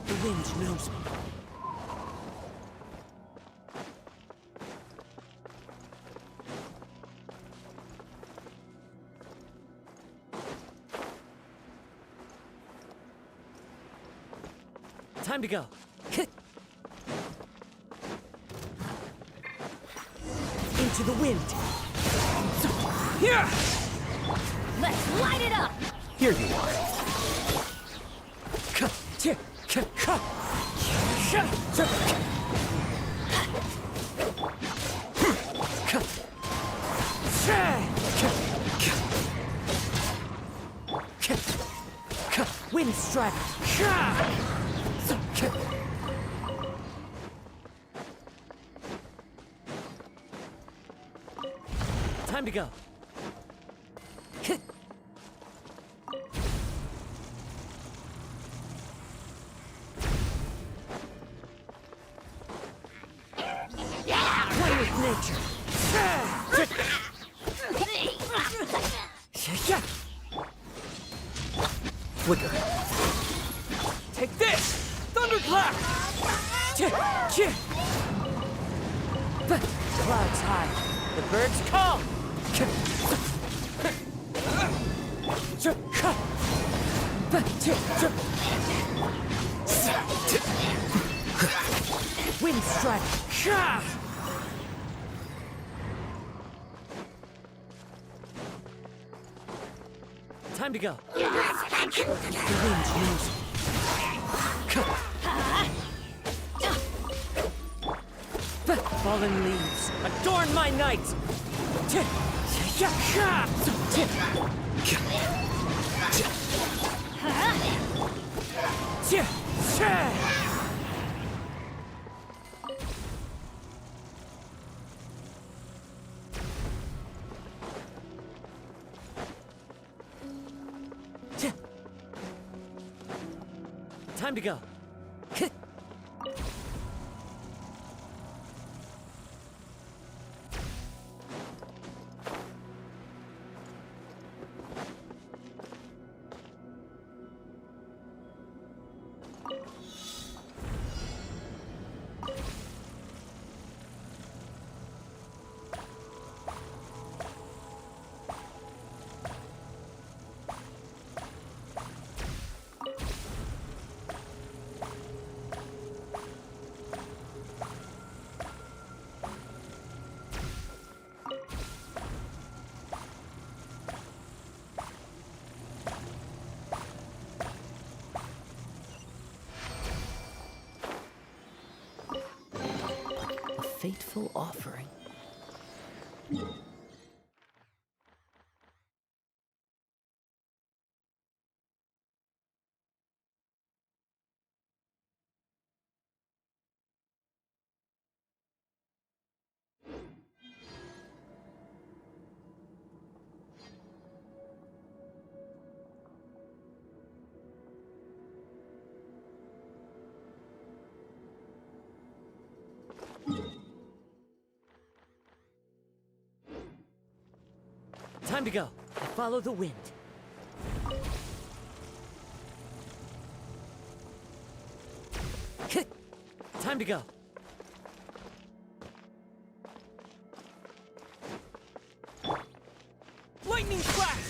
The wind knows me. Time to go. Into the wind. Here! Let's light it up! Here you are. Wind strike. Time to go. One with nature. Flicker. Take this! Thunderclap! Clouds high. The birds call. Wind strike. Time to go. The wind knows me. Fallen leaves, adorn my night! Time to go. Fateful offering. Time to go. I follow the wind. Time to go. Lightning flash!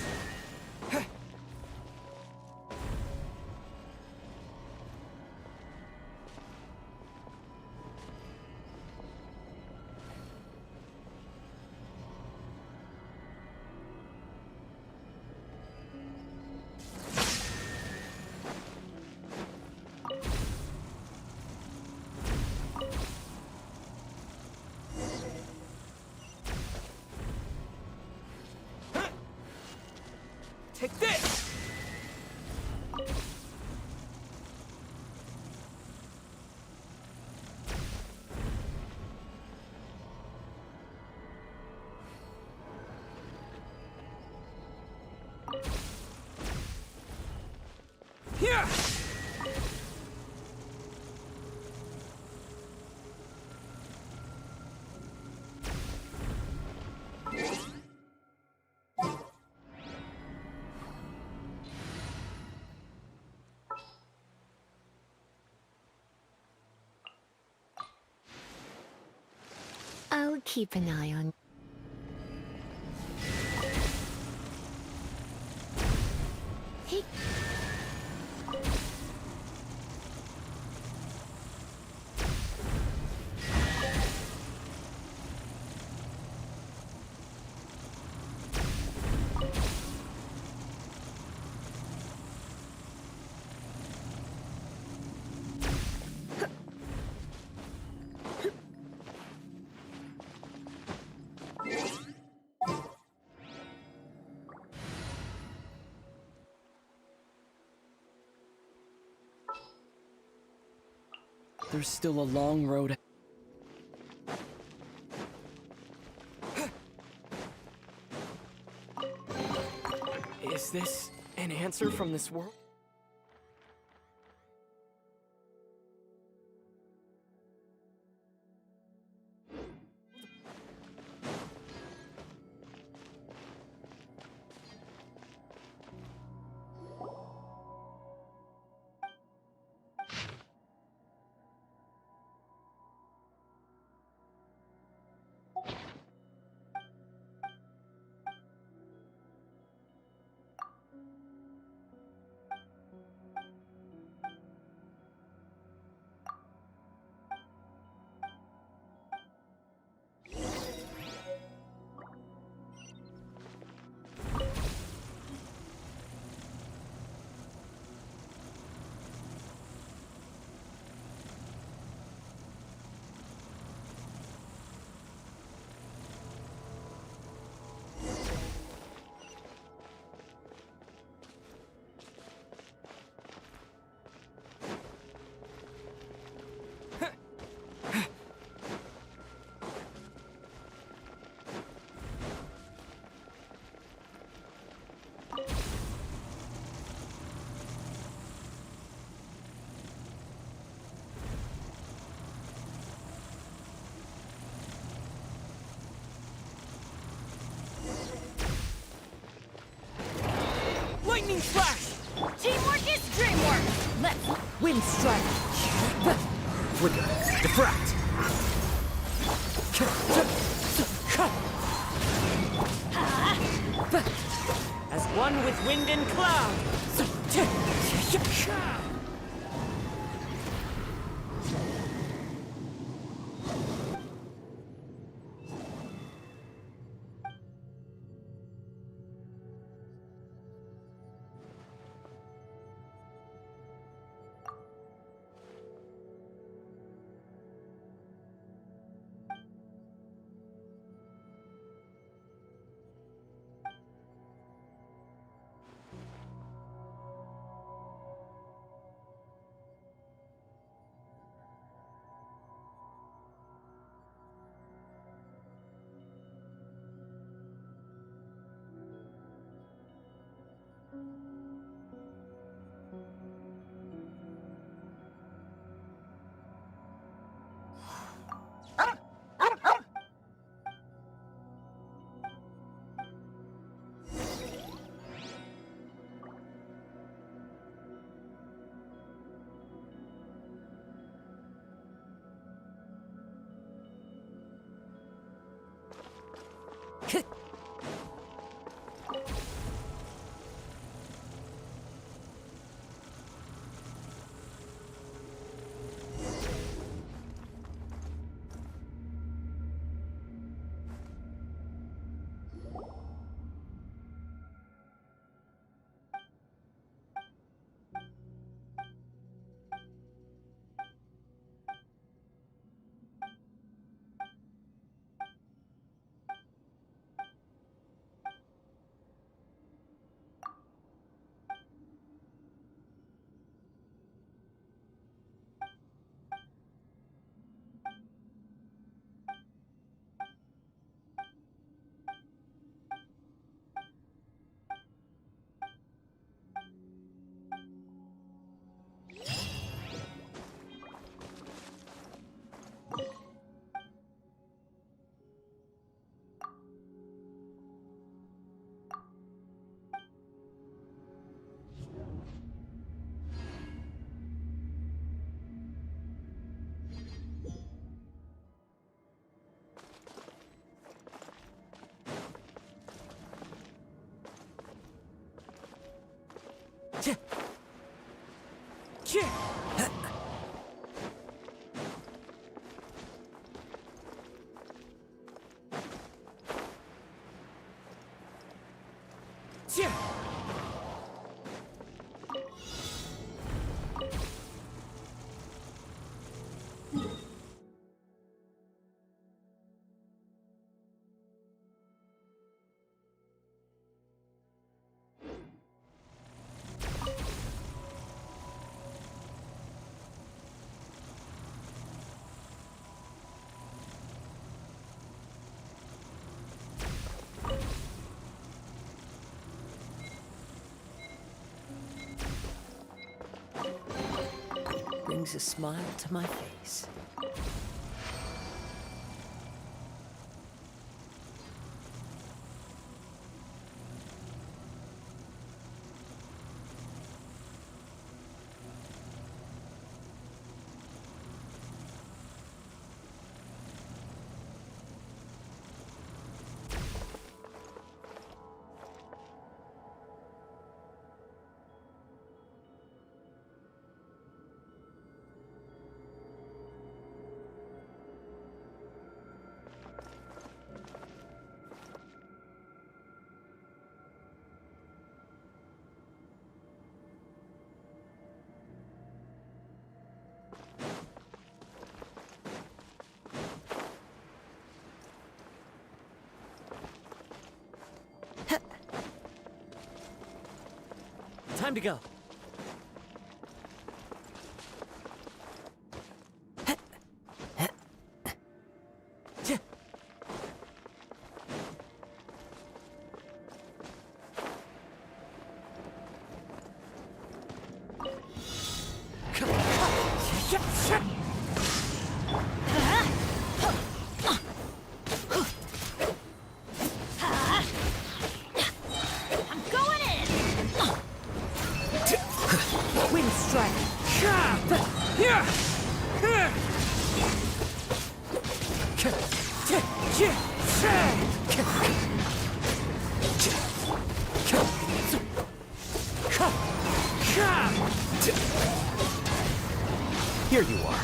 Take this! Here! keep an eye on. Hey. There's still a long road. Is this an answer from this world? Lightning flash! Teamwork is dreamwork! Let's Wind strike! Flicker! Diffract! As one with wind and cloud! Ch- Ch- Ch- Brings a smile to my face. Time to go. I'm going in! Wind strike. Here you are.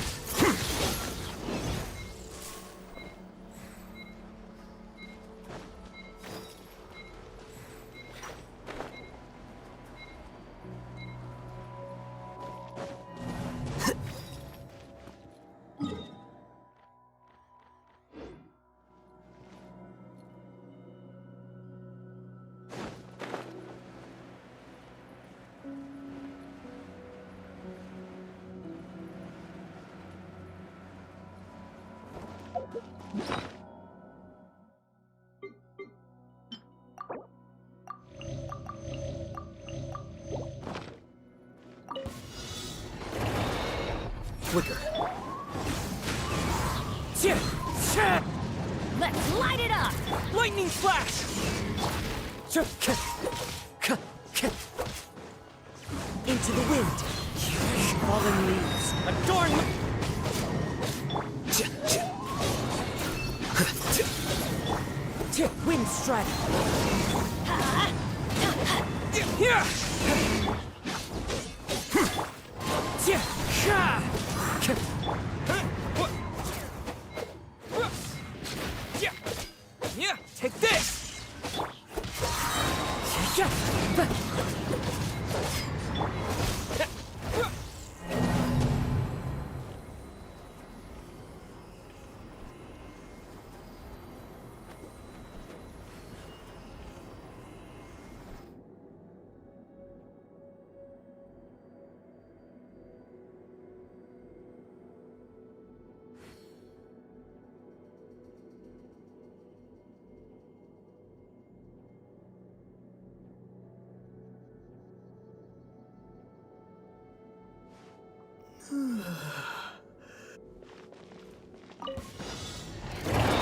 Quicker. Let's light it up! Lightning flash! Into the wind. Fallen leaves. Adorn me. Wind strike. Take this!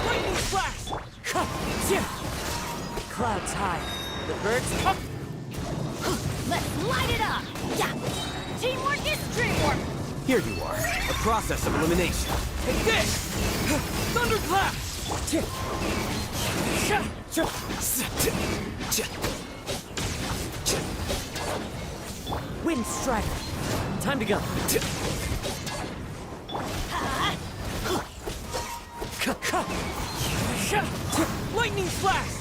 Lightning flash! Clouds high. The birds come. Let's light it up! Yeah! Teamwork is dreamwork! Here you are. A process of elimination. Take this! Thunderclap! Wind Strider. Time to go. Lightning Flash.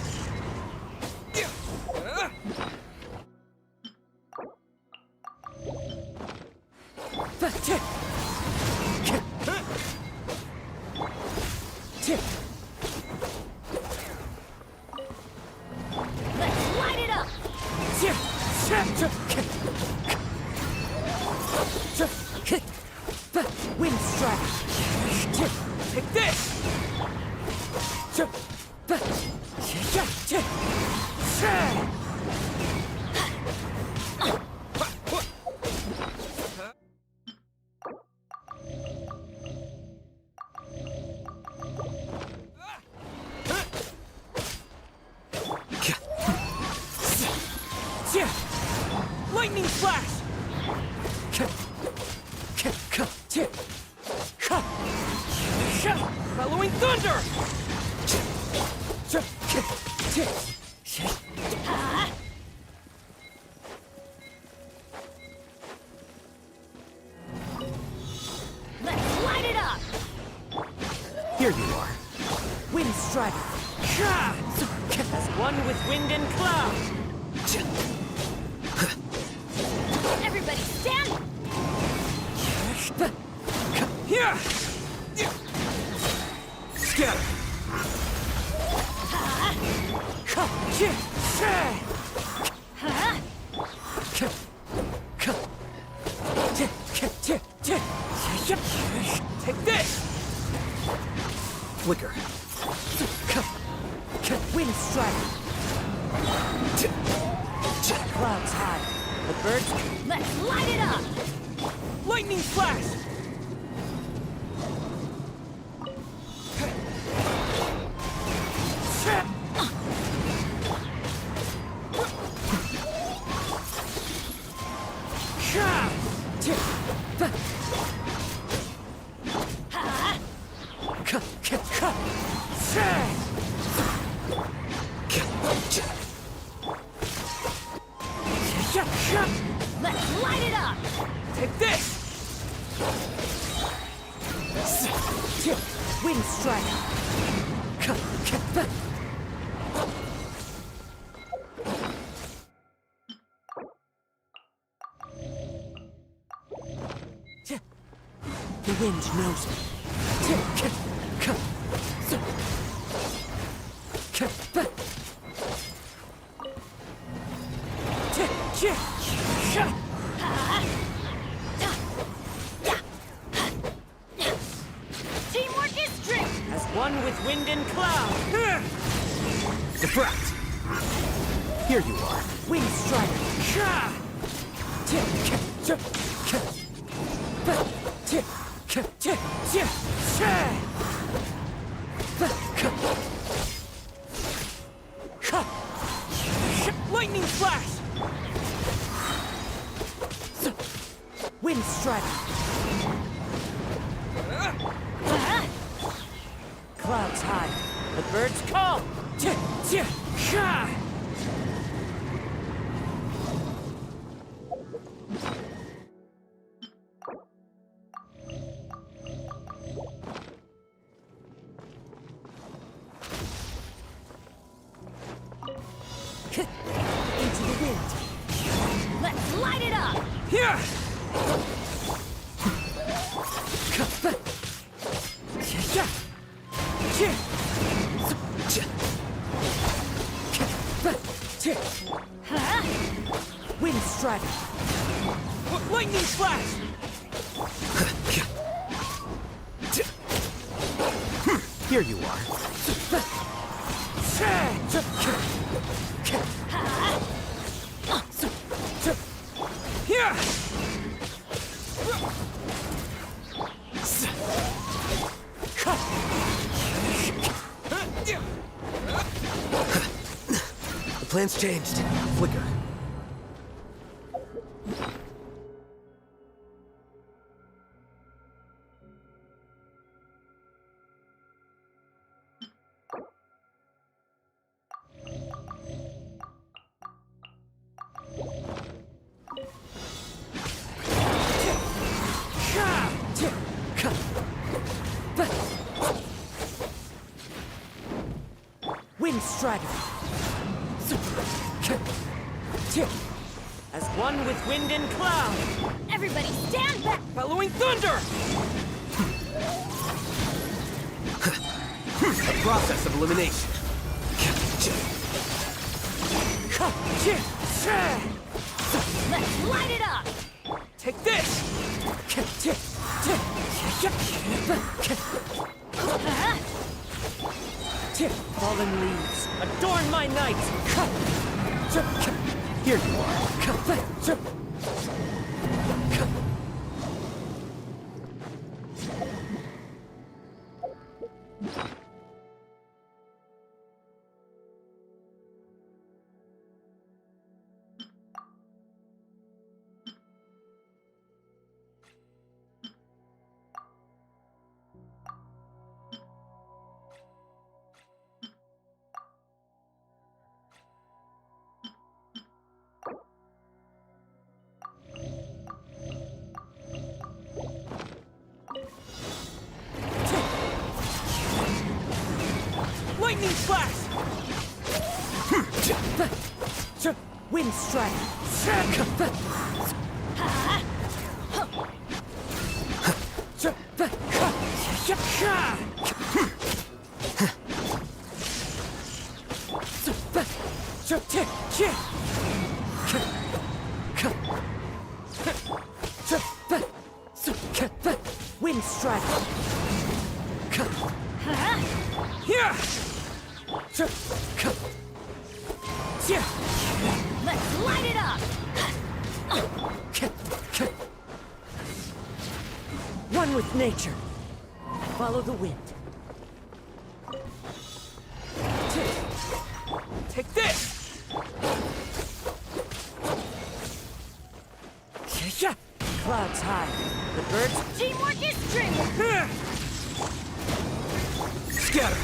Let's light it up! Wind Strider. Take this. Lightning Flash. Following Thunder. Let's light it up! Here you are. Wind Strider. As one with wind and cloud. Everybody stand! Here. Scatter. Take this. Flicker. Wind Strider. Clouds high. The birds. Let's light it up! Lightning Flash. Let's light it up! Take this. Wind Strider. The wind knows me. Teamwork is strength! As one with wind and cloud. Diffract. Here you are. Wind Strider. Lightning Flash. Wind Strider. Clouds high. The birds call. Into the wind. Let's light it up! Here! Wind Strider. Lightning Flash. Here you are. Here! The plan's changed. Flicker. dragon. As one with wind and cloud. Everybody stand back! Bellowing thunder! A process of elimination. Let's light it up! Take this! Fallen leaves, adorn my night! Here you are. Lightning flash! Wind strike! Wind strike! Here! Let's light it up! One with nature. Follow the wind. Take this! Clouds high. The birds... Teamwork is strength! Scatter.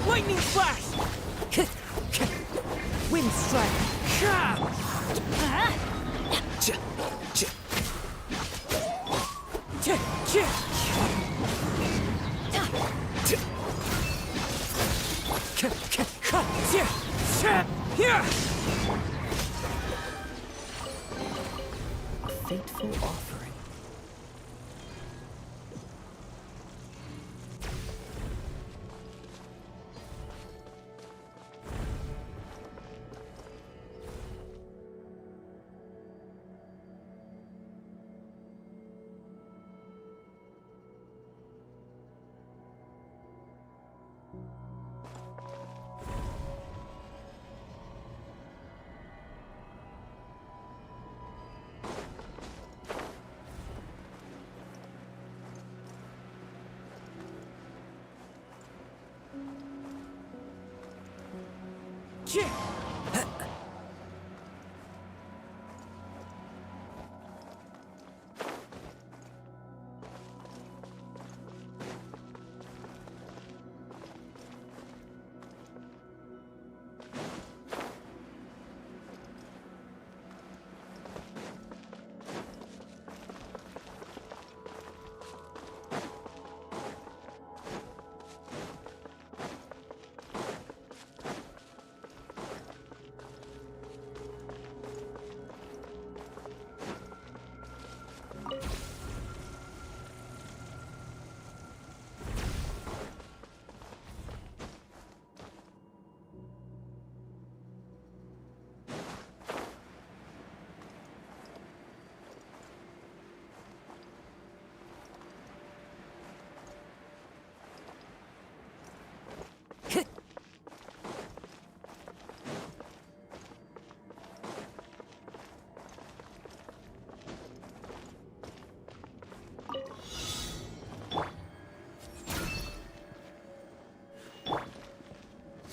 Lightning flash! Wind strike! Here! A fateful offering.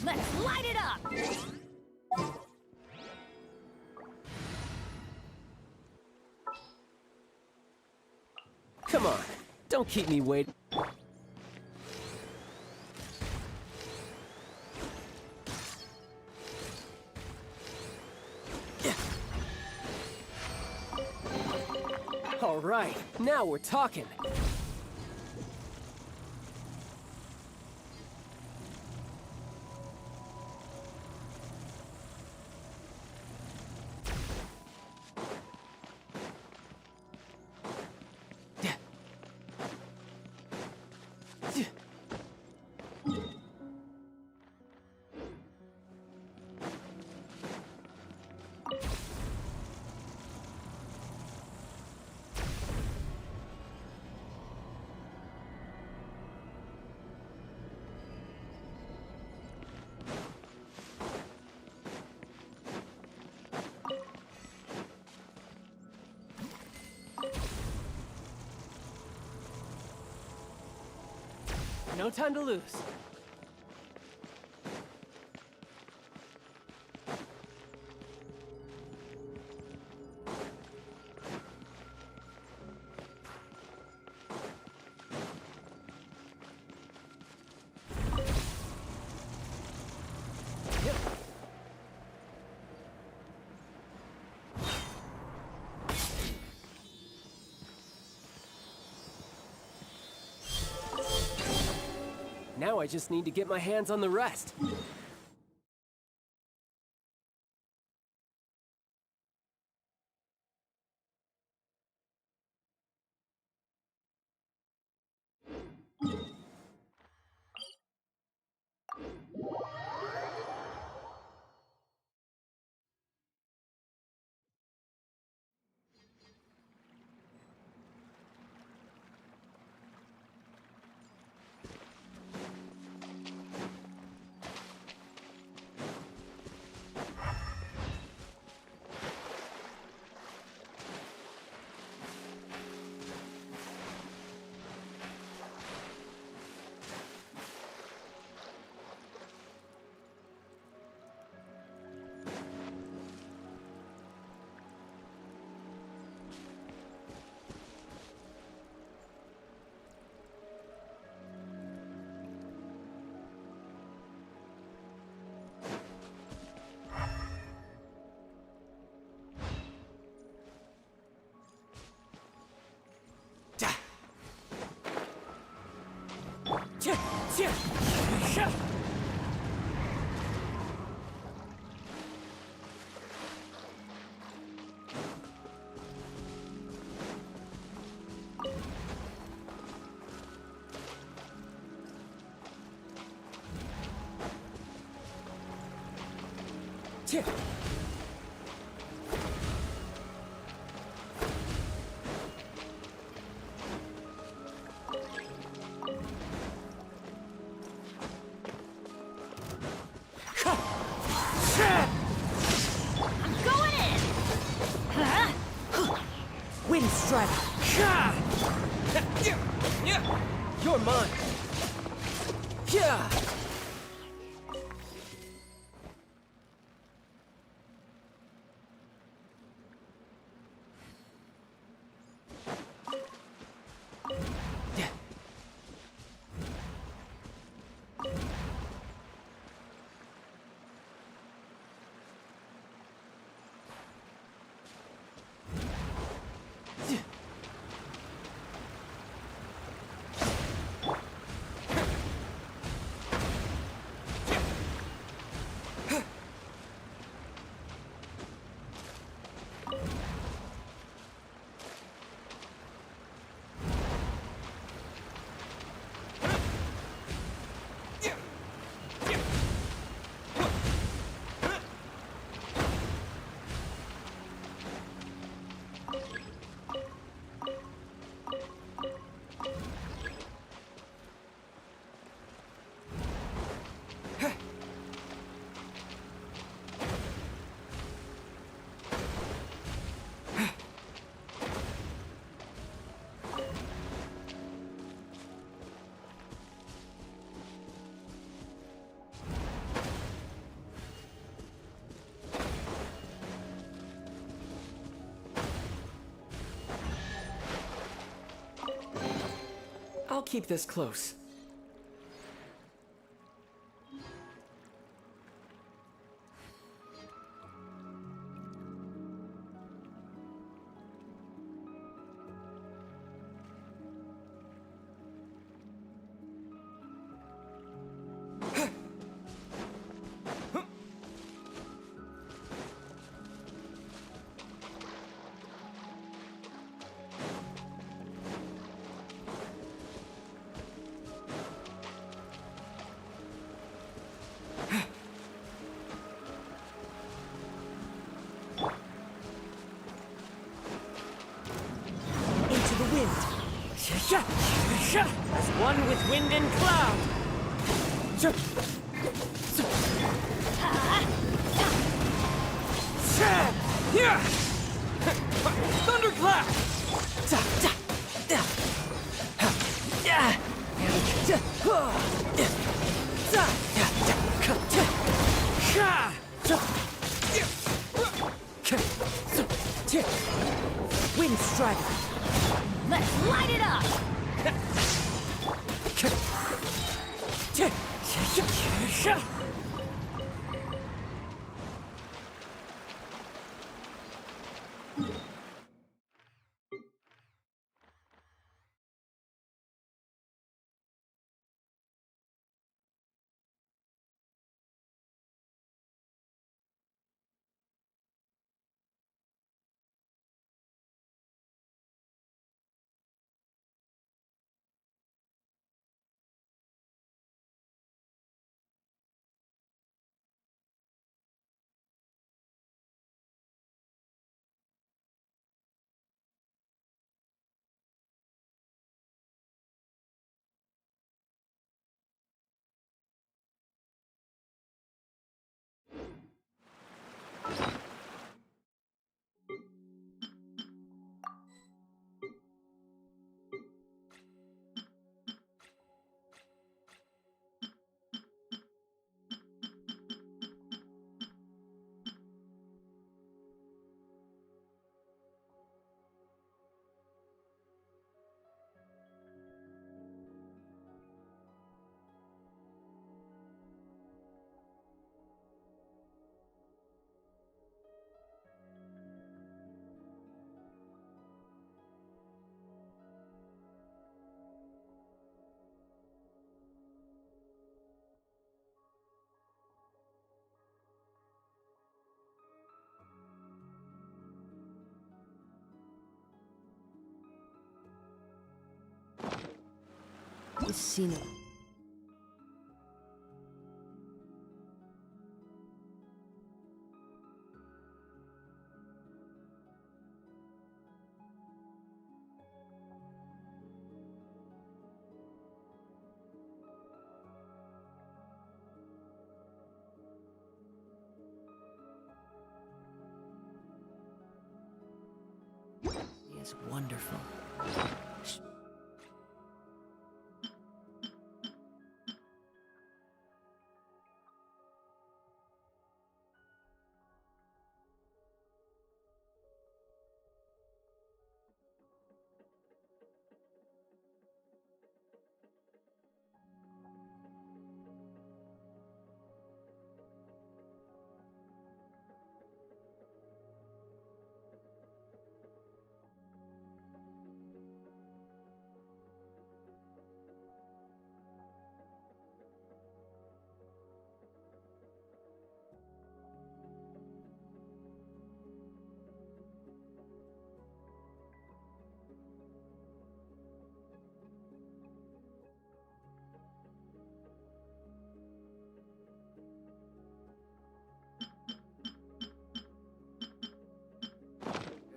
Let's light it up! Come on, don't keep me waiting. All right, Now we're talking. No time to lose. Yep. Now I just need to get my hands on the rest. I'm going in! Huh? Wind strike. You're mine. Yeah. I'll keep this close. As one with wind and cloud. Thunderclap! Wind Strider! Let's light it up! Sino. Yes, wonderful.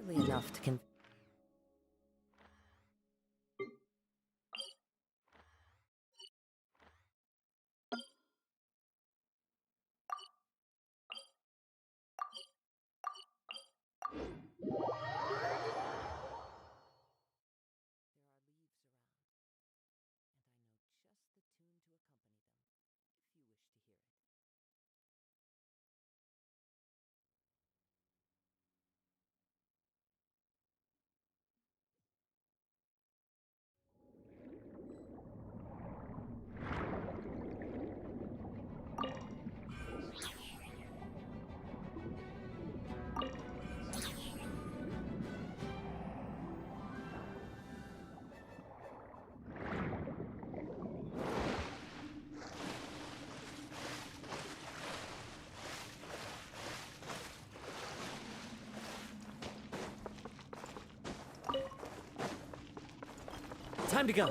Enough to convince. Time to go.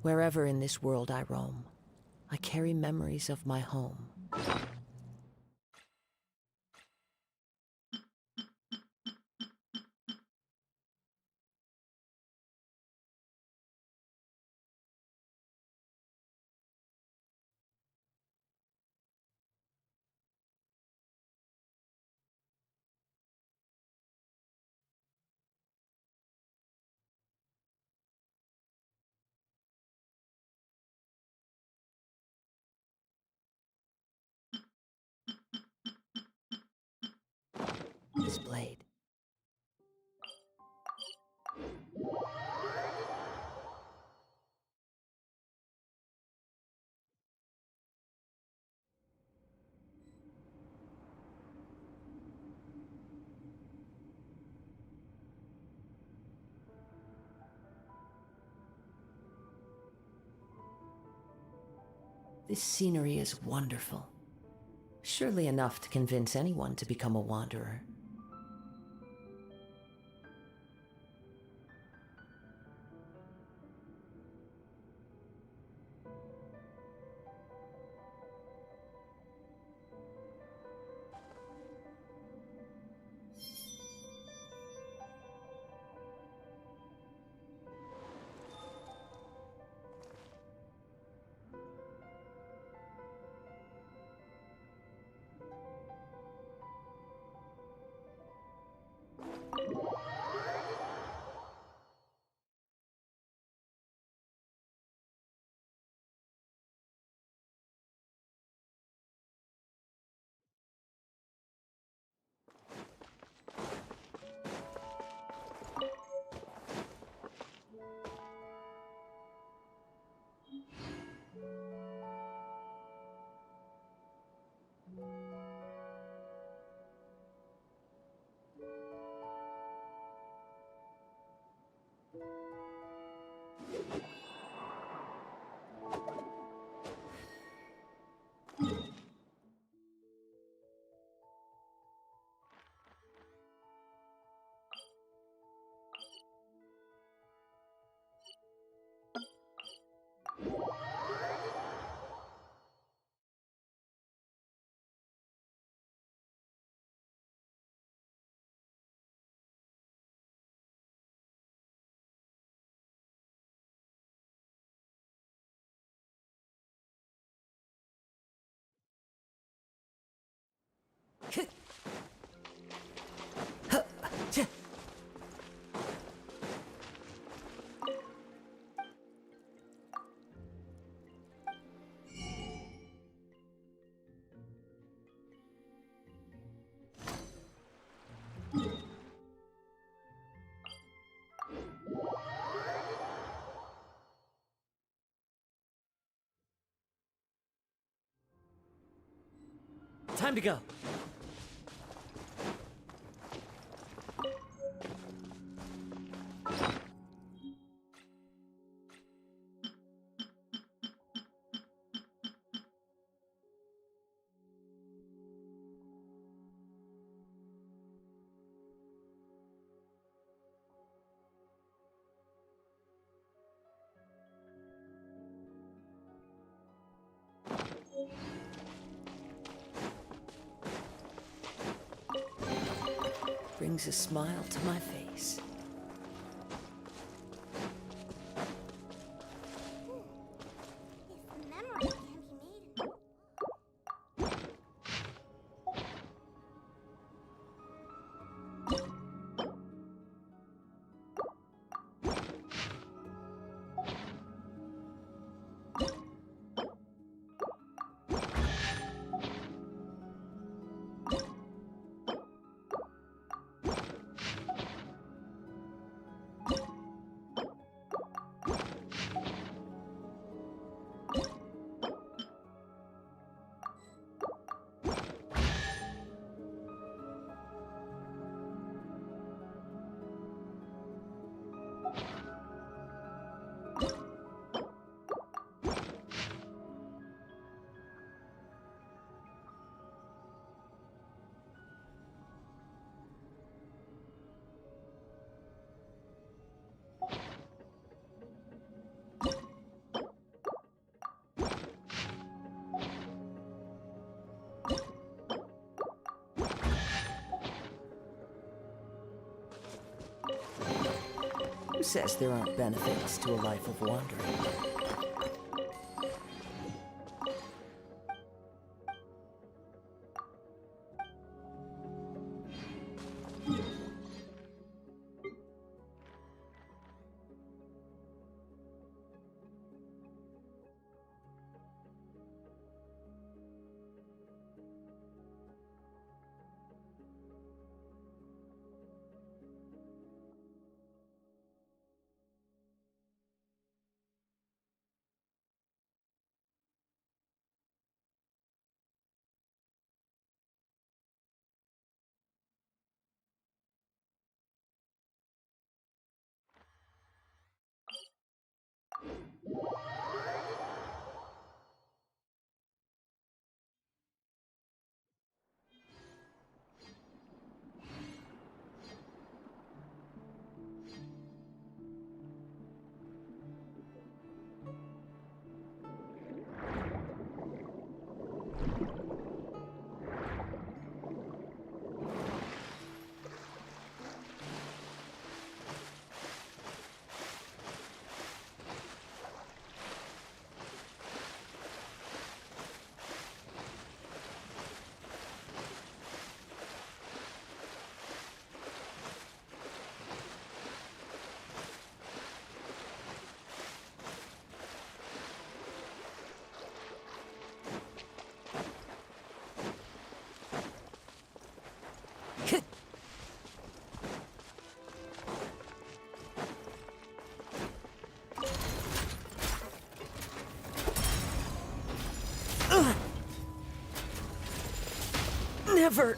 Wherever in this world I roam, I carry memories of my home. This blade. This scenery is wonderful. Surely enough to convince anyone to become a wanderer. Time to go. Brings a smile to my face. If memory can be made says there aren't benefits to a life of wandering? Never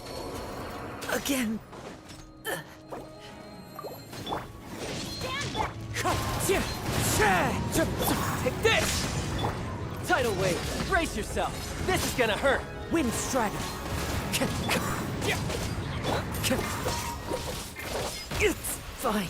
again. Take this! Tidal wave, brace yourself. This is gonna hurt. Wind Strider. It's fine.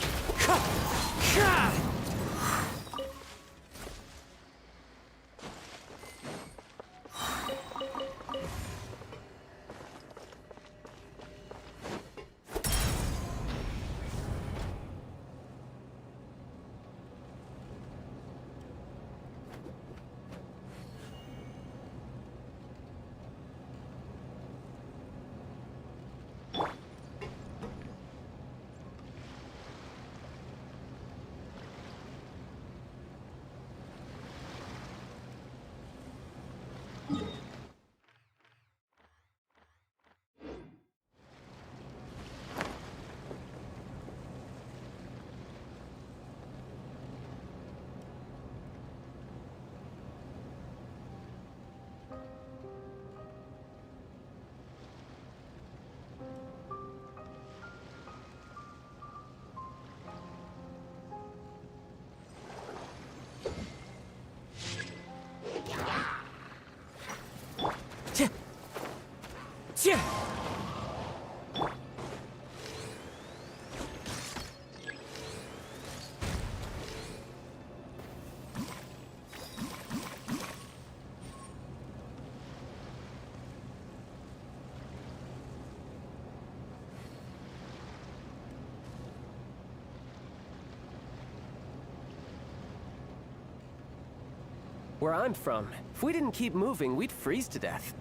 Where I'm from, if we didn't keep moving, we'd freeze to death.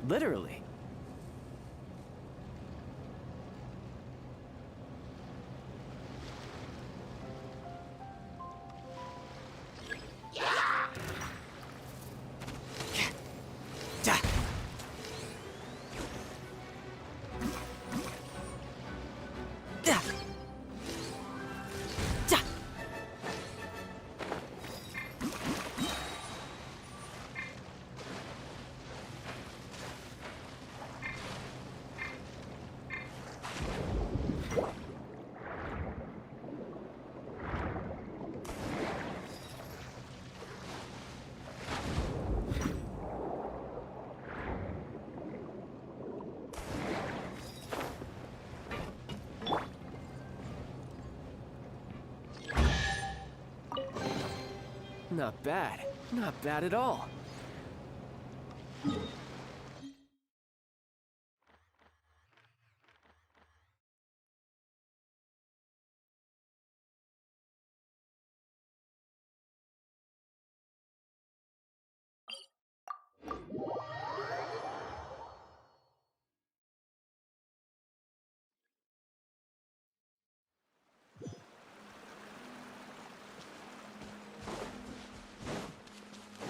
Literally. Not bad. Not bad at all.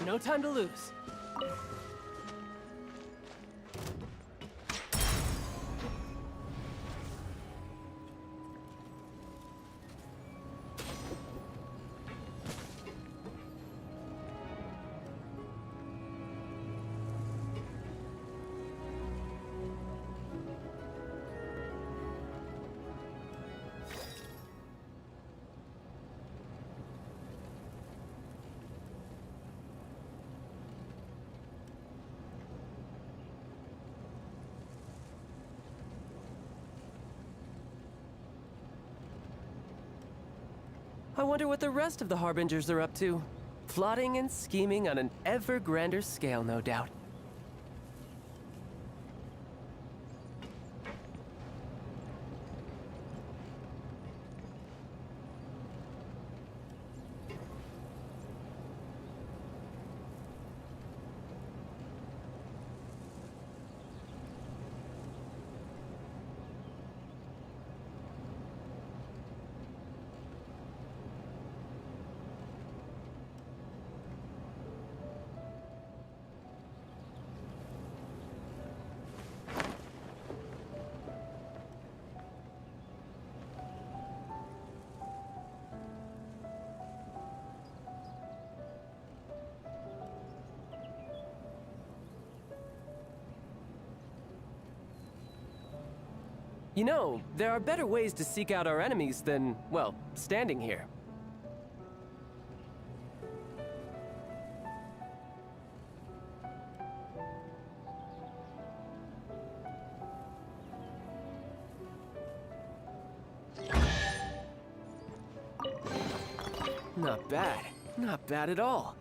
No time to lose. I wonder what the rest of the Harbingers are up to. Plotting and scheming on an ever grander scale, no doubt. You know, there are better ways to seek out our enemies than, well, standing here. Not bad. Not bad at all.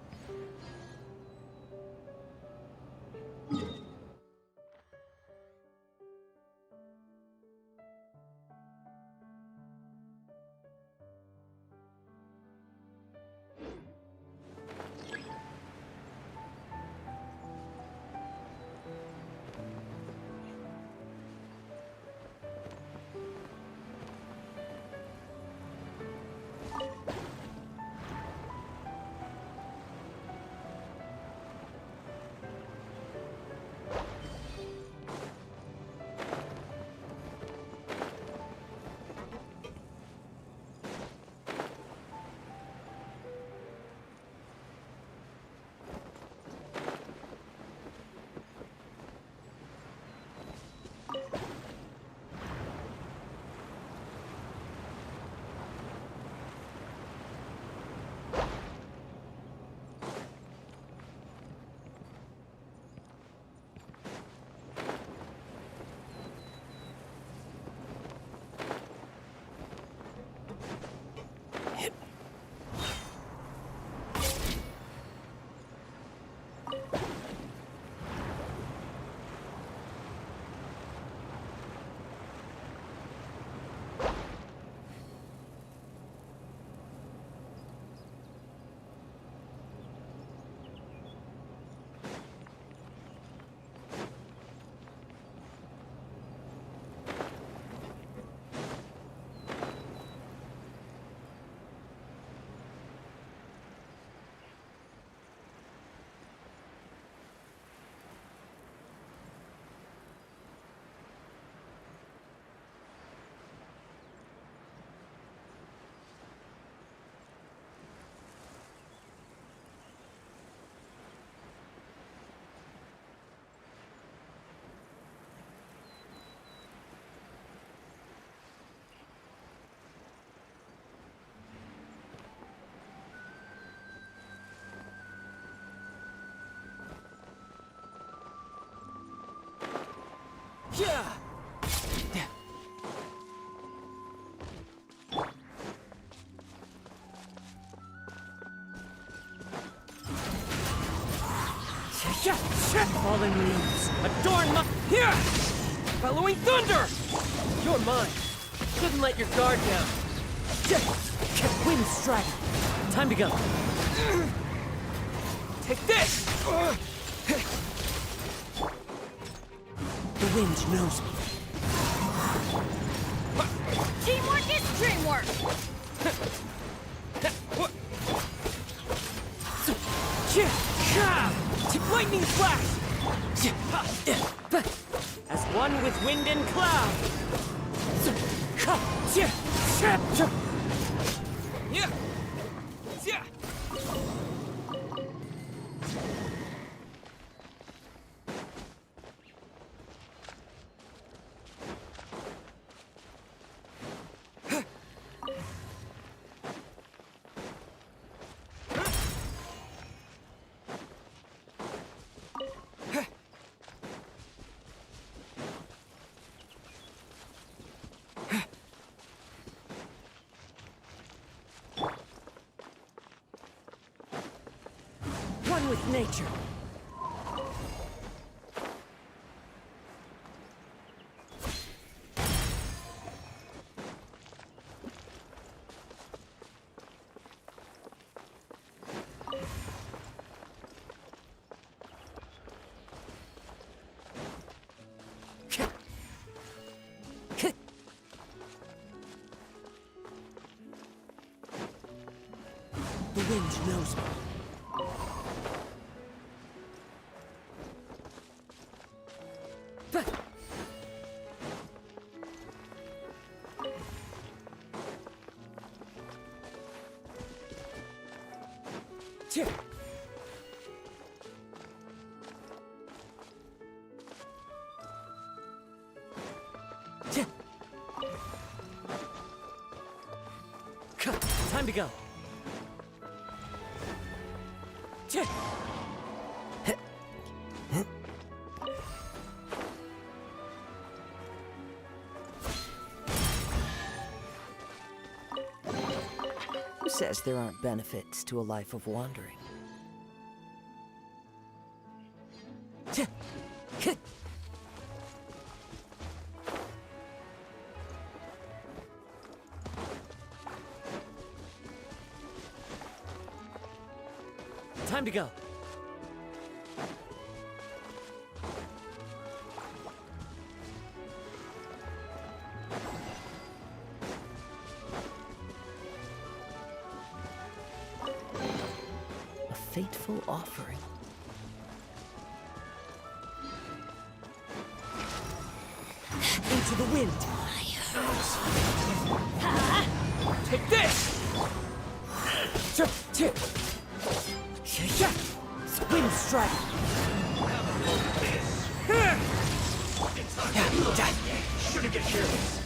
Yeah! Falling leaves. Adorn my... Here! Following thunder! You're mine. Couldn't let your guard down. Wind strike. Time to go. Take this! The wind knows me. Teamwork is dreamwork! Lightning flash! As one with wind and cloud! One with nature. The wind knows me. Time to go. Who says there aren't benefits to a life of wandering? Time to go. A fateful offering. Into the wind. Take this! Wind strike! Shouldn't get careless.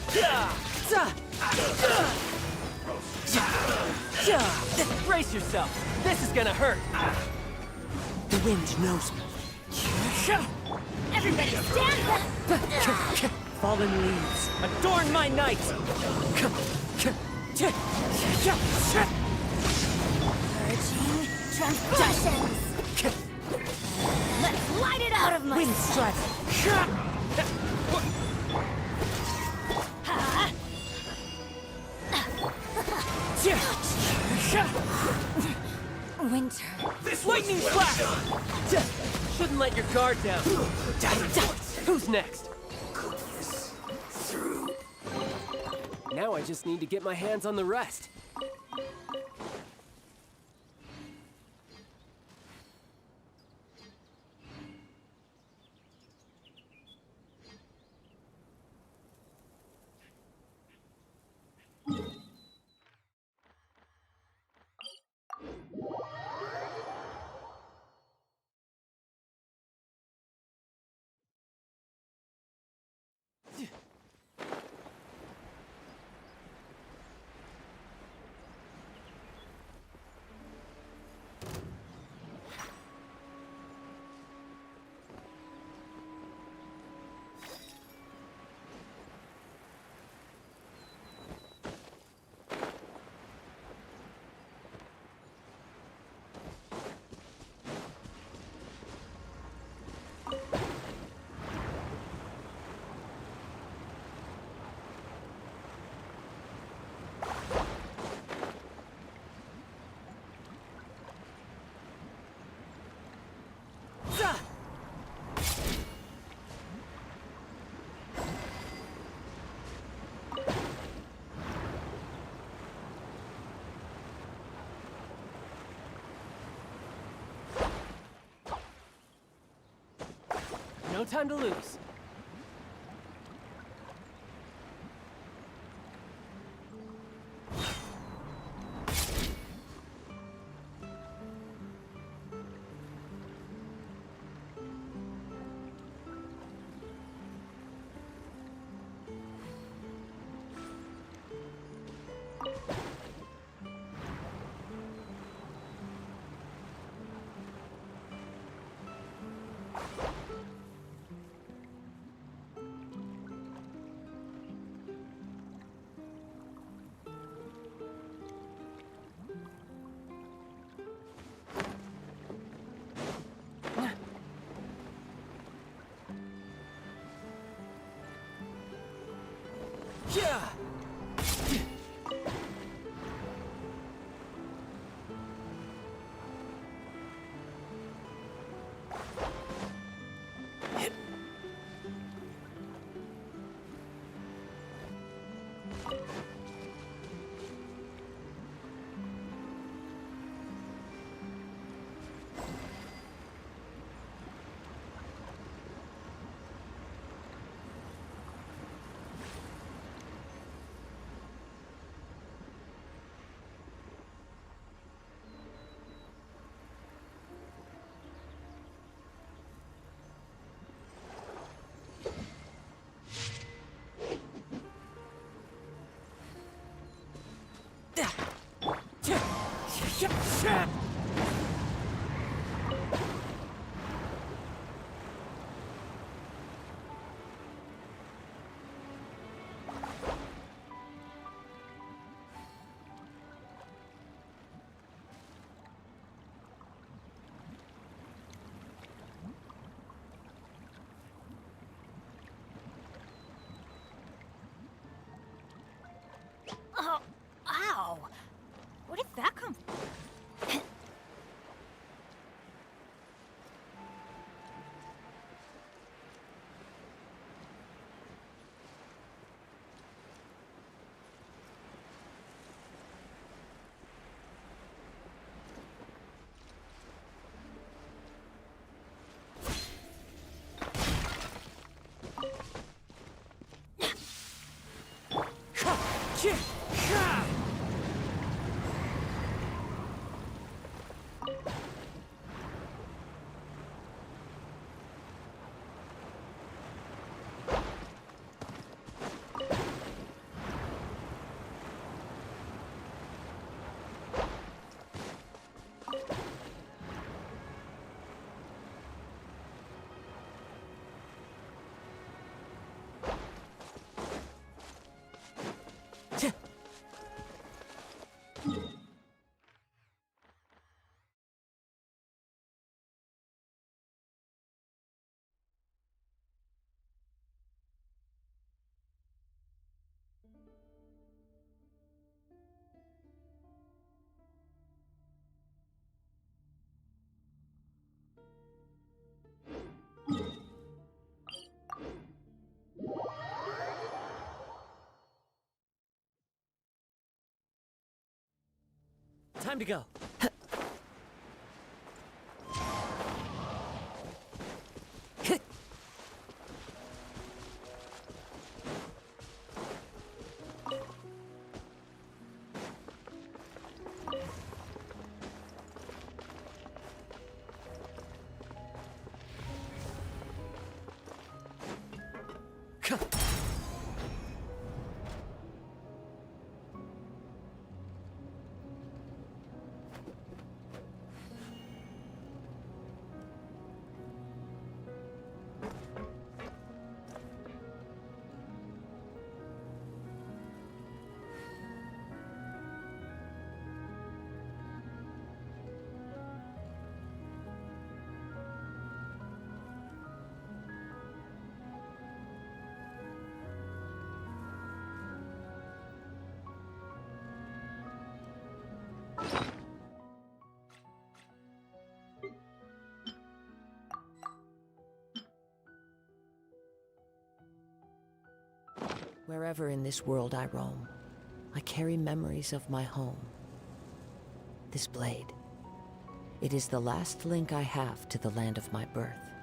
Brace yourself. This is gonna hurt. The wind knows me. Everybody stand back! Fallen leaves, adorn my night! Purging transgressions! Let's light it out of my Wind strike! winter. This Lightning was well flash! done. Shouldn't let your guard down. Who's next? Now I just need to get my hands on the rest. No time to lose. Yeah! Oh, ow! Where did that come from? Time to go. Wherever in this world I roam, I carry memories of my home. This blade. It is the last link I have to the land of my birth.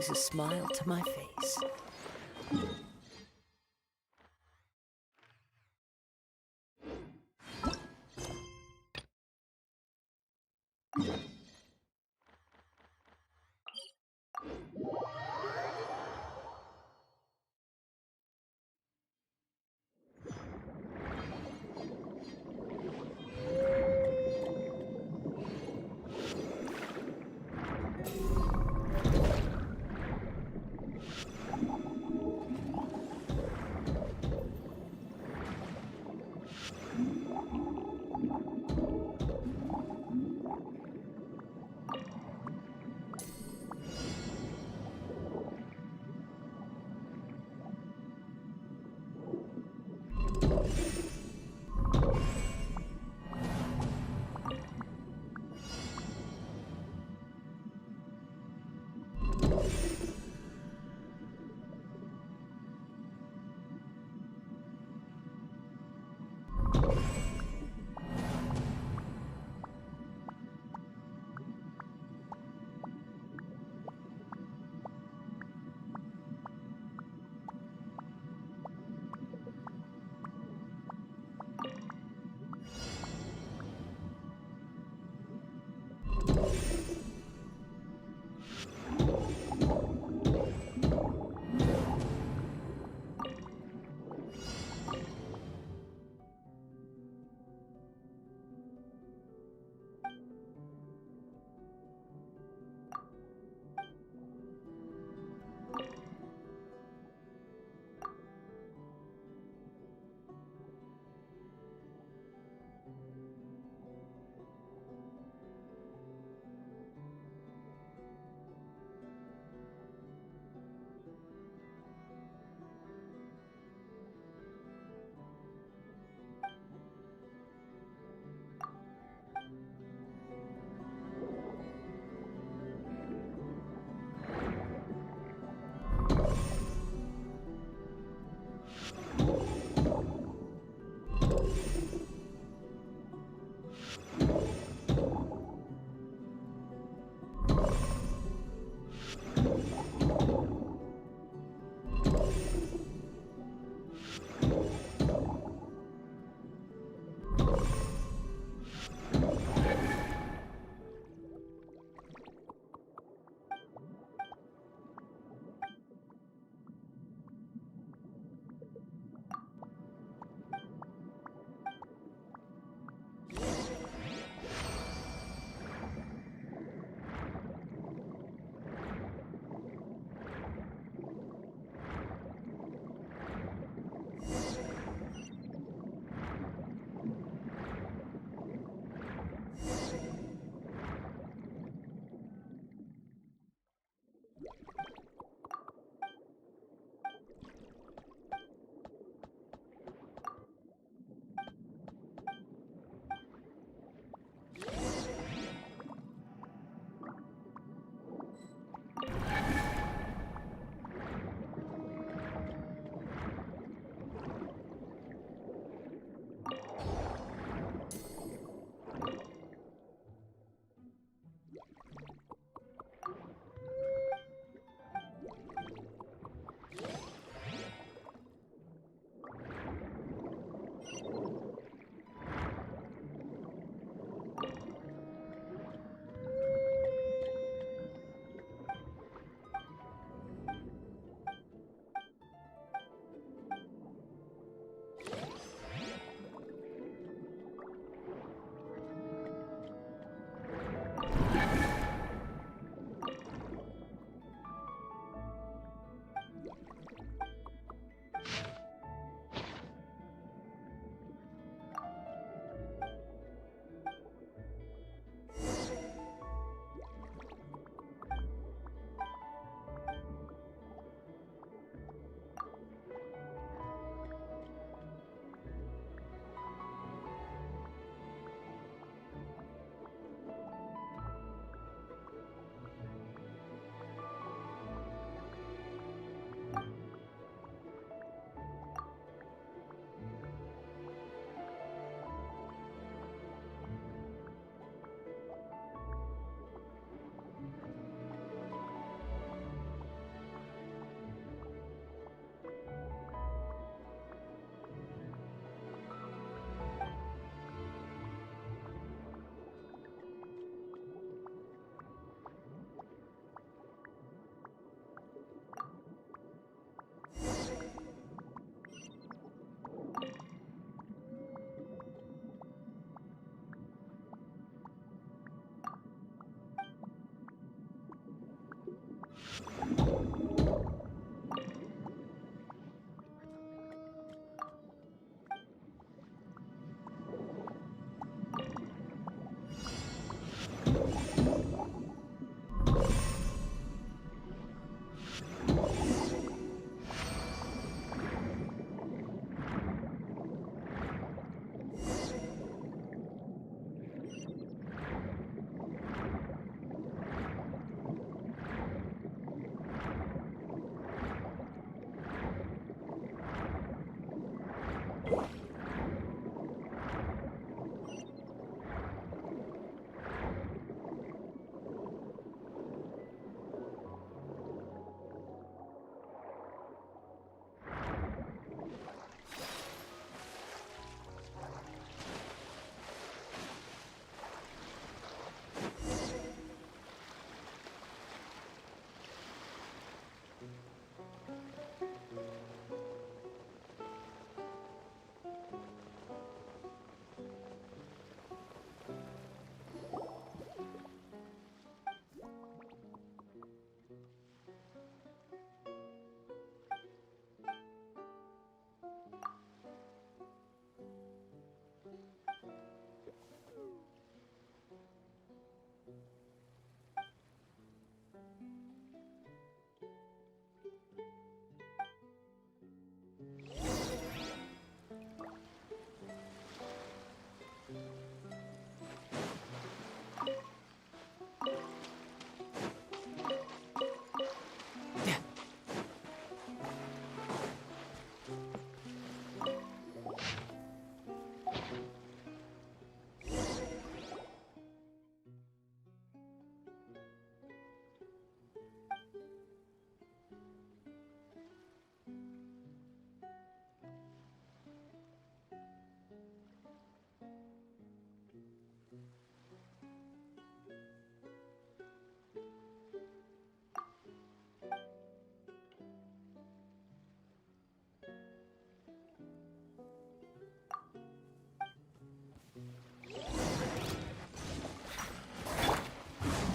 brings a smile to my face.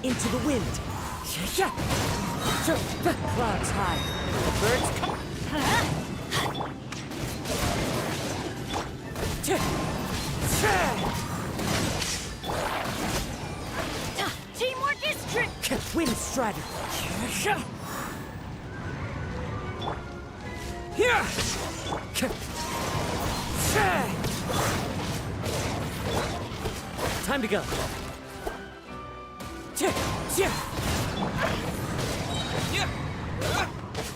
Into the wind. Clouds high. The birds come. Teamwork is trick. Wind strider. Here. Time to go.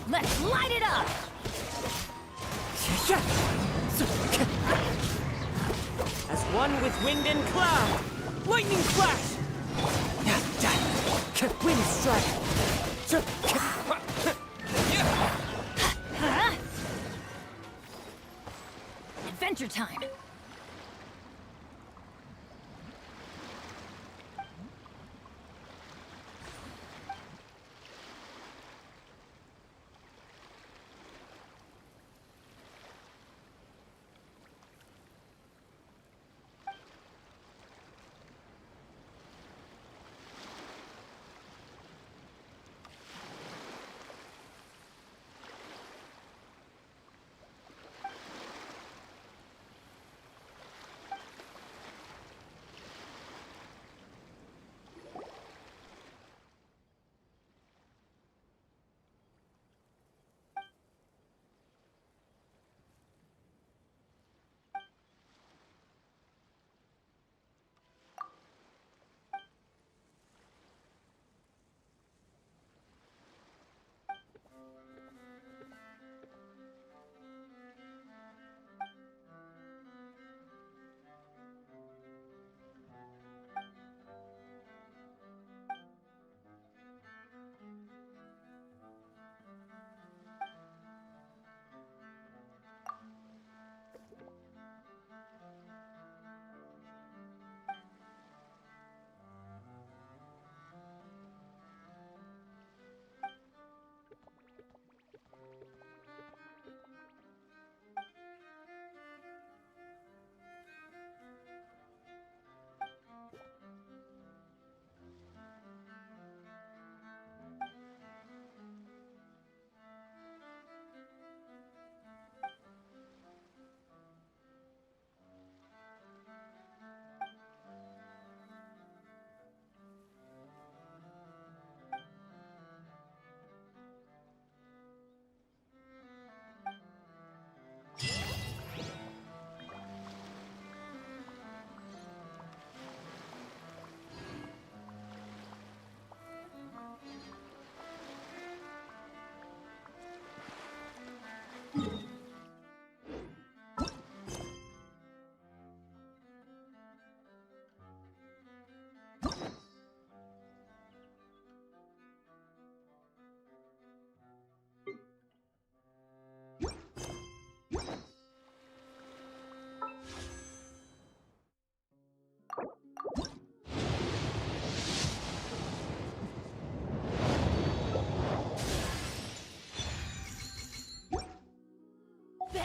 Let's light it up. As one with wind and cloud. Lightning flash. Wind strike. Adventure time.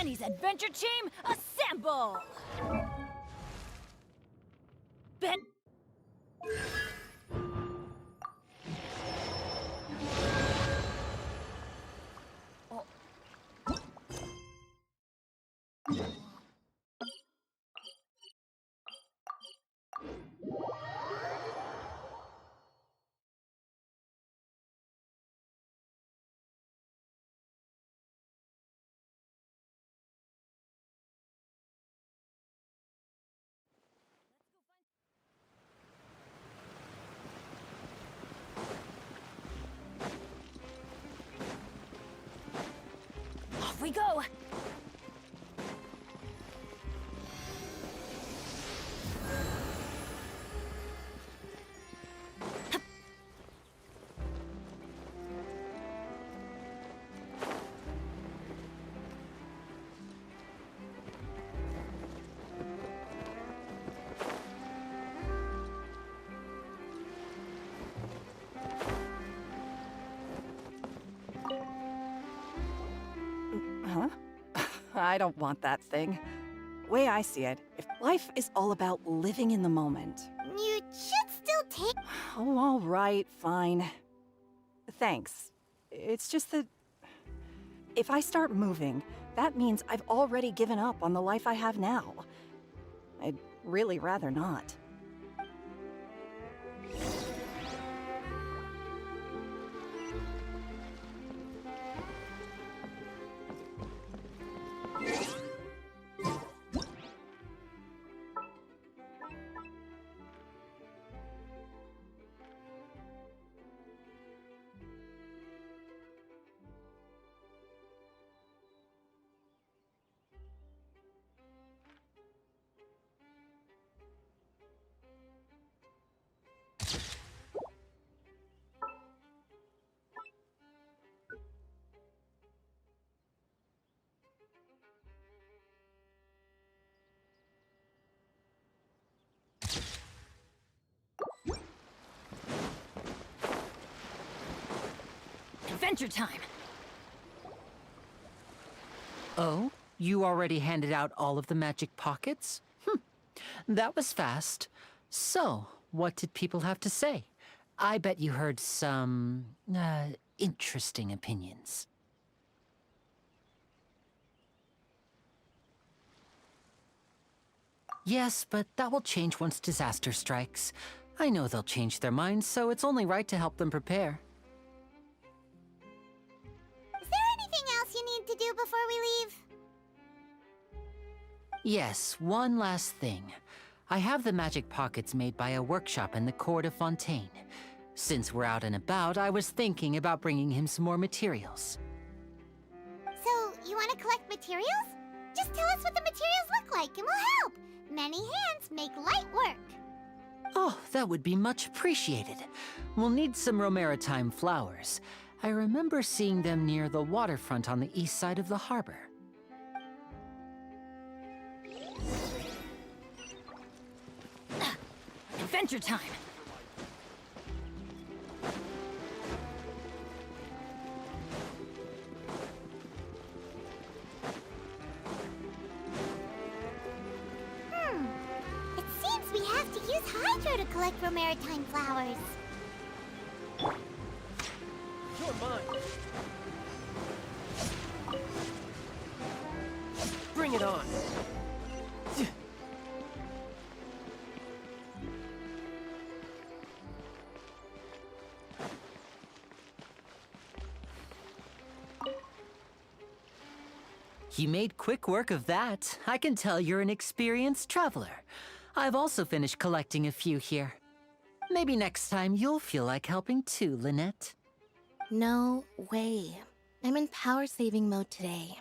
Penny's adventure team, assemble! Ben... Off we go! Huh? I don't want that thing. Way I see it, if life is all about living in the moment. You should still take... Oh, all right, fine. Thanks. It's just that if I start moving, that means I've already given up on the life I have now. I'd really rather not. Adventure time! Oh? You already handed out all of the magic pockets? That was fast. So, what did people have to say? I bet you heard some, interesting opinions. Yes, but that will change once disaster strikes. I know they'll change their minds, so it's only right to help them prepare. Is there anything else you need to do before we leave? Yes, one last thing. I have the magic pockets made by a workshop in the court of Fontaine. Since we're out and about, I was thinking about bringing him some more materials. So, you want to collect materials? Just tell us what the materials look like and we'll help! Many hands make light work! Oh, that would be much appreciated. We'll need some Romaritime flowers. I remember seeing them near the waterfront on the east side of the harbor. Adventure time! It seems we have to use Hydro to collect Romaritime flowers. You're mine. Bring it on. You made quick work of that. I can tell you're an experienced traveler. I've also finished collecting a few here. Maybe next time you'll feel like helping too, Lynette. No way. I'm in power-saving mode today.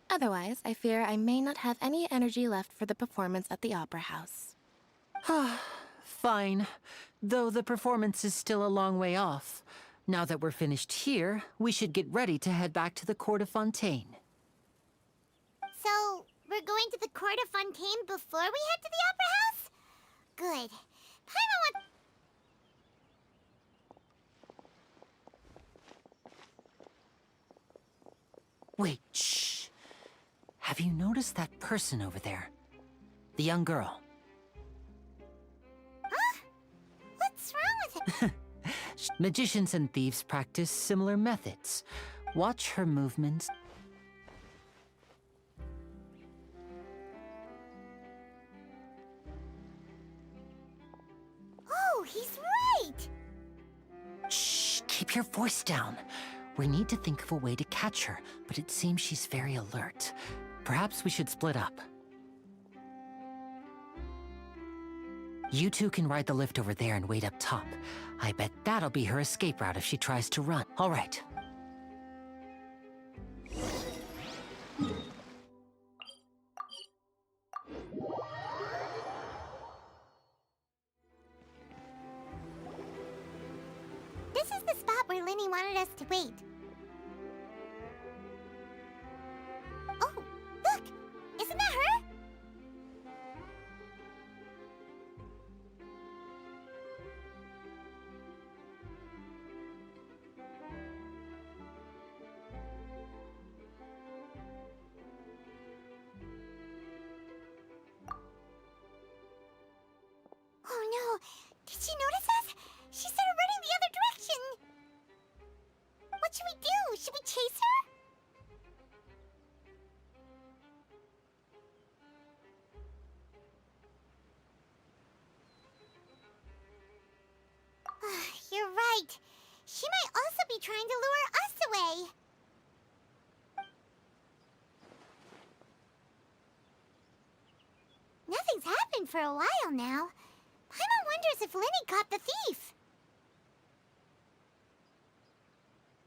Otherwise, I fear I may not have any energy left for the performance at the Opera House. Fine. Though the performance is still a long way off. Now that we're finished here, we should get ready to head back to the Court of Fontaine. So, we're going to the Court of Fontaine before we head to the Opera House? Good. Paimon wants... Wait, shh. Have you noticed that person over there? The young girl. Huh? What's wrong with it? Magicians and thieves practice similar methods. Watch her movements. Oh, he's right! Shh, keep your voice down. We need to think of a way to catch her, but it seems she's very alert. Perhaps we should split up. You two can ride the lift over there and wait up top. I bet that'll be her escape route if she tries to run. All right. This is the spot where Linny wanted us to wait. Oh, look! Isn't that her? Oh no! Did she notice us? She started running the other direction! What should we do? Should we chase her? You're right. She might also be trying to lure us away. Nothing's happened for a while now. Paimon wonders if Linny caught the thief.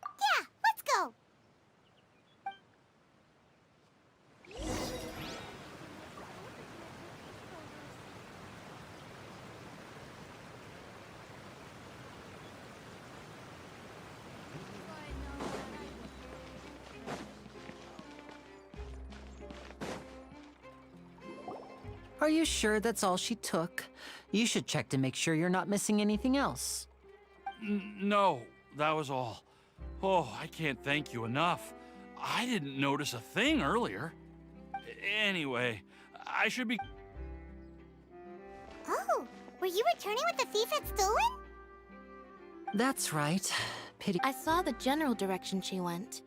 Yeah, let's go. Are you sure that's all she took? You should check to make sure you're not missing anything else. No, that was all. Oh, I can't thank you enough. I didn't notice a thing earlier. Anyway, I should be... Oh, were you returning what the thief had stolen? That's right. Pity. I saw the general direction she went,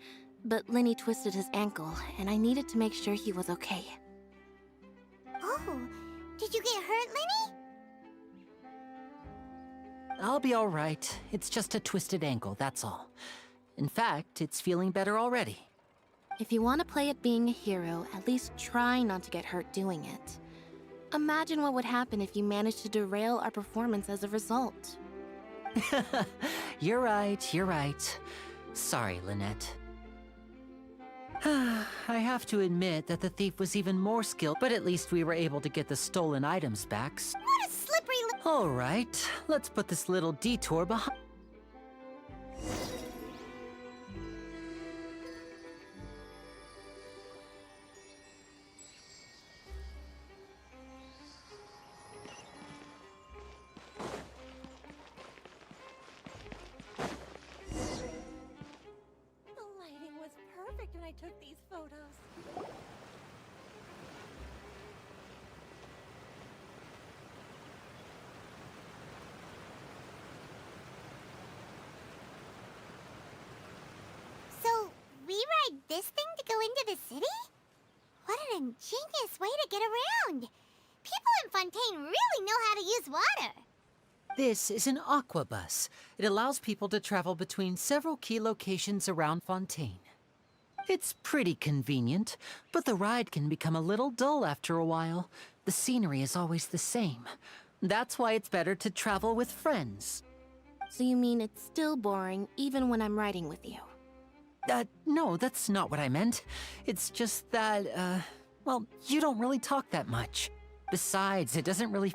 but Linny twisted his ankle, and I needed to make sure he was okay. Oh, did you get hurt, Linny? I'll be all right. It's just a twisted ankle, that's all. In fact, it's feeling better already. If you want to play at being a hero, at least try not to get hurt doing it. Imagine what would happen if you managed to derail our performance as a result. You're right, you're right. Sorry, Lynette. I have to admit that the thief was even more skilled, but at least we were able to get the stolen items back. What a slippery All right, let's put this little detour behind. The lighting was perfect when I took these photos. So, we ride this thing to go into the city? What an ingenious way to get around! People in Fontaine really know how to use water! This is an aqua bus. It allows people to travel between several key locations around Fontaine. It's pretty convenient, but the ride can become a little dull after a while. The scenery is always the same. That's why it's better to travel with friends. So you mean it's still boring even when I'm riding with you? No, that's not what I meant. It's just that, well, you don't really talk that much. Besides, it doesn't really...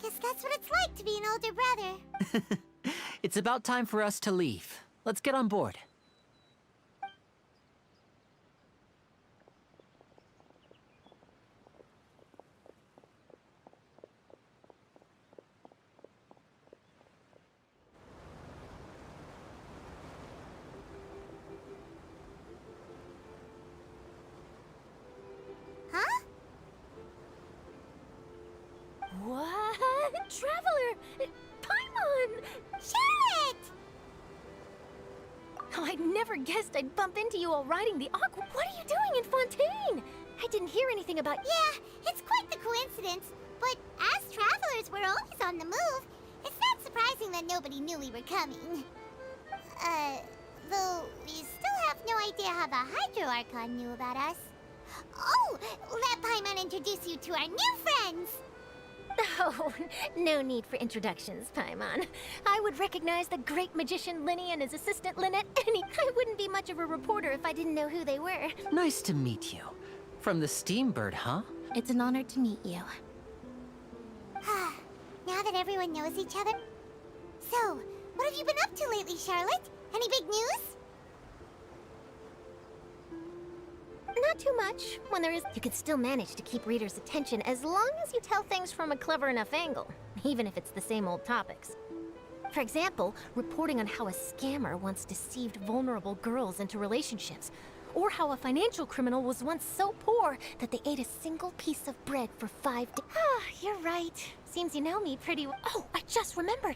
Guess that's what it's like to be an older brother. It's about time for us to leave. Let's get on board. Traveler! Paimon! Charlotte! Oh, I never guessed I'd bump into you while riding the aqua. What are you doing in Fontaine? I didn't hear anything about. Yeah, it's quite the coincidence. But as travelers, we're always on the move. It's not surprising that nobody knew we were coming. Though we still have no idea how the Hydro Archon knew about us. Oh, let Paimon introduce you to our new friends! Oh, no need for introductions, Paimon. I would recognize the great magician Linny and his assistant Lynette I wouldn't be much of a reporter if I didn't know who they were. Nice to meet you. From the Steambird, huh? It's an honor to meet you. Now that everyone knows each other. So, what have you been up to lately, Charlotte? Any big news? Not too much. When there is, you can still manage to keep readers' attention as long as you tell things from a clever enough angle, even if it's the same old topics. For example, reporting on how a scammer once deceived vulnerable girls into relationships, or how a financial criminal was once so poor that they ate a single piece of bread for 5 days. Ah, you're right. Seems you know me pretty well. Oh, I just remembered.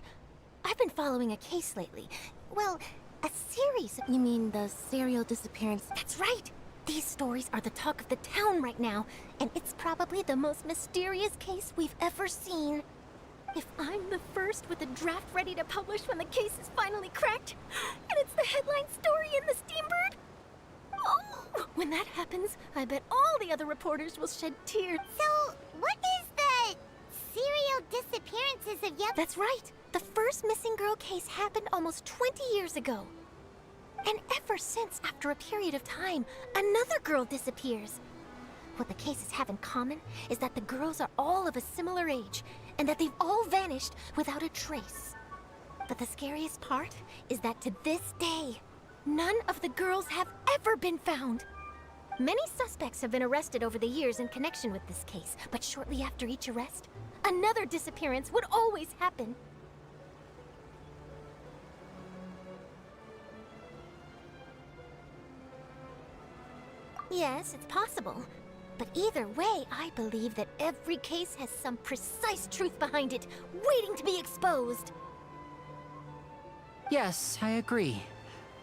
I've been following a case lately. Well, a series of... You mean the serial disappearance? That's right! These stories are the talk of the town right now, and it's probably the most mysterious case we've ever seen. If I'm the first with a draft ready to publish when the case is finally cracked, and it's the headline story in the Steambird, oh, when that happens, I bet all the other reporters will shed tears. So, what is the serial disappearances of Yep? That's right. The first missing girl case happened almost 20 years ago. And ever since, after a period of time, another girl disappears. What the cases have in common is that the girls are all of a similar age, and that they've all vanished without a trace. But the scariest part is that to this day, none of the girls have ever been found. Many suspects have been arrested over the years in connection with this case, but shortly after each arrest, another disappearance would always happen. Yes, it's possible. But either way, I believe that every case has some precise truth behind it, waiting to be exposed. Yes, I agree.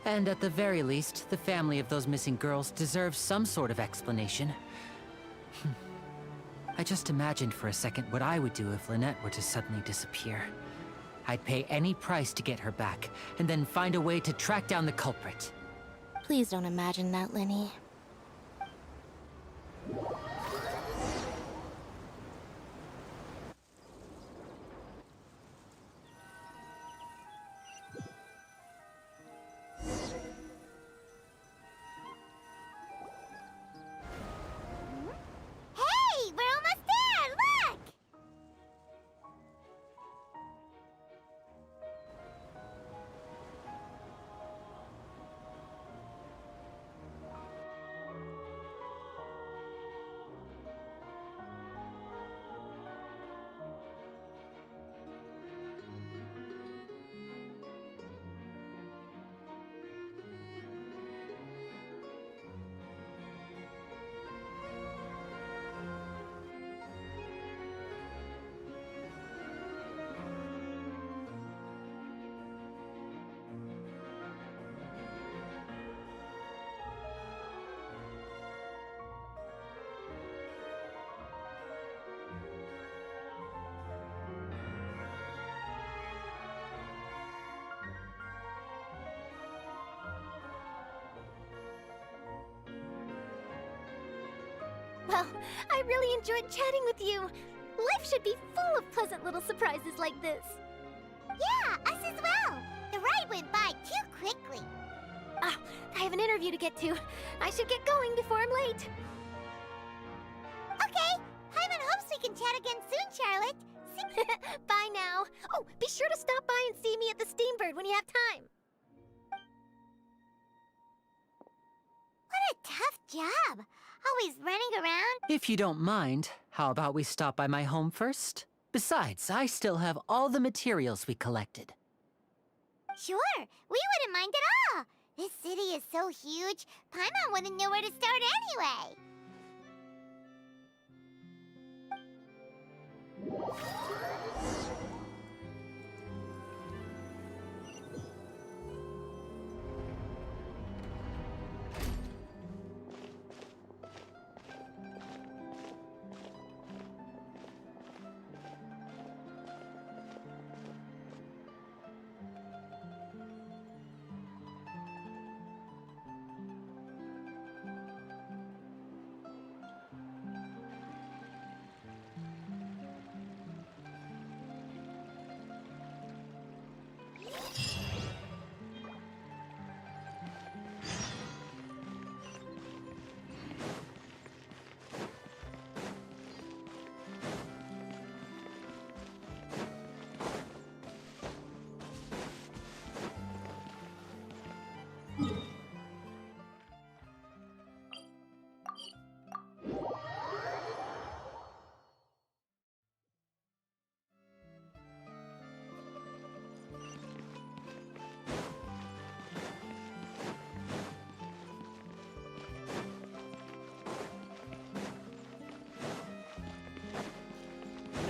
And at the very least, the family of those missing girls deserves some sort of explanation. I just imagined for a second what I would do if Lynette were to suddenly disappear. I'd pay any price to get her back, and then find a way to track down the culprit. Please don't imagine that, Linny. Hey, we're almost there! Look! Well, I really enjoyed chatting with you. Life should be full of pleasant little surprises like this. Yeah, us as well. The ride went by too quickly. Ah, I have an interview to get to. I should get going before I'm late. Okay, Hyman hopes we can chat again soon, Charlotte. Bye now. Oh, be sure to stop by and see me at the Steambird when you have time. What a tough job. Always running around. If you don't mind, how about we stop by my home first? Besides, I still have all the materials we collected. Sure, we wouldn't mind at all. This city is so huge, Paimon wouldn't know where to start anyway.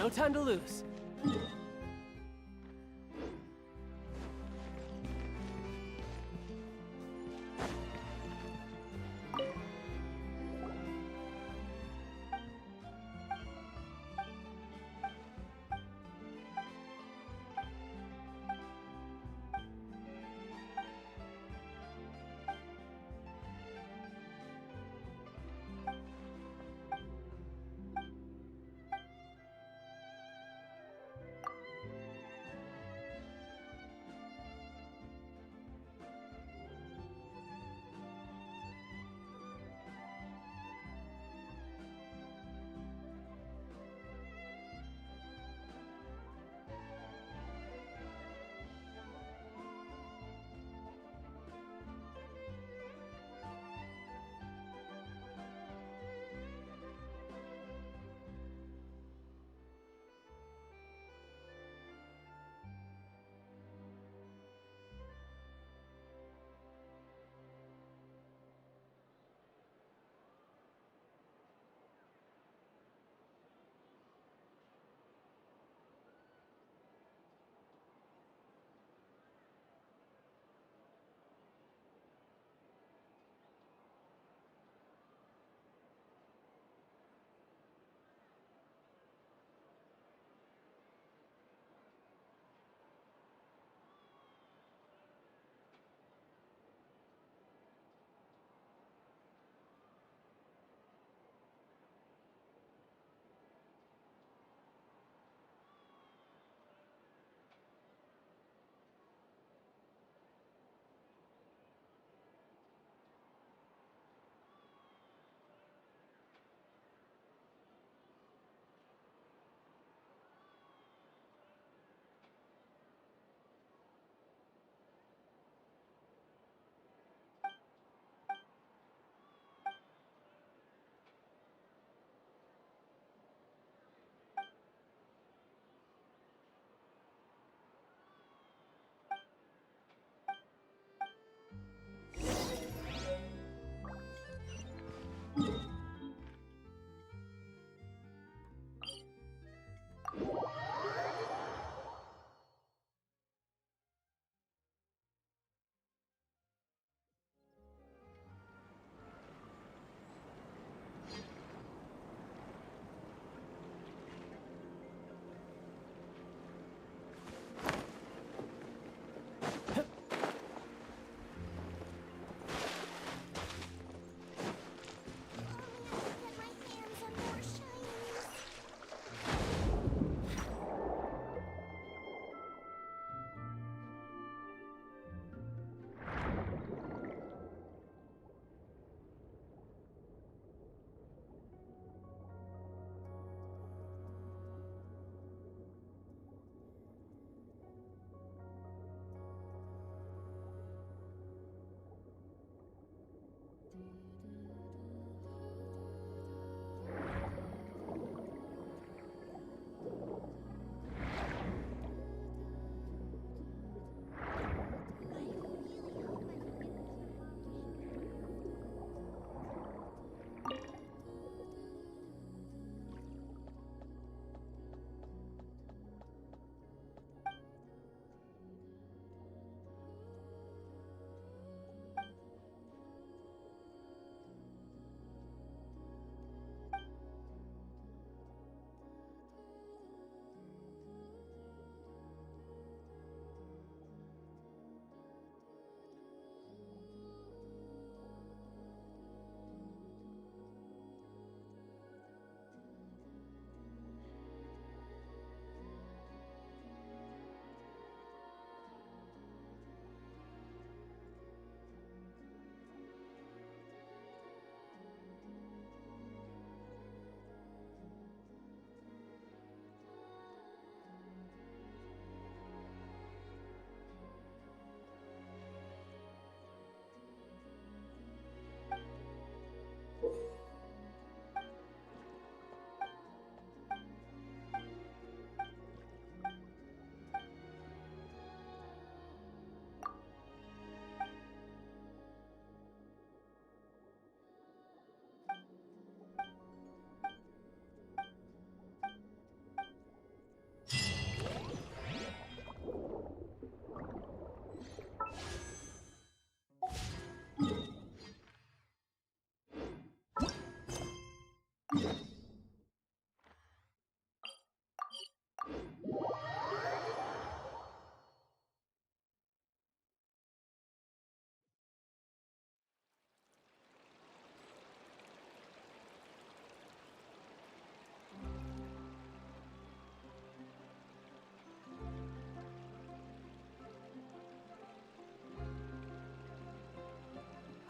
No time to lose.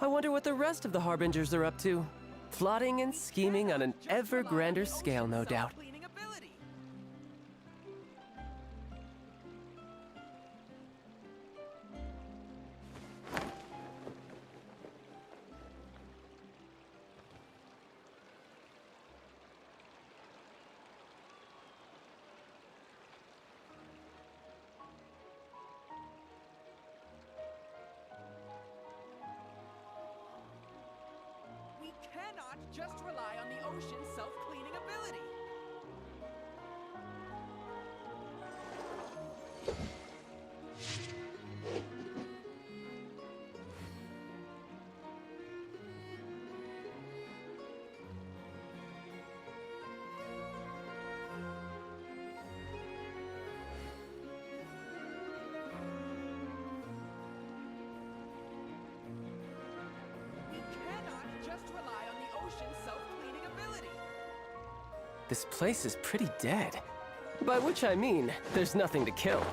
I wonder what the rest of the Harbingers are up to. Plotting and scheming on an ever grander scale, no doubt. We cannot just rely on the ocean's self-cleaning ability. We cannot just rely on the ocean's self-cleaning ability. This place is pretty dead. By which I mean, there's nothing to kill.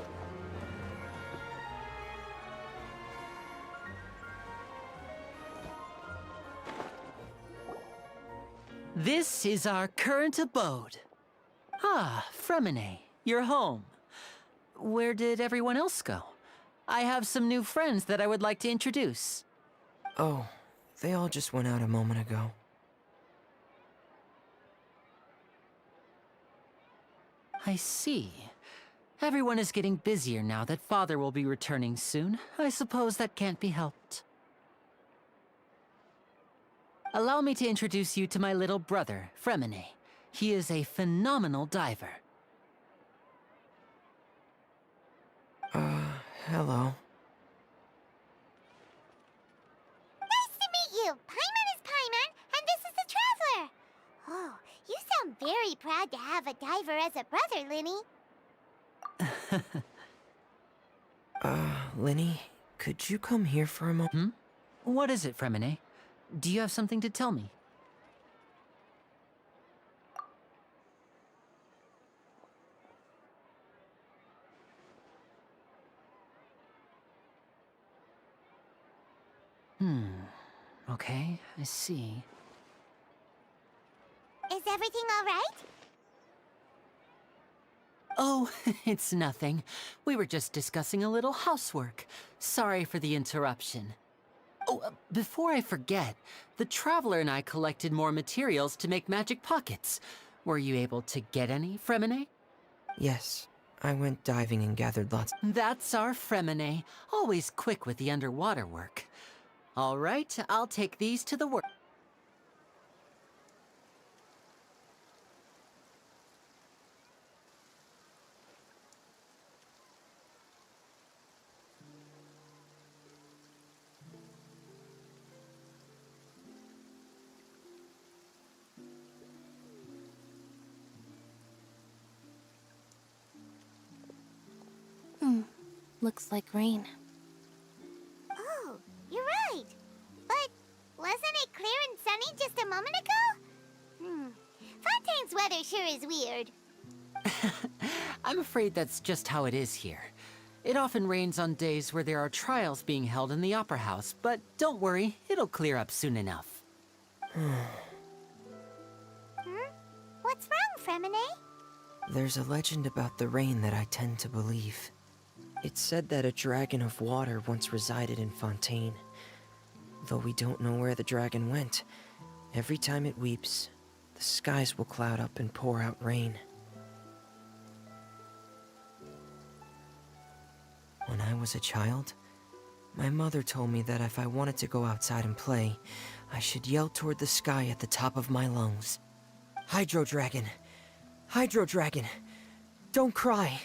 This is our current abode. Ah, Fremine, you're home. Where did everyone else go? I have some new friends that I would like to introduce. Oh, they all just went out a moment ago. I see. Everyone is getting busier now that Father will be returning soon. I suppose that can't be helped. Allow me to introduce you to my little brother, Fremine. He is a phenomenal diver. Hello. Nice to meet you! Paimon is Paimon, and this is the Traveler! Oh, you sound very proud to have a diver as a brother, Linny. Linny, could you come here for a moment? What is it, Fremine? Do you have something to tell me? Okay, I see. Is everything all right? Oh, it's nothing. We were just discussing a little housework. Sorry for the interruption. Oh, before I forget, the Traveler and I collected more materials to make magic pockets. Were you able to get any, Fremine? Yes, I went diving and gathered lots. That's our Fremine, always quick with the underwater work. All right, I'll take these to the work. Looks like rain. Oh, you're right. But wasn't it clear and sunny just a moment ago? Fontaine's weather sure is weird. I'm afraid that's just how it is here. It often rains on days where there are trials being held in the Opera House, but don't worry, it'll clear up soon enough. What's wrong, Fremine? There's a legend about the rain that I tend to believe. It's said that a dragon of water once resided in Fontaine. Though we don't know where the dragon went, every time it weeps, the skies will cloud up and pour out rain. When I was a child, my mother told me that if I wanted to go outside and play, I should yell toward the sky at the top of my lungs. Hydro Dragon! Hydro Dragon! Don't cry!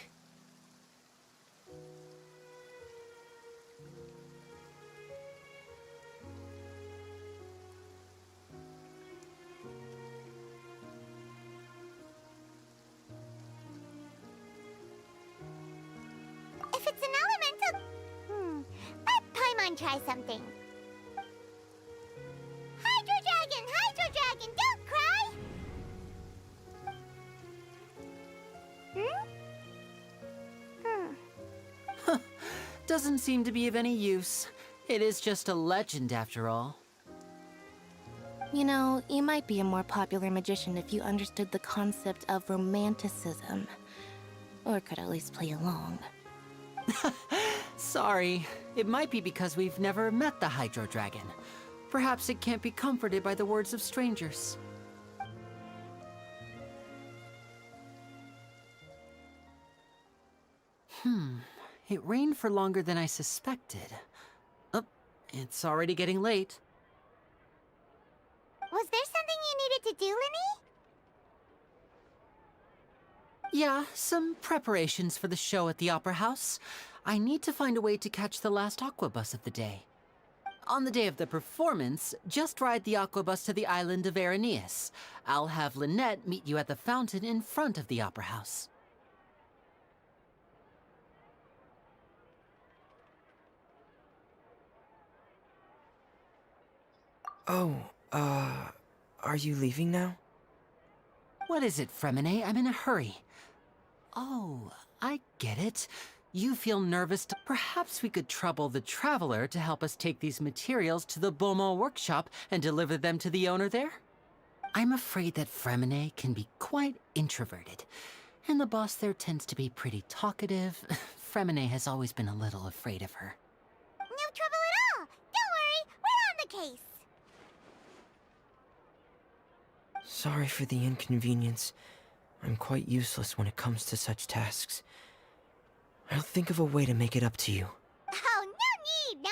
If it's an elemental... Let Paimon try something. Hydro Dragon, don't cry! Doesn't seem to be of any use. It is just a legend after all. You know, you might be a more popular magician if you understood the concept of romanticism. Or could at least play along. Sorry, it might be because we've never met the Hydro Dragon. Perhaps it can't be comforted by the words of strangers. It rained for longer than I suspected. Oh, it's already getting late. Was there something you needed to do, Linny? Yeah, some preparations for the show at the Opera House. I need to find a way to catch the last aqua bus of the day. On the day of the performance, just ride the aqua bus to the island of Araneus. I'll have Lynette meet you at the fountain in front of the Opera House. Oh, are you leaving now? What is it, Fremine? I'm in a hurry. Oh, I get it. You feel nervous. Perhaps we could trouble the Traveler to help us take these materials to the Beaumont workshop and deliver them to the owner there? I'm afraid that Fremine can be quite introverted, and the boss there tends to be pretty talkative. Fremine has always been a little afraid of her. No trouble at all. Don't worry, we're on the case. Sorry for the inconvenience. I'm quite useless when it comes to such tasks. I'll think of a way to make it up to you. Oh, no need, no.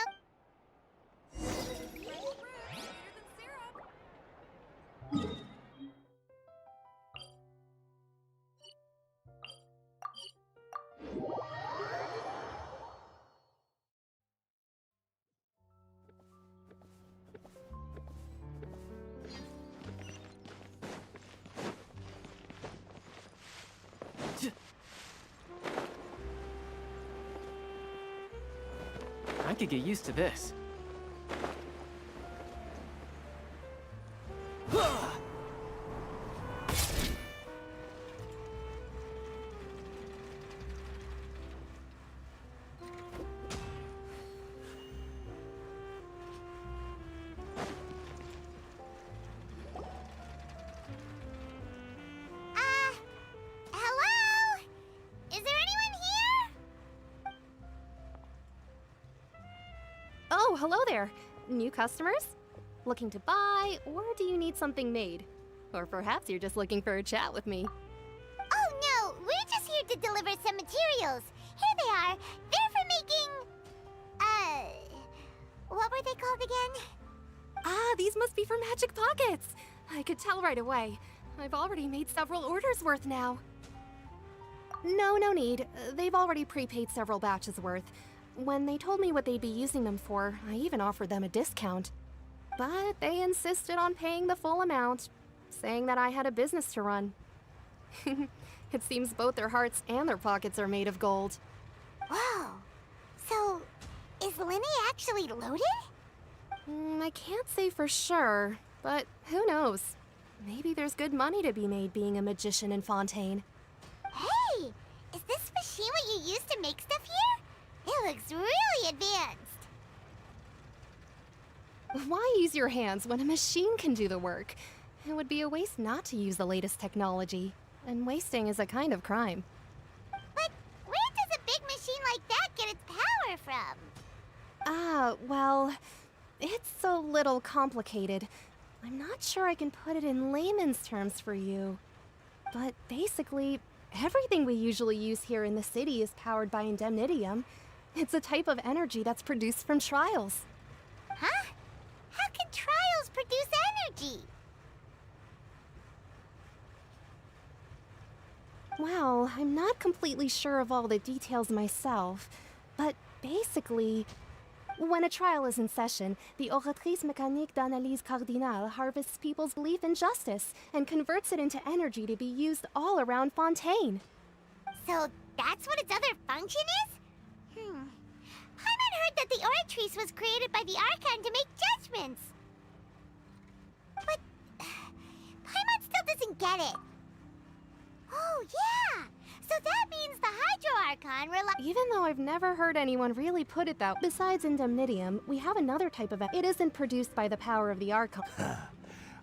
I could get used to this. Hello? Is there anyone here? Oh, hello there. New customers? Looking to buy, or do you need something made? Or perhaps you're just looking for a chat with me. Oh no, we're just here to deliver some materials. Here they are. They're for making... what were they called again? Ah, these must be for Magic Pockets. I could tell right away. I've already made several orders worth now. No need. They've already prepaid several batches worth. When they told me what they'd be using them for, I even offered them a discount. But they insisted on paying the full amount, saying that I had a business to run. It seems both their hearts and their pockets are made of gold. Whoa. So, is Linny actually loaded? I can't say for sure, but who knows? Maybe there's good money to be made being a magician in Fontaine. Hey! Is this machine what you use to make stuff here? It looks really advanced. Why use your hands when a machine can do the work? It would be a waste not to use the latest technology, and wasting is a kind of crime. But where does a big machine like that get its power from? Well, it's a little complicated. I'm not sure I can put it in layman's terms for you. But basically, everything we usually use here in the city is powered by indemnitium. It's a type of energy that's produced from trials. Huh? How can trials produce energy? Well, I'm not completely sure of all the details myself, but basically, when a trial is in session, the Oratrice Mécanique d'Analyse Cardinale harvests people's belief in justice and converts it into energy to be used all around Fontaine. So that's what its other function is? Paimon heard that the Oratrice was created by the Archon to make judgments. But Paimon still doesn't get it. Oh, yeah! So that means the Hydro Archon Even though I've never heard anyone really put it that way. Besides indemnitium, we have another type of it isn't produced by the power of the Archon.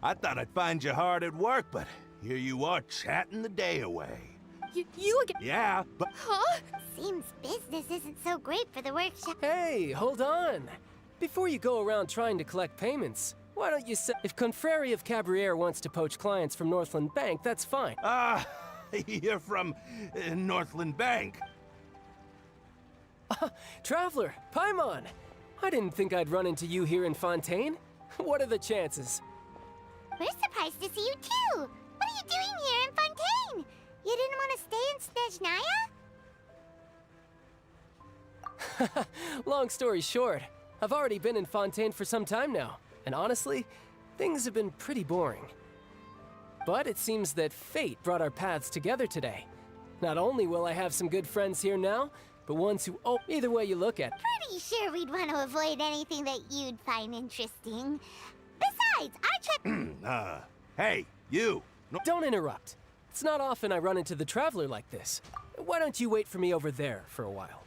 I thought I'd find you hard at work, but here you are chatting the day away. You again? Yeah, but... Huh? Seems business isn't so great for the workshop. Hey, hold on. Before you go around trying to collect payments, why don't you say if Confrérie of Cabriere wants to poach clients from Northland Bank, that's fine. Ah, you're from Northland Bank. Traveler, Paimon! I didn't think I'd run into you here in Fontaine. What are the chances? We're surprised to see you too. What are you doing here in Fontaine? You didn't want to stay in Snezhnaya? Long story short, I've already been in Fontaine for some time now, and honestly, things have been pretty boring. But it seems that fate brought our paths together today. Not only will I have some good friends here now, but ones who, oh, either way you look at it. Pretty sure we'd want to avoid anything that you'd find interesting. Besides, our trip... Hey, you! No. Don't interrupt. It's not often I run into the Traveler like this. Why don't you wait for me over there for a while?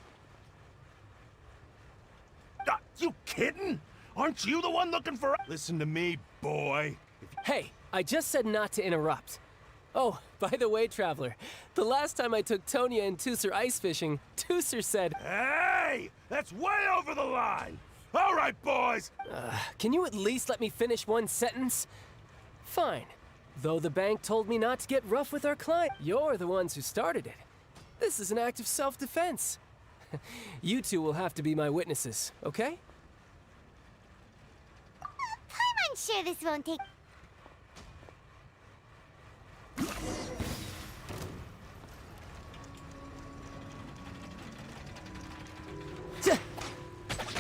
You kidding? Aren't you the one looking for... Listen to me, boy. Hey, I just said not to interrupt. Oh, by the way, Traveler, the last time I took Tonya and Tusser ice fishing, Tusser said... Hey! That's way over the line! All right, boys! Can you at least let me finish one sentence? Fine. Though the bank told me not to get rough with our client, you're the ones who started it. This is an act of self-defense. You two will have to be my witnesses, okay? I'm sure this won't take...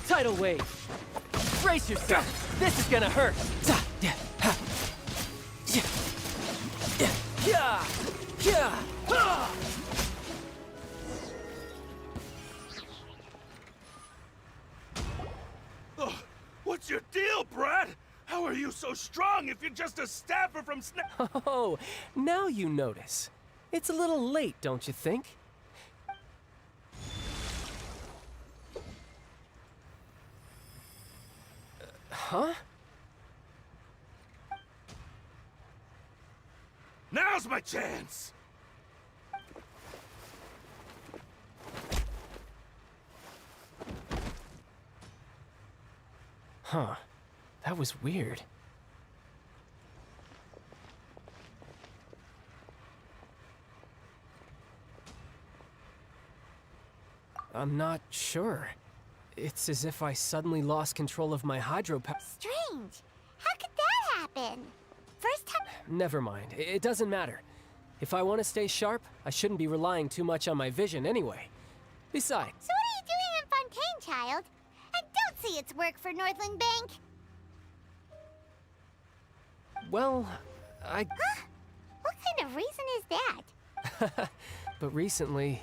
Tidal wave. Brace yourself. This is gonna hurt. What's your deal, Brad? How are you so strong if you're just a staffer from Oh, now you notice. It's a little late, don't you think? Huh? Now's my chance! Huh. That was weird. I'm not sure. It's as if I suddenly lost control of my hydro power. Strange. How could that happen? First time... Never mind. It doesn't matter. If I want to stay sharp, I shouldn't be relying too much on my vision anyway. Besides... So what are you doing in Fontaine, child? And don't say it's work for Northland Bank. Well, I... Huh? What kind of reason is that? But recently,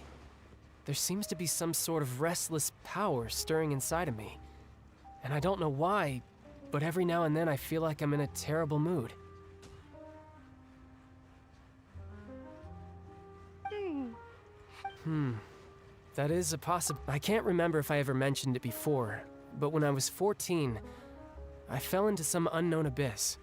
there seems to be some sort of restless power stirring inside of me. And I don't know why, but every now and then I feel like I'm in a terrible mood. That is a I can't remember if I ever mentioned it before, but when I was 14, I fell into some unknown abyss.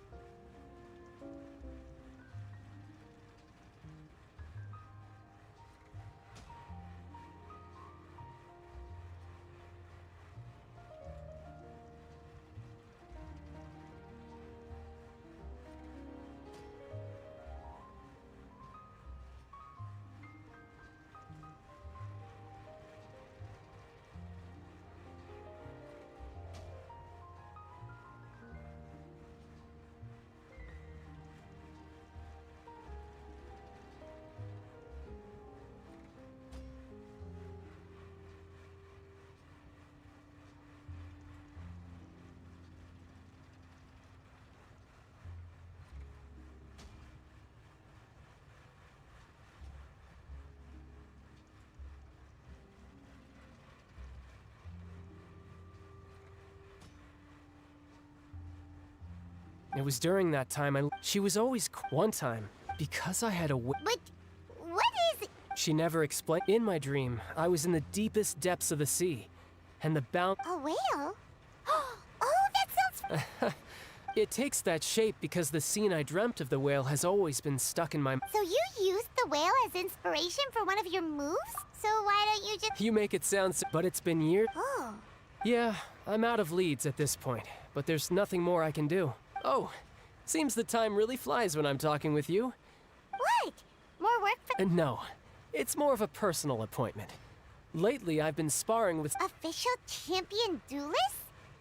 It was during that time she was always one time, because I had a But what is... She never explained. In my dream, I was in the deepest depths of the sea, and the bound. A whale? Oh, that sounds... It takes that shape because the scene I dreamt of the whale has always been stuck in my. So you used the whale as inspiration for one of your moves? So why don't you just... You make it sound but it's been years. Oh. Yeah, I'm out of leads at this point, but there's nothing more I can do. Oh, seems the time really flies when I'm talking with you. What? More work for... No, it's more of a personal appointment. Lately, I've been sparring with... Official champion duelist?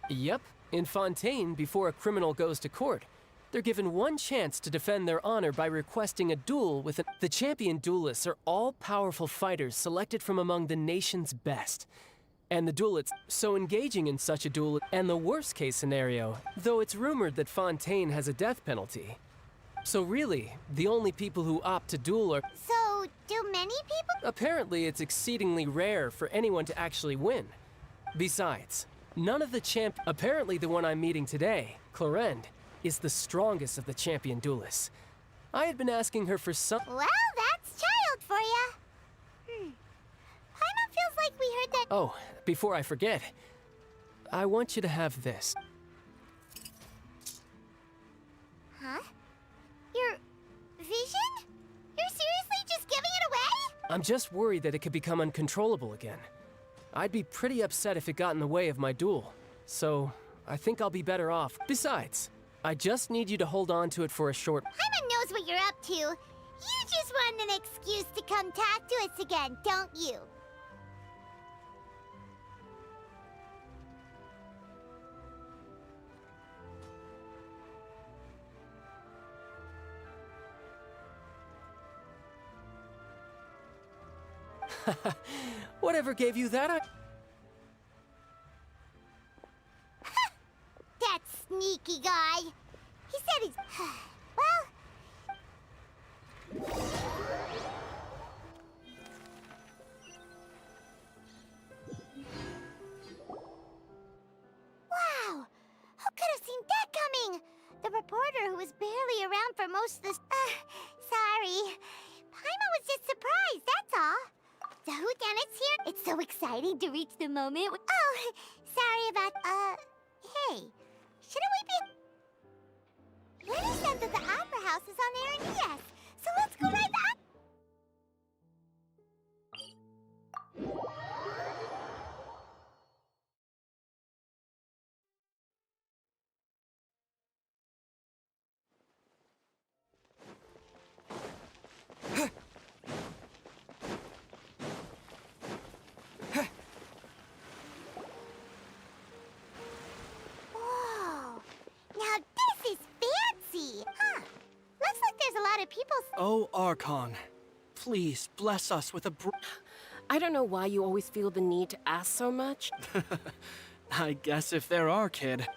Yep, in Fontaine, before a criminal goes to court. They're given one chance to defend their honor by requesting a duel with The champion duelists are all powerful fighters selected from among the nation's best. And the duelists, so engaging in such a duel, and the worst case scenario, though it's rumored that Fontaine has a death penalty. So really, the only people who opt to duel are... So, do many people? Apparently, it's exceedingly rare for anyone to actually win. Besides, none of the Apparently, the one I'm meeting today, Clarend, is the strongest of the champion duelists. I had been asking her for some... Well, that's child for ya. Paimon feels like we heard that... Oh, before I forget, I want you to have this. Huh? Your vision? You're seriously just giving it away? I'm just worried that it could become uncontrollable again. I'd be pretty upset if it got in the way of my duel, so I think I'll be better off. Besides, I just need you to hold on to it for a short... Paimon knows what you're up to. You just want an excuse to come talk to us again, don't you? Whatever gave you that? That sneaky guy. He said he's... well... Wow! Who could have seen that coming? The reporter who was barely around for most of this... sorry. Paimon was just surprised, that's all. The whodunit's here? It's so exciting to reach the moment. Oh, sorry about... hey. Shouldn't we be... Lenny said that the Opera House is on air in ES, so let's go right back. Oh, Archon, please bless us with a I don't know why you always feel the need to ask so much. I guess if there are, kid.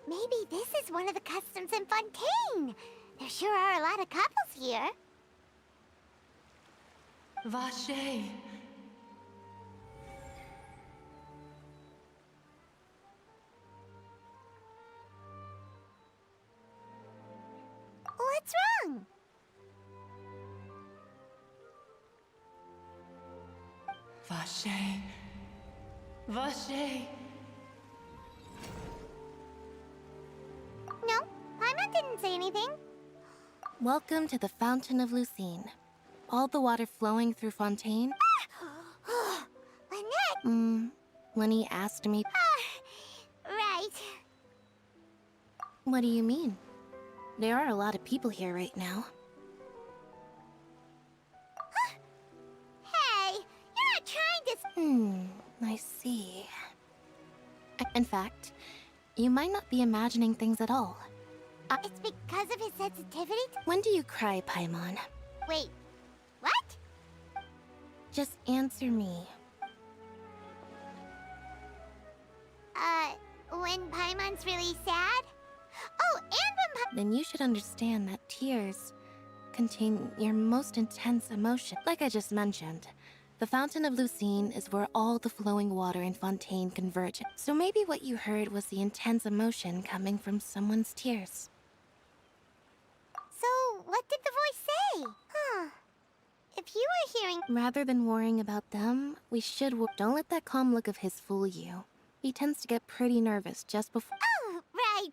Maybe this is one of the customs in Fontaine. There sure are a lot of couples here. Vache. What's wrong? Vache. Vache. No, Paimon didn't say anything. Welcome to the Fountain of Lucine. All the water flowing through Fontaine. Lynette! Lenny asked me. Right. What do you mean? There are a lot of people here right now. Hey, you're not trying to... I see. In fact, you might not be imagining things at all. It's because of his sensitivity? When do you cry, Paimon? Wait, what? Just answer me. When Paimon's really sad? Oh, and when Then you should understand that tears contain your most intense emotion. Like I just mentioned, the Fountain of Lucine is where all the flowing water in Fontaine converge. So maybe what you heard was the intense emotion coming from someone's tears. So, What did the voice say? Huh. If you were hearing... Rather than worrying about them, we should don't let that calm look of his fool you. He tends to get pretty nervous just before— Oh, right.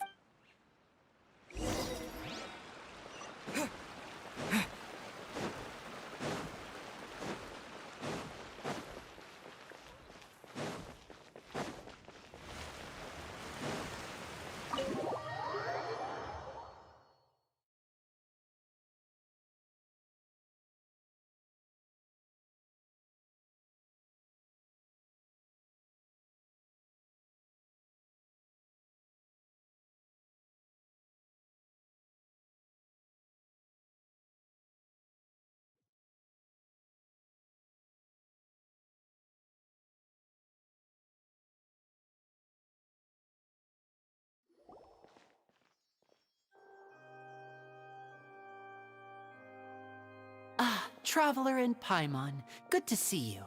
Ah, Traveler in Paimon. Good to see you.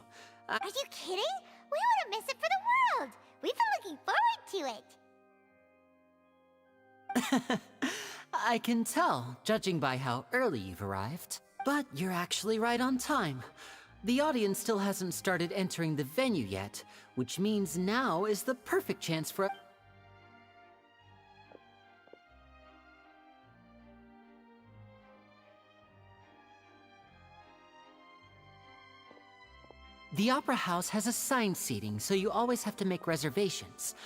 Are you kidding? We wouldn't miss it for the world. We've been looking forward to it. I can tell, judging by how early you've arrived. But you're actually right on time. The audience still hasn't started entering the venue yet, which means now is the perfect chance for— The Opera House has assigned seating, so you always have to make reservations.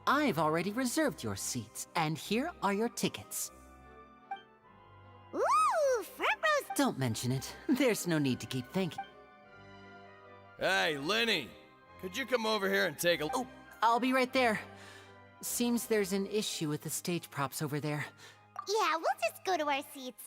I've already reserved your seats, and here are your tickets. Ooh, front rows. Don't mention it. There's no need to keep thinking. Hey, Lenny! Could you come over here and take a— Oh, I'll be right there. Seems there's an issue with the stage props over there. Yeah, we'll just go to our seats.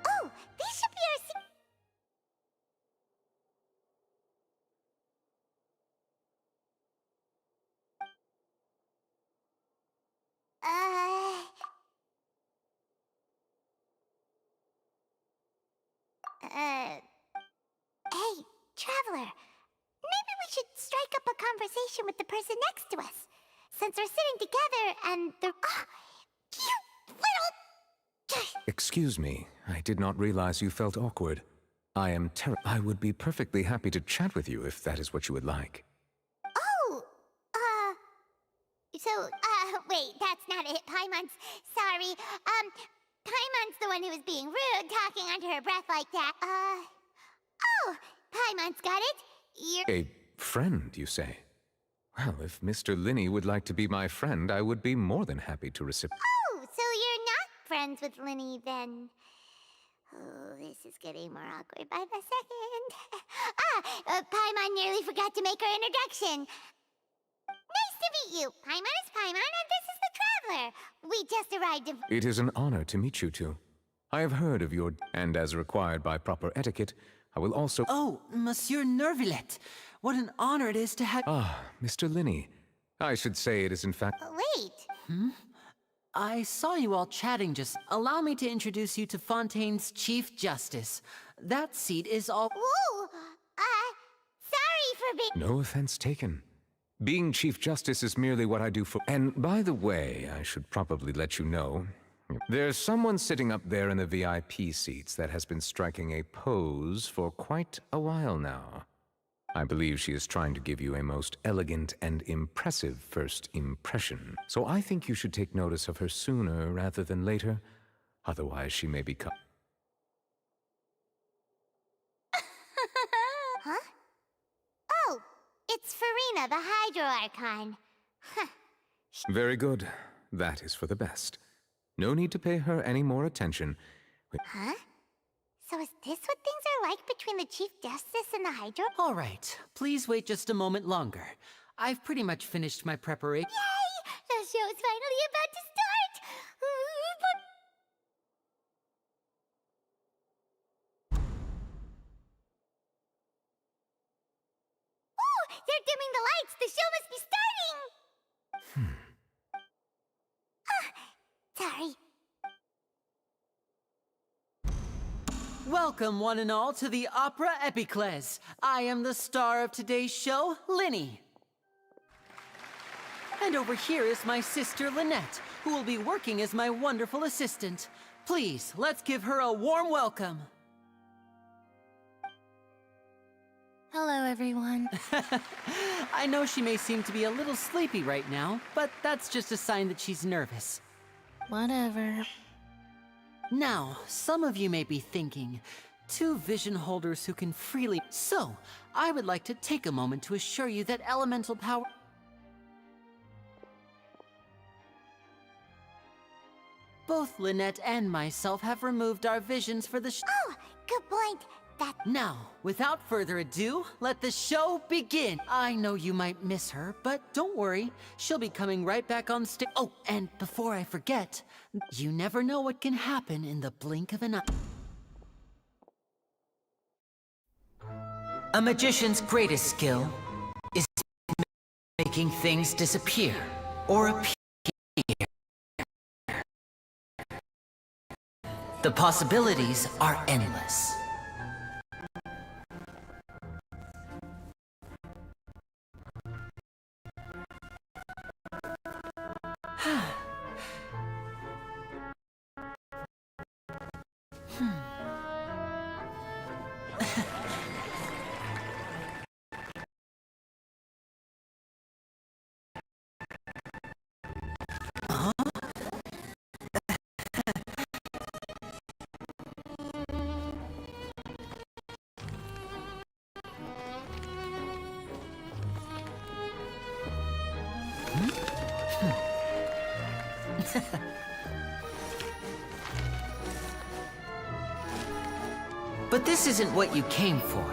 Oh, these should be our seats. Hey, Traveler. Maybe we should strike up a conversation with the person next to us. Since we're sitting together and they're... you little... Excuse me, I did not realize you felt awkward. I would be perfectly happy to chat with you if that is what you would like. Oh, wait, that's not it, Paimon's. Sorry. Paimon's the one who was being rude, talking under her breath like that. Oh, Paimon's got it. You're... A friend, you say? Well, if Mr. Linney would like to be my friend, I would be more than happy to reciprocate. Oh, so you're not friends with Linney, then? Oh, this is getting more awkward by the second. Paimon nearly forgot to make her introduction. Nice to meet you. Paimon is Paimon, and this is the Traveler. We just arrived in... It is an honor to meet you two. I have heard of your... And as required by proper etiquette, I will also... Oh, Monsieur Nervillet. What an honor it is to have... Ah, Mr. Linney. I should say it is in fact... Wait. I saw you all chatting just... Allow me to introduce you to Fontaine's Chief Justice. That seat is all... Ooh, sorry for being... No offense taken. Being Chief Justice is merely what I do for— And by the way, I should probably let you know, there's someone sitting up there in the VIP seats that has been striking a pose for quite a while now. I believe she is trying to give you a most elegant and impressive first impression. So I think you should take notice of her sooner rather than later. Otherwise, she may become— Huh? Oh, it's Farina, the Hydro Archon. Huh. Very good. That is for the best. No need to pay her any more attention. Huh? So is this what things are like between the Chief Justice and the Hydro? All right, please wait just a moment longer. I've pretty much finished my preparation. Yay! The show's finally about to start! Oh, they're dimming the lights! The show must be starting! Sorry. Welcome, one and all, to the Opera Epiclese. I am the star of today's show, Linny. And over here is my sister, Lynette, who will be working as my wonderful assistant. Please, let's give her a warm welcome. Hello, everyone. I know she may seem to be a little sleepy right now, but that's just a sign that she's nervous. Whatever. Now, some of you may be thinking, two vision holders who can freely— So, I would like to take a moment to assure you that elemental power— Both Lynette and myself have removed our visions for the Oh, good point. Now, without further ado, let the show begin. I know you might miss her, but don't worry. She'll be coming right back on stage. Oh, and before I forget, you never know what can happen in the blink of an eye. A magician's greatest skill is making things disappear or appear. The possibilities are endless. But this isn't what you came for.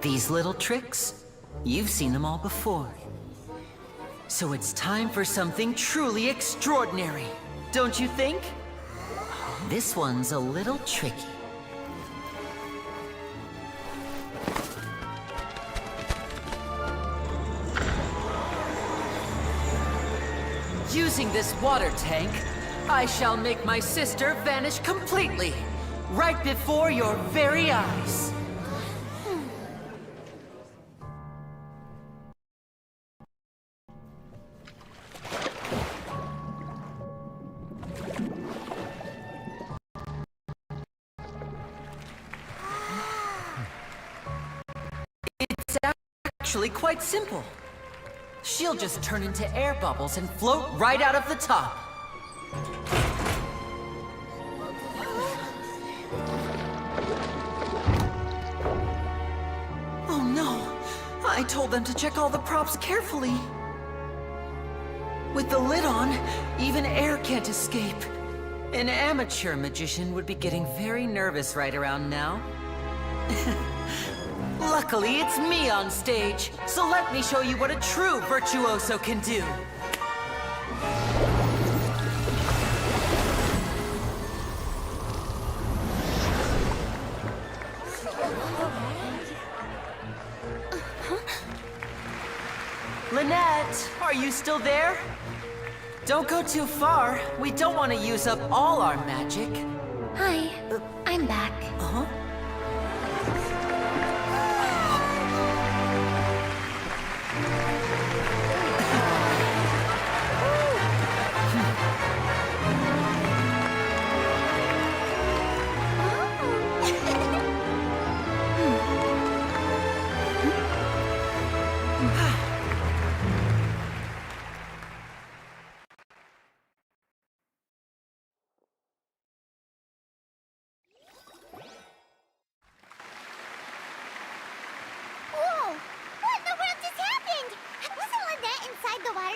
These little tricks, you've seen them all before. So it's time for something truly extraordinary, don't you think? This one's a little tricky. Using this water tank, I shall make my sister vanish completely, right before your very eyes. It's actually quite simple. She'll just turn into air bubbles and float right out of the top. Oh no! I told them to check all the props carefully. With the lid on, even air can't escape. An amateur magician would be getting very nervous right around now. Luckily, it's me on stage, so let me show you what a true virtuoso can do. Lynette, are you still there? Don't go too far. We don't want to use up all our magic. Hi, I'm back. Uh-huh.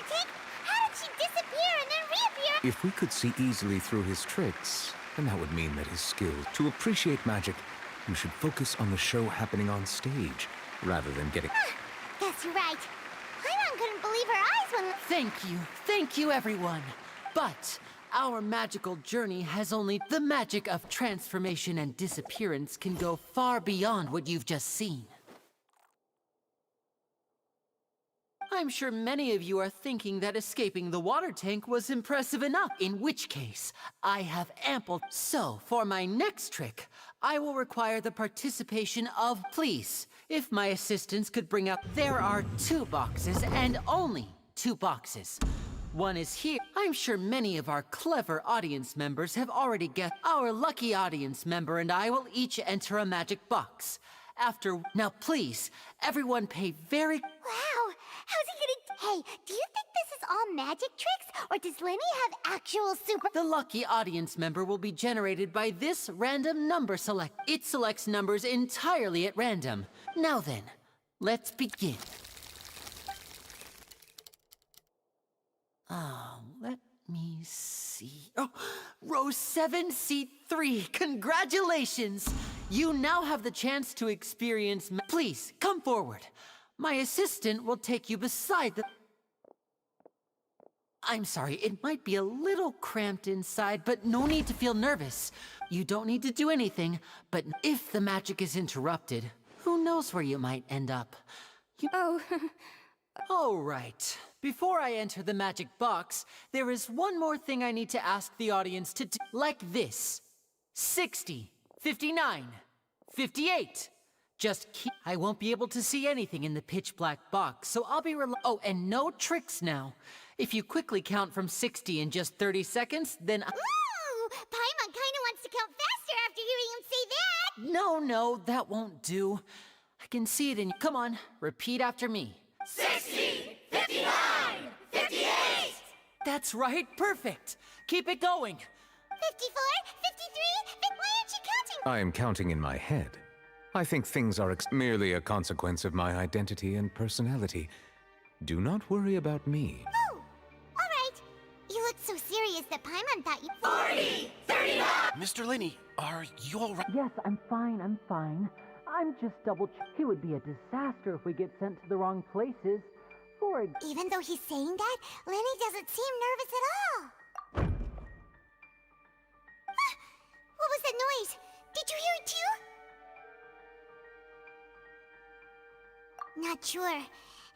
water tank? How did she disappear and then reappear? If we could see easily through his tricks, then that would mean that his skill. To appreciate magic, you should focus on the show happening on stage, rather than getting... Guess you're right. Paimon couldn't believe her eyes when... Thank you, everyone. But our magical journey has only... The magic of transformation and disappearance can go far beyond what you've just seen. I'm sure many of you are thinking that escaping the water tank was impressive enough, in which case, I have ample... So, for my next trick, I will require the participation of... Please, if my assistants could bring up... There are 2 boxes, and only 2 boxes. One is here. I'm sure many of our clever audience members have already guessed. Our lucky audience member and I will each enter a magic box. Now please, everyone pay very... Wow! How's he gonna... Hey, do you think this is all magic tricks? Or does Lenny have actual super... The lucky audience member will be generated by this random number select. It selects numbers entirely at random. Now then, let's begin. Let me see. Oh, row 7, seat 3. Congratulations! You now have the chance to experience... Please, come forward. My assistant will take you beside the... I'm sorry, it might be a little cramped inside, but no need to feel nervous. You don't need to do anything, but if the magic is interrupted, who knows where you might end up. All right. Before I enter the magic box, there is one more thing I need to ask the audience to do. Like this. 60, 59, 58. Just keep... I won't be able to see anything in the pitch black box, so I'll be Oh, and no tricks now. If you quickly count from 60 in just 30 seconds, then... Ooh! Paimon kinda wants to count faster after hearing him say that! No, that won't do. I can see it in... Come on, repeat after me. 60, 59, 58! That's right, perfect. Keep it going. 54, 53, why aren't you counting? I am counting in my head. I think things are merely a consequence of my identity and personality. Do not worry about me. Oh, alright. You looked so serious that Paimon thought you... 40, 39! Mr. Linney, are you alright? Yes, I'm fine. I'm just It would be a disaster if we get sent to the wrong places. Even though he's saying that, Lenny doesn't seem nervous at all. What was that noise? Did you hear it too? Not sure.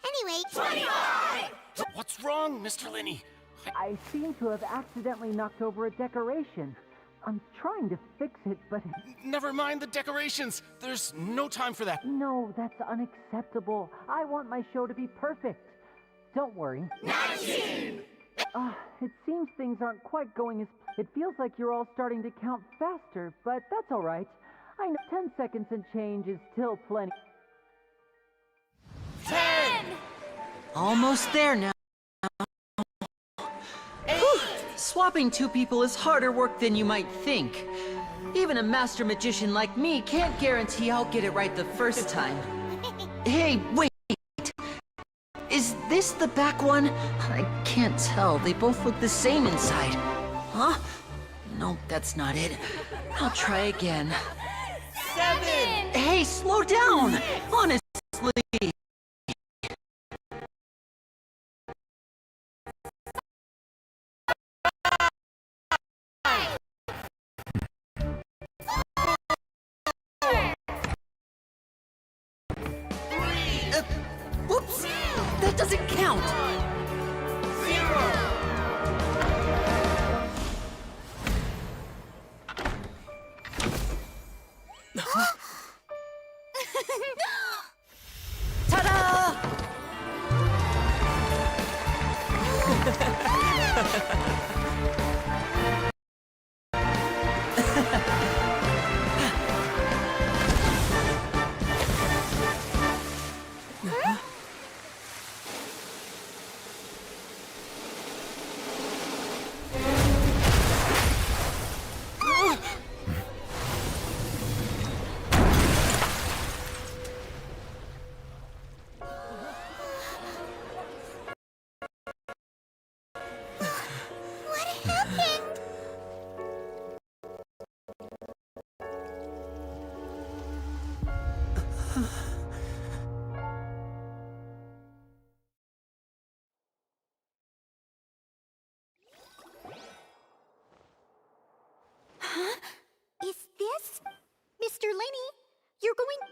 Anyway... 25! What's wrong, Mr. Linney? I seem to have accidentally knocked over a decoration. I'm trying to fix it, but... Never mind the decorations. There's no time for that. No, that's unacceptable. I want my show to be perfect. Don't worry. 19! It seems things aren't quite going as... It feels like you're all starting to count faster, but that's all right. I know 10 seconds and change is still plenty. 10! Almost there now. 8! Swapping 2 people is harder work than you might think. Even a master magician like me can't guarantee I'll get it right the first time. Hey, wait! Is this the back one? I can't tell. They both look the same inside. Huh? No, that's not it. I'll try again. 7! Hey, slow down! Honestly. Whoops! That doesn't count! 0!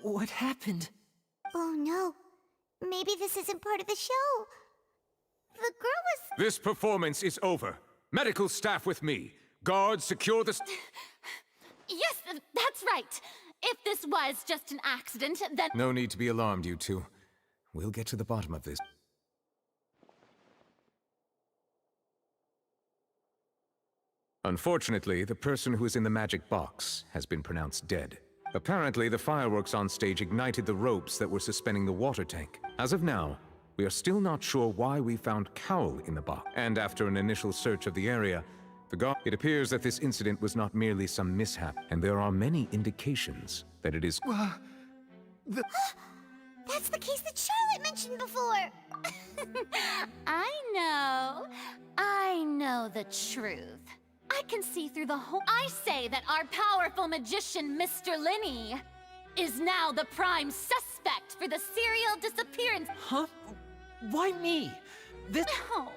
What happened? Oh no. Maybe this isn't part of the show. The girl was... This performance is over. Medical staff with me. Guards, secure the... Yes, that's right. If this was just an accident, then... No need to be alarmed, you two. We'll get to the bottom of this. Unfortunately, the person who is in the magic box has been pronounced dead. Apparently, the fireworks on stage ignited the ropes that were suspending the water tank. As of now, we are still not sure why we found Cowl in the box. And after an initial search of the area, it appears that this incident was not merely some mishap, and there are many indications that it is... That's the case that Charlotte mentioned before! I know the truth. I can see through the whole... I say that our powerful magician, Mr. Linney, is now the prime suspect for the serial disappearance... Huh? Why me? This... No.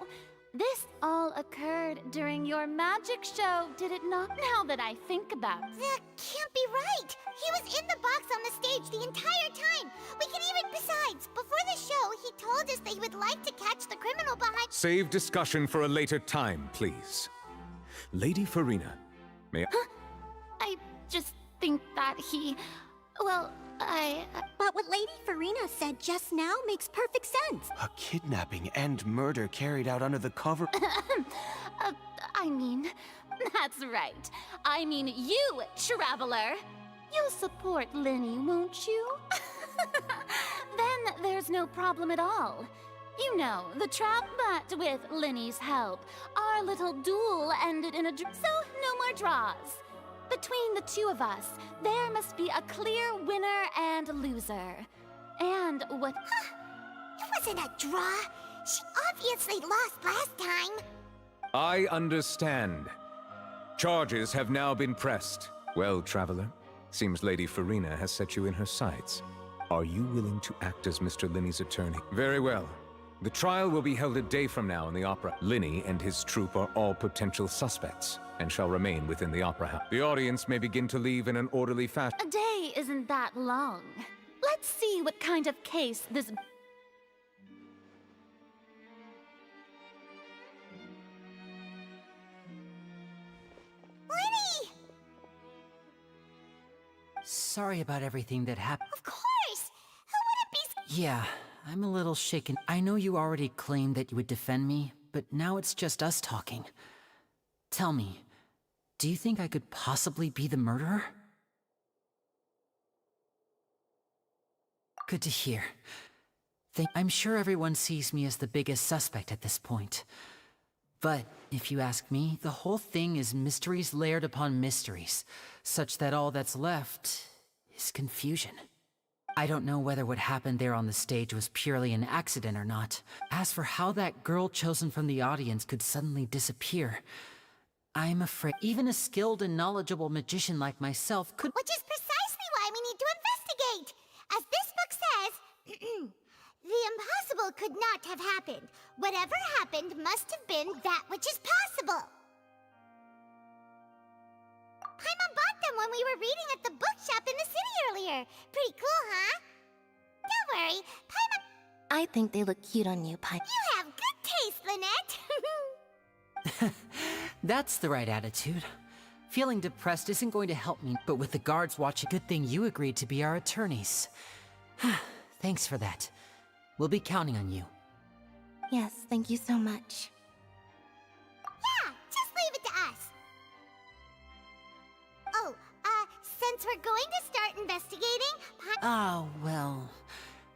This all occurred during your magic show, did it not? Now that I think about it. That can't be right! He was in the box on the stage the entire time! We can even... Besides, before the show, he told us that he would like to catch the criminal behind... Save discussion for a later time, please. Lady Farina, may I... Huh? I just think that he... Well, But what Lady Farina said just now makes perfect sense. A kidnapping and murder carried out under the cover... I mean, that's right. I mean you, Traveler. You'll support Linny, won't you? Then there's no problem at all. You know, the trap, but with Linny's help, our little duel ended in a so no more draws. Between the two of us, there must be a clear winner and loser. And what... It wasn't a draw. She obviously lost last time. I understand. Charges have now been pressed. Well, Traveler, seems Lady Farina has set you in her sights. Are you willing to act as Mr. Linney's attorney? Very well. The trial will be held a day from now in the Opera. Linney and his troupe are all potential suspects and shall remain within the Opera House. The audience may begin to leave in an orderly fashion. A day isn't that long. Let's see what kind of case this... Linny! Sorry about everything that happened. Of course! Who would it be? Yeah, I'm a little shaken. I know you already claimed that you would defend me, but now it's just us talking. Tell me, do you think I could possibly be the murderer? Good to hear. I'm sure everyone sees me as the biggest suspect at this point. But if you ask me, the whole thing is mysteries layered upon mysteries, such that all that's left is confusion. I don't know whether what happened there on the stage was purely an accident or not. As for how that girl chosen from the audience could suddenly disappear, I'm afraid even a skilled and knowledgeable magician like myself could— Which is precisely why we need to investigate! As this book says, the impossible could not have happened. Whatever happened must have been that which is possible. Paimon bought them when we were reading at the bookshop in the city earlier. Pretty cool, huh? Don't worry, Paimon... I think they look cute on you, Paimon. You have good taste, Lynette! That's the right attitude. Feeling depressed isn't going to help me, but with the guards watching, good thing you agreed to be our attorneys. Thanks for that. We'll be counting on you. Yes, thank you so much. Yeah, just leave it to us. Oh, since we're going to start investigating, Oh, well...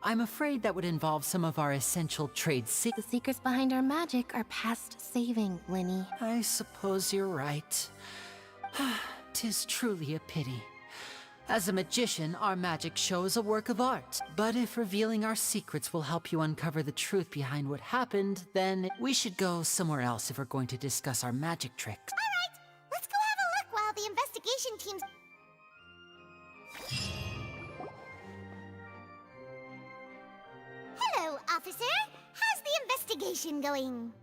I'm afraid that would involve some of our essential trade secrets. The secrets behind our magic are past saving, Linny. I suppose you're right. 'Tis truly a pity. As a magician, our magic show is a work of art. But if revealing our secrets will help you uncover the truth behind what happened, then we should go somewhere else if we're going to discuss our magic tricks. All right, let's go have a look while the investigation team's... Hello, officer. How's the investigation going?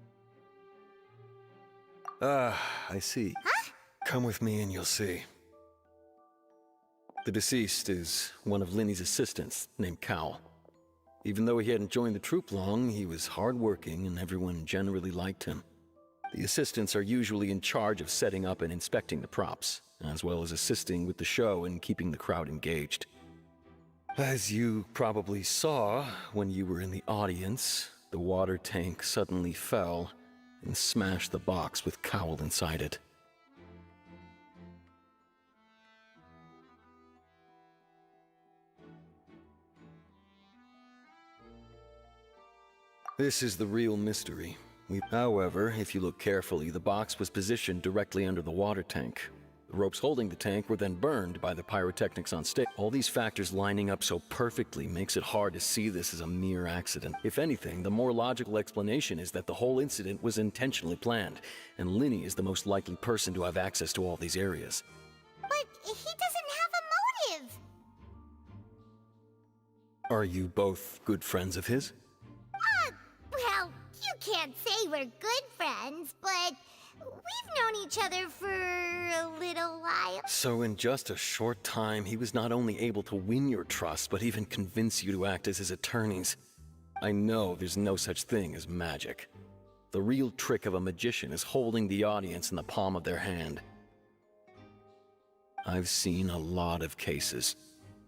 Ah, I see. Huh? Come with me and you'll see. The deceased is one of Linny's assistants, named Cal. Even though he hadn't joined the troupe long, he was hardworking and everyone generally liked him. The assistants are usually in charge of setting up and inspecting the props, as well as assisting with the show and keeping the crowd engaged. As you probably saw when you were in the audience, the water tank suddenly fell and smashed the box with Cowl inside it. This is the real mystery. However, if you look carefully, the box was positioned directly under the water tank. The ropes holding the tank were then burned by the pyrotechnics on stage. All these factors lining up so perfectly makes it hard to see this as a mere accident. If anything, the more logical explanation is that the whole incident was intentionally planned, and Linny is the most likely person to have access to all these areas. But he doesn't have a motive! Are you both good friends of his? Well, you can't say we're good friends, but we've known each other for a little while. So in just a short time, he was not only able to win your trust, but even convince you to act as his attorneys. I know there's no such thing as magic. The real trick of a magician is holding the audience in the palm of their hand. I've seen a lot of cases,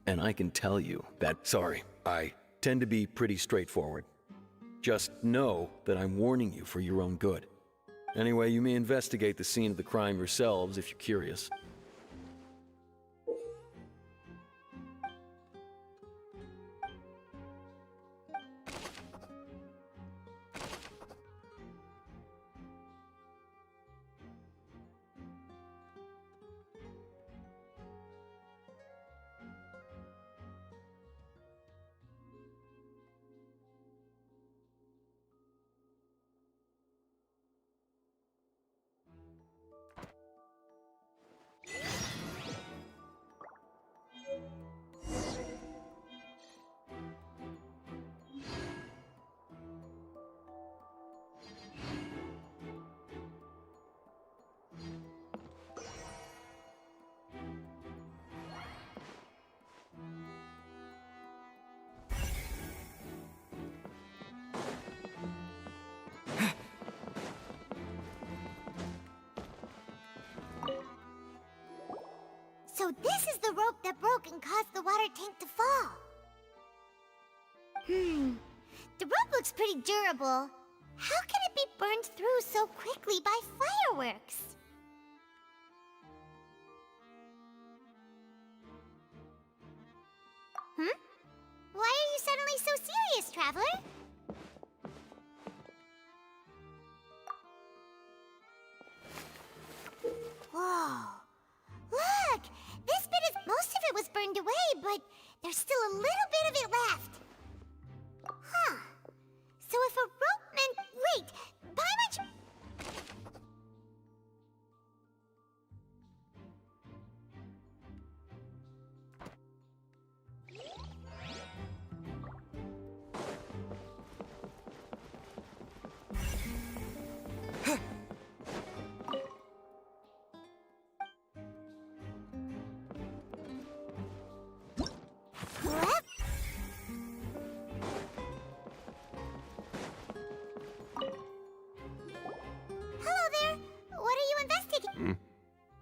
and I can tell you that, sorry, I tend to be pretty straightforward. Just know that I'm warning you for your own good. Anyway, you may investigate the scene of the crime yourselves if you're curious. So this is the rope that broke and caused the water tank to fall. The rope looks pretty durable. How can it be burned through so quickly by fireworks? Why are you suddenly so serious, Traveler? Whoa. Look! This bit is... Most of it was burned away, but there's still a little bit of it left. Huh. So if a rope meant... Wait! Paimon...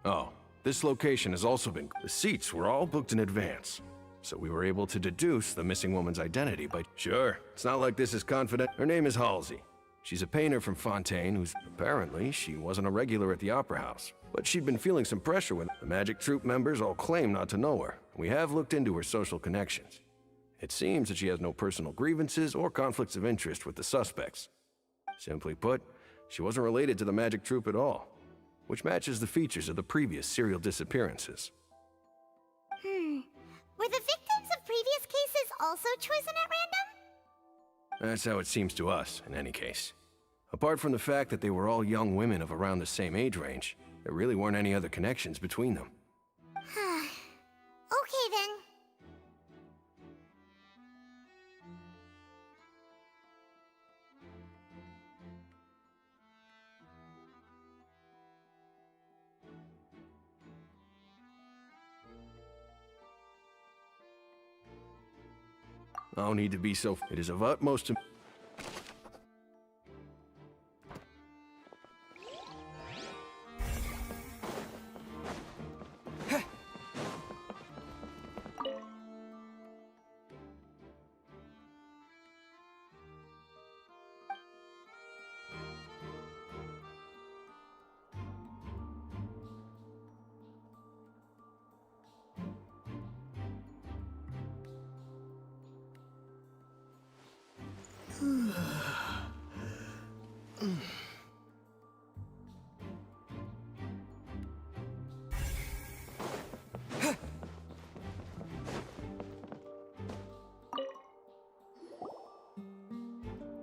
Oh, this location has also been... The seats were all booked in advance, so we were able to deduce the missing woman's identity by... Sure, it's not like this is confident. Her name is Halsey. She's a painter from Fontaine who's... Apparently, she wasn't a regular at the Opera House, but she'd been feeling some pressure when the Magic Troupe members all claim not to know her. We have looked into her social connections. It seems that she has no personal grievances or conflicts of interest with the suspects. Simply put, she wasn't related to the Magic Troupe at all, which matches the features of the previous serial disappearances. Were the victims of previous cases also chosen at random? That's how it seems to us, in any case. Apart from the fact that they were all young women of around the same age range, there really weren't any other connections between them. Okay then. No need to be so. It is of utmost importance.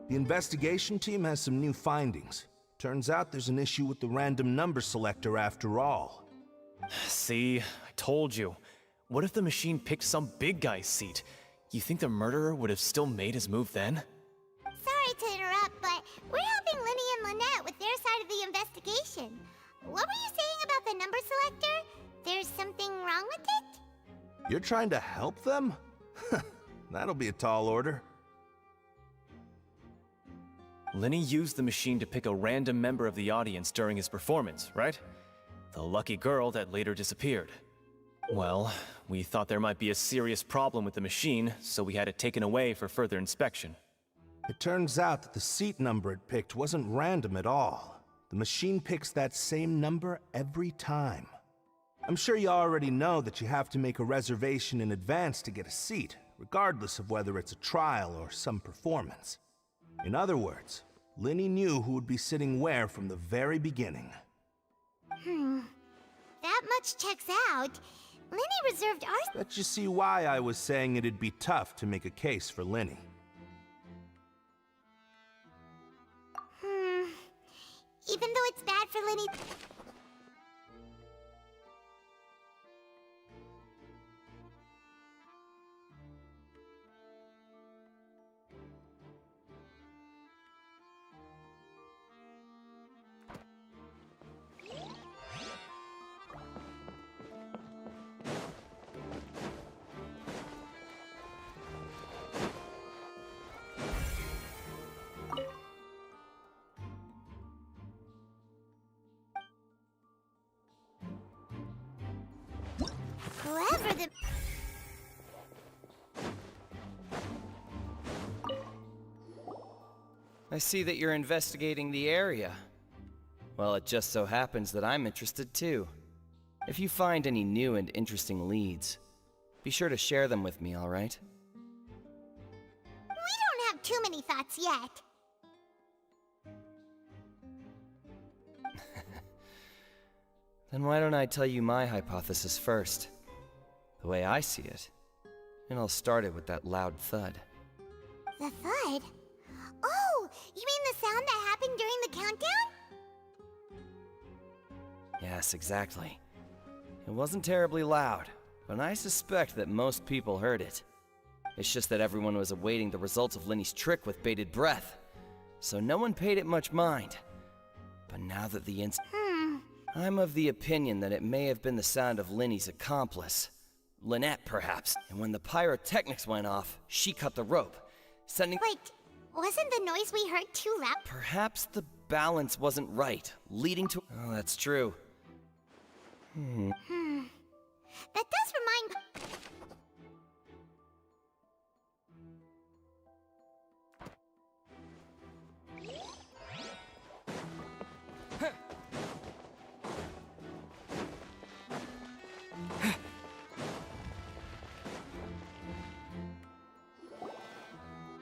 The investigation team has some new findings. Turns out there's an issue with the random number selector after all. See, I told you. What if the machine picked some big guy's seat? You think the murderer would have still made his move then? Sorry to interrupt, but we're helping Linny and Lynette with their side of the investigation. What were you saying about the number selector? There's something wrong with it? You're trying to help them? That'll be a tall order. Linny used the machine to pick a random member of the audience during his performance, right? The lucky girl that later disappeared. Well, we thought there might be a serious problem with the machine, so we had it taken away for further inspection. It turns out that the seat number it picked wasn't random at all. The machine picks that same number every time. I'm sure you already know that you have to make a reservation in advance to get a seat, regardless of whether it's a trial or some performance. In other words, Linny knew who would be sitting where from the very beginning. That much checks out. Linny reserved ours. Bet you see why I was saying it'd be tough to make a case for Linny. Even though it's bad for Linny. Whoever the... I see that you're investigating the area. Well, it just so happens that I'm interested too. If you find any new and interesting leads, be sure to share them with me, all right? We don't have too many thoughts yet. Then why don't I tell you my hypothesis first? The way I see it. And I'll start it with that loud thud. The thud? Oh, you mean the sound that happened during the countdown? Yes, exactly. It wasn't terribly loud, but I suspect that most people heard it. It's just that everyone was awaiting the results of Linny's trick with bated breath, so no one paid it much mind. But now that the I'm of the opinion that it may have been the sound of Linny's accomplice. Lynette, perhaps. And when the pyrotechnics went off, she cut the rope, sending— Wait, wasn't the noise we heard too loud? Perhaps the balance wasn't right, leading to— Oh, that's true. That does remind—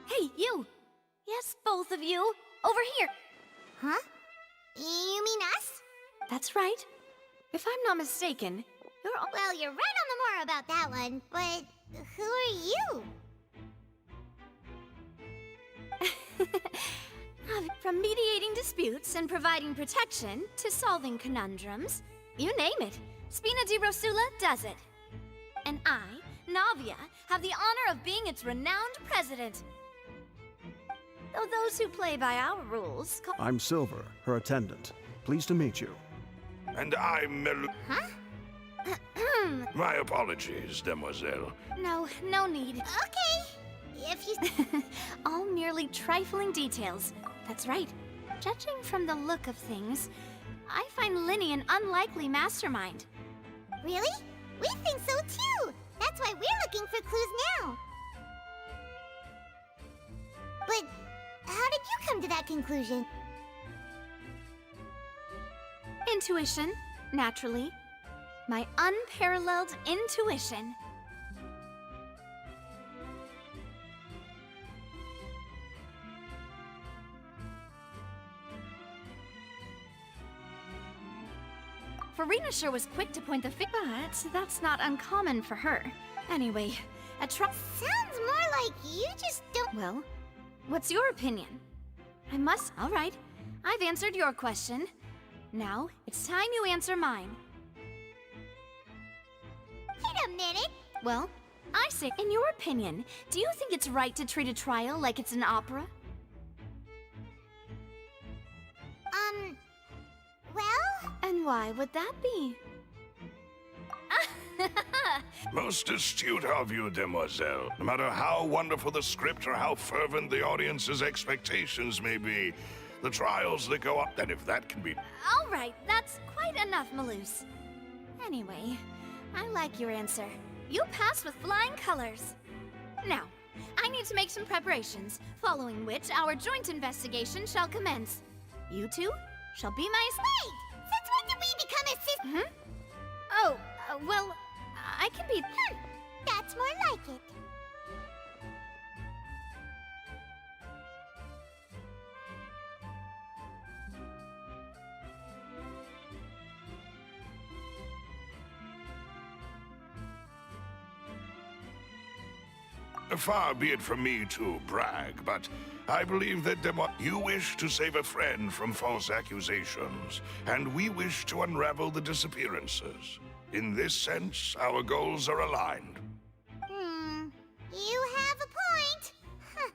Hey, you! Yes, both of you! Over here! Huh? You mean us? That's right. If I'm not mistaken, you're all— Well, you're right on the more about that one, but who are you? From mediating disputes and providing protection to solving conundrums, you name it, Spina di Rosula does it. And I, Navia, have the honor of being its renowned president. Though those who play by our rules call— I'm Silver, her attendant. Pleased to meet you. And I'm Melu— Huh? My apologies, demoiselle. No need. Okay. if you... All merely trifling details. That's right. Judging from the look of things, I find Linny an unlikely mastermind. Really? We think so too! That's why we're looking for clues now. But how did you come to that conclusion? Intuition, naturally. My unparalleled intuition. Farina sure was quick to point the finger, but that's not uncommon for her. Anyway, Sounds more like you just don't... Well, what's your opinion? All right, I've answered your question. Now, it's time you answer mine. Wait a minute! Well, I say, in your opinion, do you think it's right to treat a trial like it's an opera? Well... And why would that be? Most astute of you, demoiselle. No matter how wonderful the script or how fervent the audience's expectations may be, the trials that go up, and if that can be... All right, that's quite enough, Maloose. Anyway, I like your answer. You passed with flying colors. Now, I need to make some preparations, following which our joint investigation shall commence. You two shall be my... Wait! Since when did we become assistants? Oh, well, I can be... That's more like it. Far be it from me to brag, but I believe that you wish to save a friend from false accusations, and we wish to unravel the disappearances. In this sense, our goals are aligned. You have a point. Huh.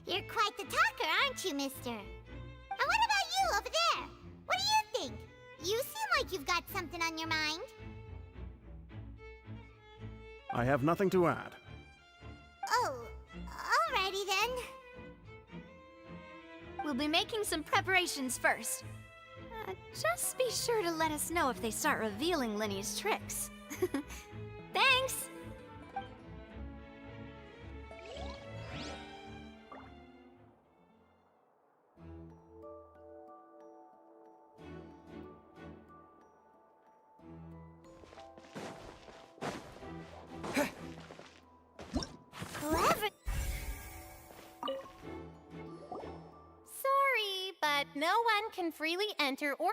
You're quite the talker, aren't you, mister? And what about you over there? What do you think? You seem like you've got something on your mind. I have nothing to add. Oh, alrighty then. We'll be making some preparations first. Just be sure to let us know if they start revealing Linny's tricks. Thanks! Clever. Sorry, but no one can freely enter or...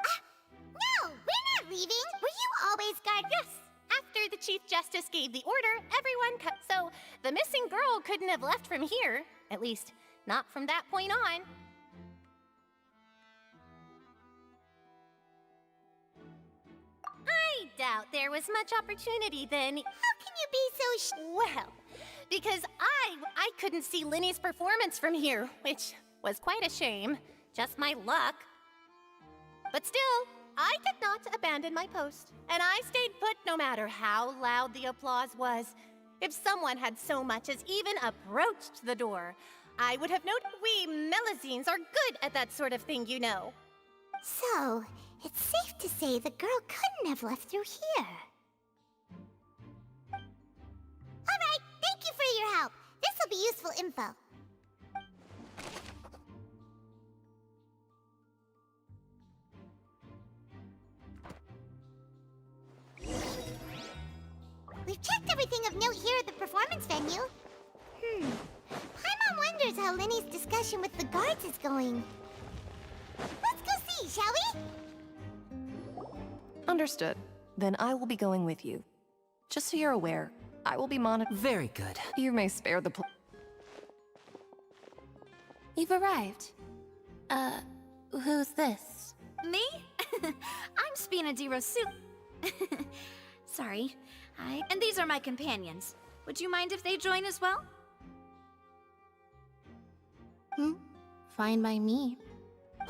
No, we're not leaving. Were you always guard? Yes, after the Chief Justice gave the order, everyone cut. So the missing girl couldn't have left from here. At least, not from that point on. I doubt there was much opportunity then. How can you be so Well, because I couldn't see Linny's performance from here, which was quite a shame. Just my luck. But still, I did not abandon my post, and I stayed put no matter how loud the applause was. If someone had so much as even approached the door, I would have noted we Melazines are good at that sort of thing, you know. So, it's safe to say the girl couldn't have left through here. Alright, thank you for your help. This'll be useful info. We've checked everything of note here at the performance venue. Paimon wonders how Linny's discussion with the guards is going. Let's go see, shall we? Understood. Then I will be going with you. Just so you're aware, I will be monitoring. Very good. You may spare the You've arrived. Who's this? Me? I'm Spina di Rosu. Sorry. And these are my companions. Would you mind if they join as well? Fine by me.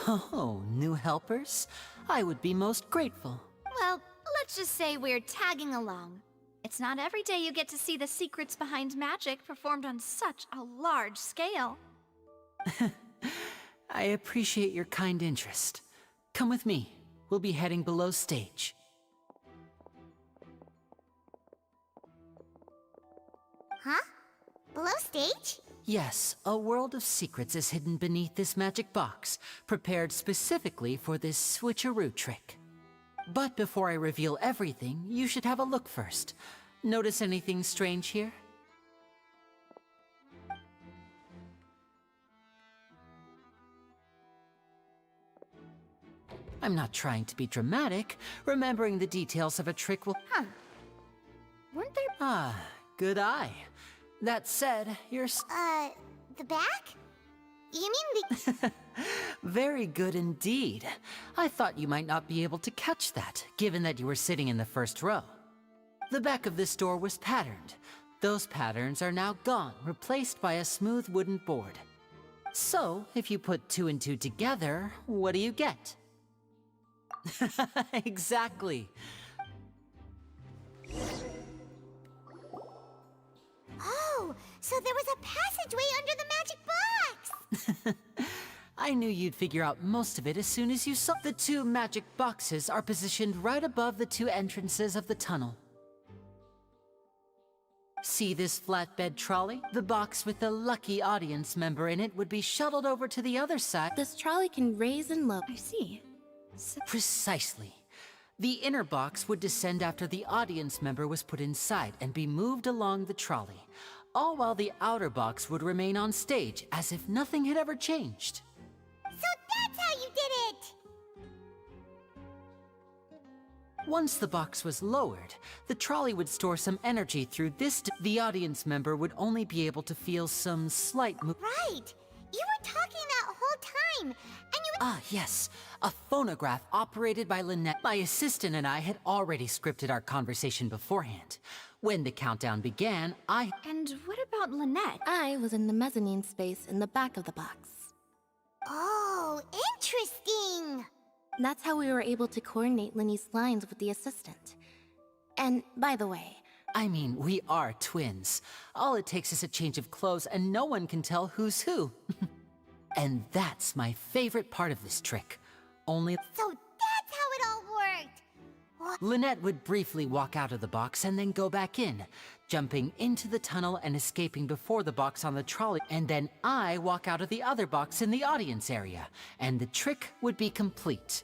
Oh, new helpers? I would be most grateful. Well, let's just say we're tagging along. It's not every day you get to see the secrets behind magic performed on such a large scale. I appreciate your kind interest. Come with me. We'll be heading below stage. Huh? Below stage? Yes, a world of secrets is hidden beneath this magic box, prepared specifically for this switcheroo trick. But before I reveal everything, you should have a look first. Notice anything strange here? I'm not trying to be dramatic. Remembering the details of a trick will... Huh. Weren't there... Ah, good eye. That said, you're... The back? You mean the... Very good indeed. I thought you might not be able to catch that, given that you were sitting in the first row. The back of this door was patterned. Those patterns are now gone, replaced by a smooth wooden board. So, if you put 2 and 2 together, what do you get? Exactly. Oh, so there was a passageway under the magic box! I knew you'd figure out most of it as soon as you saw. The 2 magic boxes are positioned right above the 2 entrances of the tunnel. See this flatbed trolley? The box with the lucky audience member in it would be shuttled over to the other side. This trolley can raise and lower. I see. Precisely. The inner box would descend after the audience member was put inside and be moved along the trolley, all while the outer box would remain on stage as if nothing had ever changed. So that's how you did it! Once the box was lowered, the trolley would store some energy through this. The audience member would only be able to feel some slight Right! You were talking that whole time, and you... Ah, yes. A phonograph operated by Lynette. My assistant and I had already scripted our conversation beforehand. When the countdown began, And what about Lynette? I was in the mezzanine space in the back of the box. Oh, interesting! That's how we were able to coordinate Linny's lines with the assistant. And, by the way... I mean, we are twins. All it takes is a change of clothes and no one can tell who's who. And that's my favorite part of this trick. Only... So that's how it all worked! What? Lynette would briefly walk out of the box and then go back in, jumping into the tunnel and escaping before the box on the trolley. And then I walk out of the other box in the audience area, and the trick would be complete.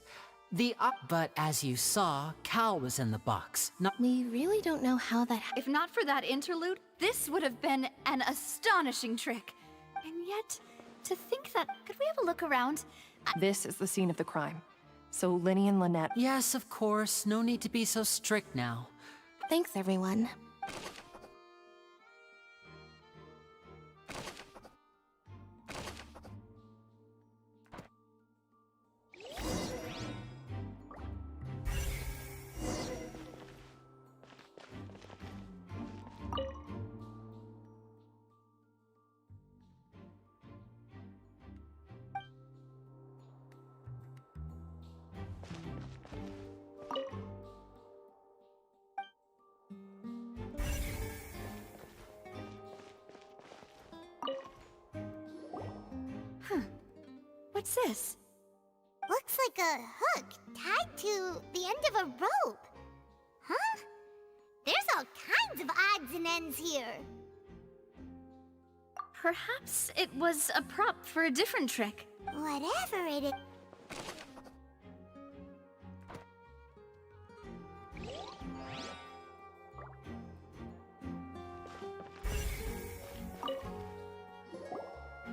But as you saw, Cal was in the box. We really don't know how that If not for that interlude, this would have been an astonishing trick. And yet, to think that... Could we have a look around? This is the scene of the crime. So Linny and Lynette... Yes, of course. No need to be so strict now. Thanks, everyone. What's this? Looks like a hook tied to the end of a rope. Huh? There's all kinds of odds and ends here. Perhaps it was a prop for a different trick. Whatever it is.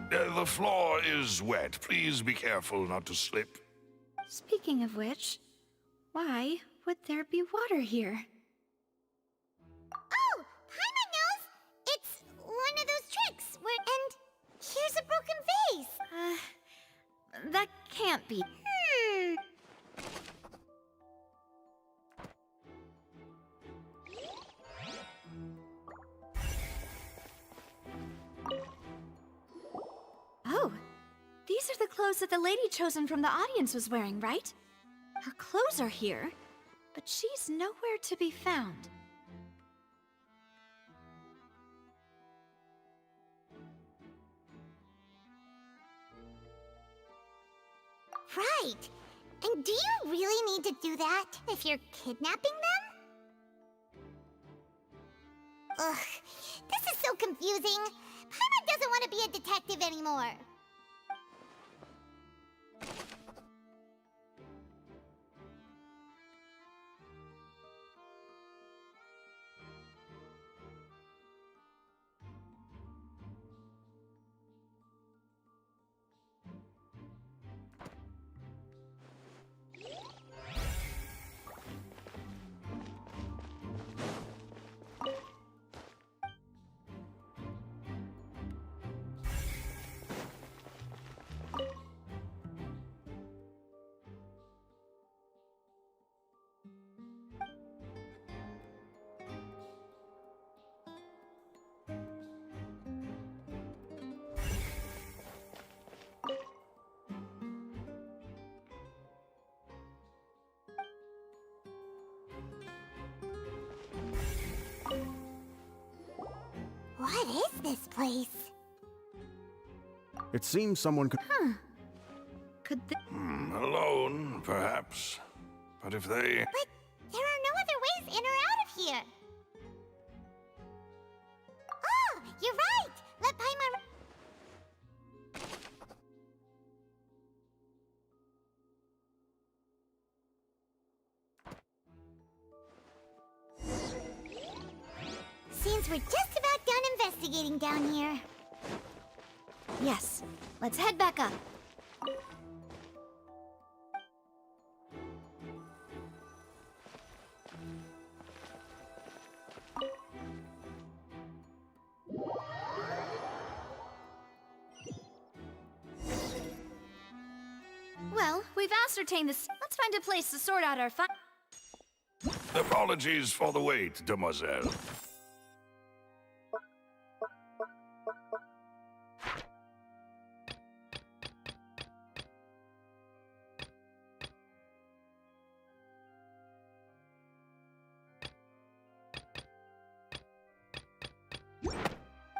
The floor is wet. Please be careful not to slip. Speaking of which, why would there be water here? Oh! Paimon knows! It's one of those tricks where... And here's a broken vase! That can't be. Oh, these are the clothes that the lady chosen from the audience was wearing, right? Her clothes are here, but she's nowhere to be found. Right. And do you really need to do that if you're kidnapping them? Ugh, this is so confusing. Paimon doesn't want to be a detective anymore. What is this place? It seems someone could... Could the... Alone, perhaps. But if they... But there are no other ways in or out of here. Oh, you're right! Let Paimon... Seems we're just about done investigating down here. Yes, let's head back up. Well, we've ascertained this. Let's find a place to sort out our Apologies for the wait, demoiselle.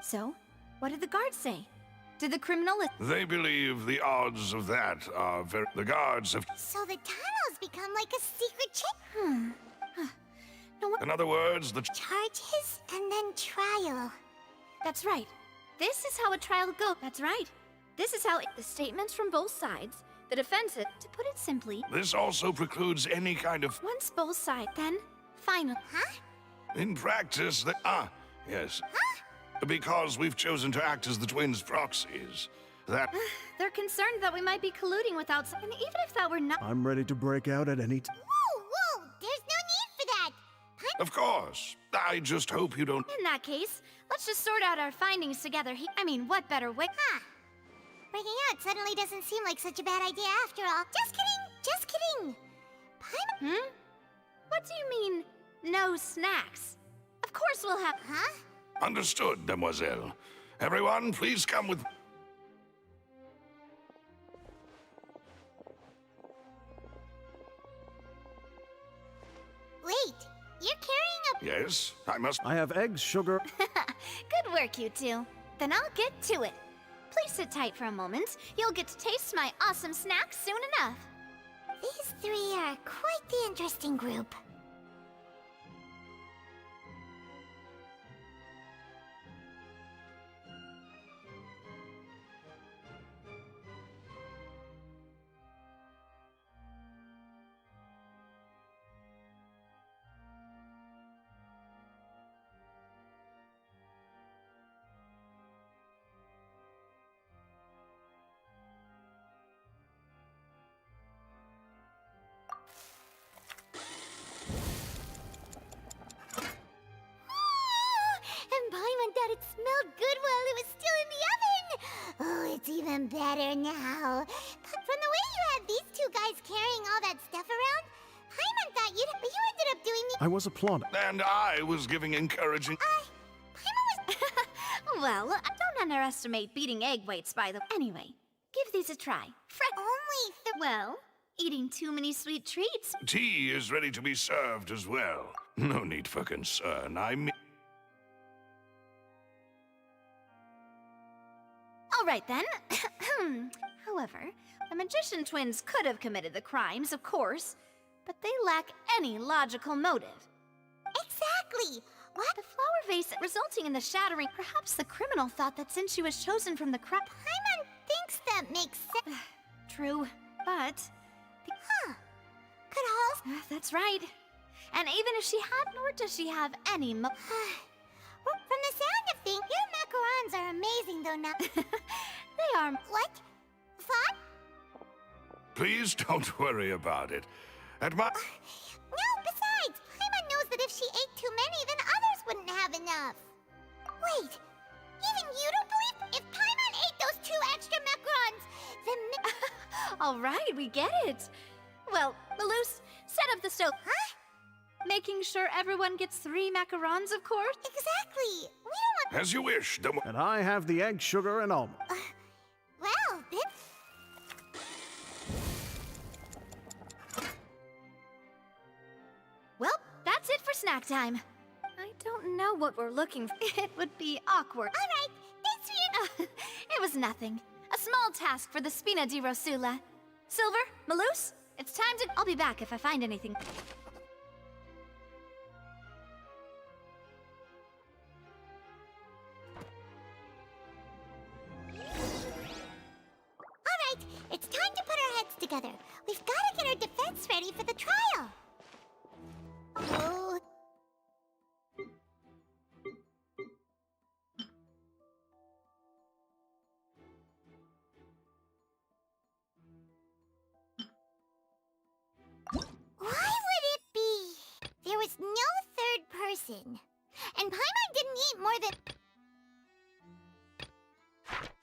So, what did the guards say? Did the criminal... They believe the odds of that are very... The guards have... So the tunnels become like a secret chip. In other words, the... Charges and then trial. That's right. This is how a trial goes. That's right. This is how the statements from both sides, the defense, to put it simply... This also precludes any kind of... Once both sides, then, final. Huh? In practice, they... yes. Huh? Because we've chosen to act as the twins' proxies. That... They're concerned that we might be colluding with outside, and even if that were not... I'm ready to break out at any time. Whoa! There's no need for that! Of course. I just hope you don't... In that case, let's just sort out our findings together. I mean, what better way... Huh. Breaking out suddenly doesn't seem like such a bad idea after all. Just kidding! Just kidding! Paimon... What do you mean, no snacks? Of course we'll have... Huh? Understood, demoiselle. Everyone, please come with... Wait, you're carrying a... Yes, I must... I have eggs, sugar... Good work, you two. Then I'll get to it. Please sit tight for a moment. You'll get to taste my awesome snacks soon enough. These three are quite the interesting group. And Paimon thought it smelled good while it was still in the oven! Oh, it's even better now. But from the way you had these two guys carrying all that stuff around, Paimon thought but you ended up doing the... I was applauding. And I was giving encouraging... Paimon was... Well, don't underestimate beating egg weights, by the way. Anyway, give these a try. Only Well, eating too many sweet treats. Tea is ready to be served as well. No need for concern. I mean... All right, then. However, The magician twins could have committed the crimes, of course, but they lack any logical motive. Exactly! What? The flower vase resulting in the shattering. Perhaps the criminal thought that since she was chosen from the crowd. Paimon thinks that makes sense. True, but. Huh. Could Halls. That's right. And even if she had, nor does she have any From the sound of things, your macarons are amazing, though, now. They are. What? Fun? Please don't worry about it. At my... No, besides, Paimon knows that if she ate too many, then others wouldn't have enough. Wait, even you don't believe? If Paimon ate those 2 extra macarons, then... All right, we get it. Well, Malus, set up the stove. Huh? Making sure everyone gets 3 macarons, of course. Exactly. We don't want... As you wish. And I have the egg, sugar, and almond. Well, then... Well, that's it for snack time. I don't know what we're looking for. It would be awkward. All right, thanks for your... It was nothing. A small task for the Spina di Rosula. Silver, Malus, it's time to... I'll be back if I find anything. All right, it's time to put our heads together. We've got to get our defense ready for the trial. Oh. Why would it be? There was no third person. And Paimon didn't eat more than...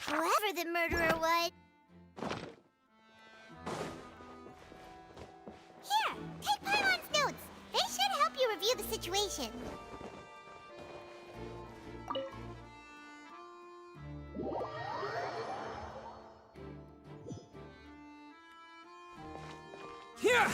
whoever the murderer was. Here, take Paimon's notes. They should help you review the situation. Here!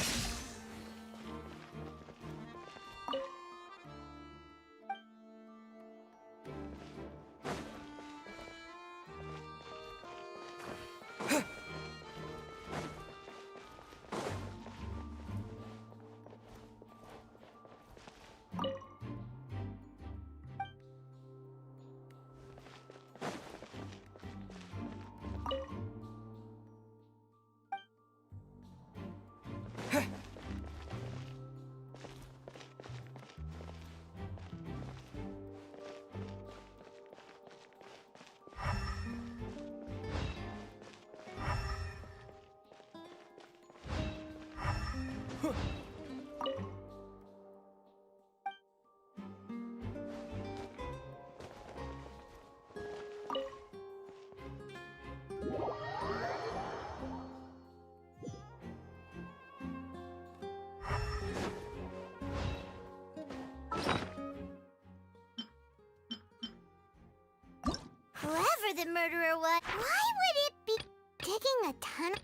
Whoever the murderer was, why would it be digging a tunnel?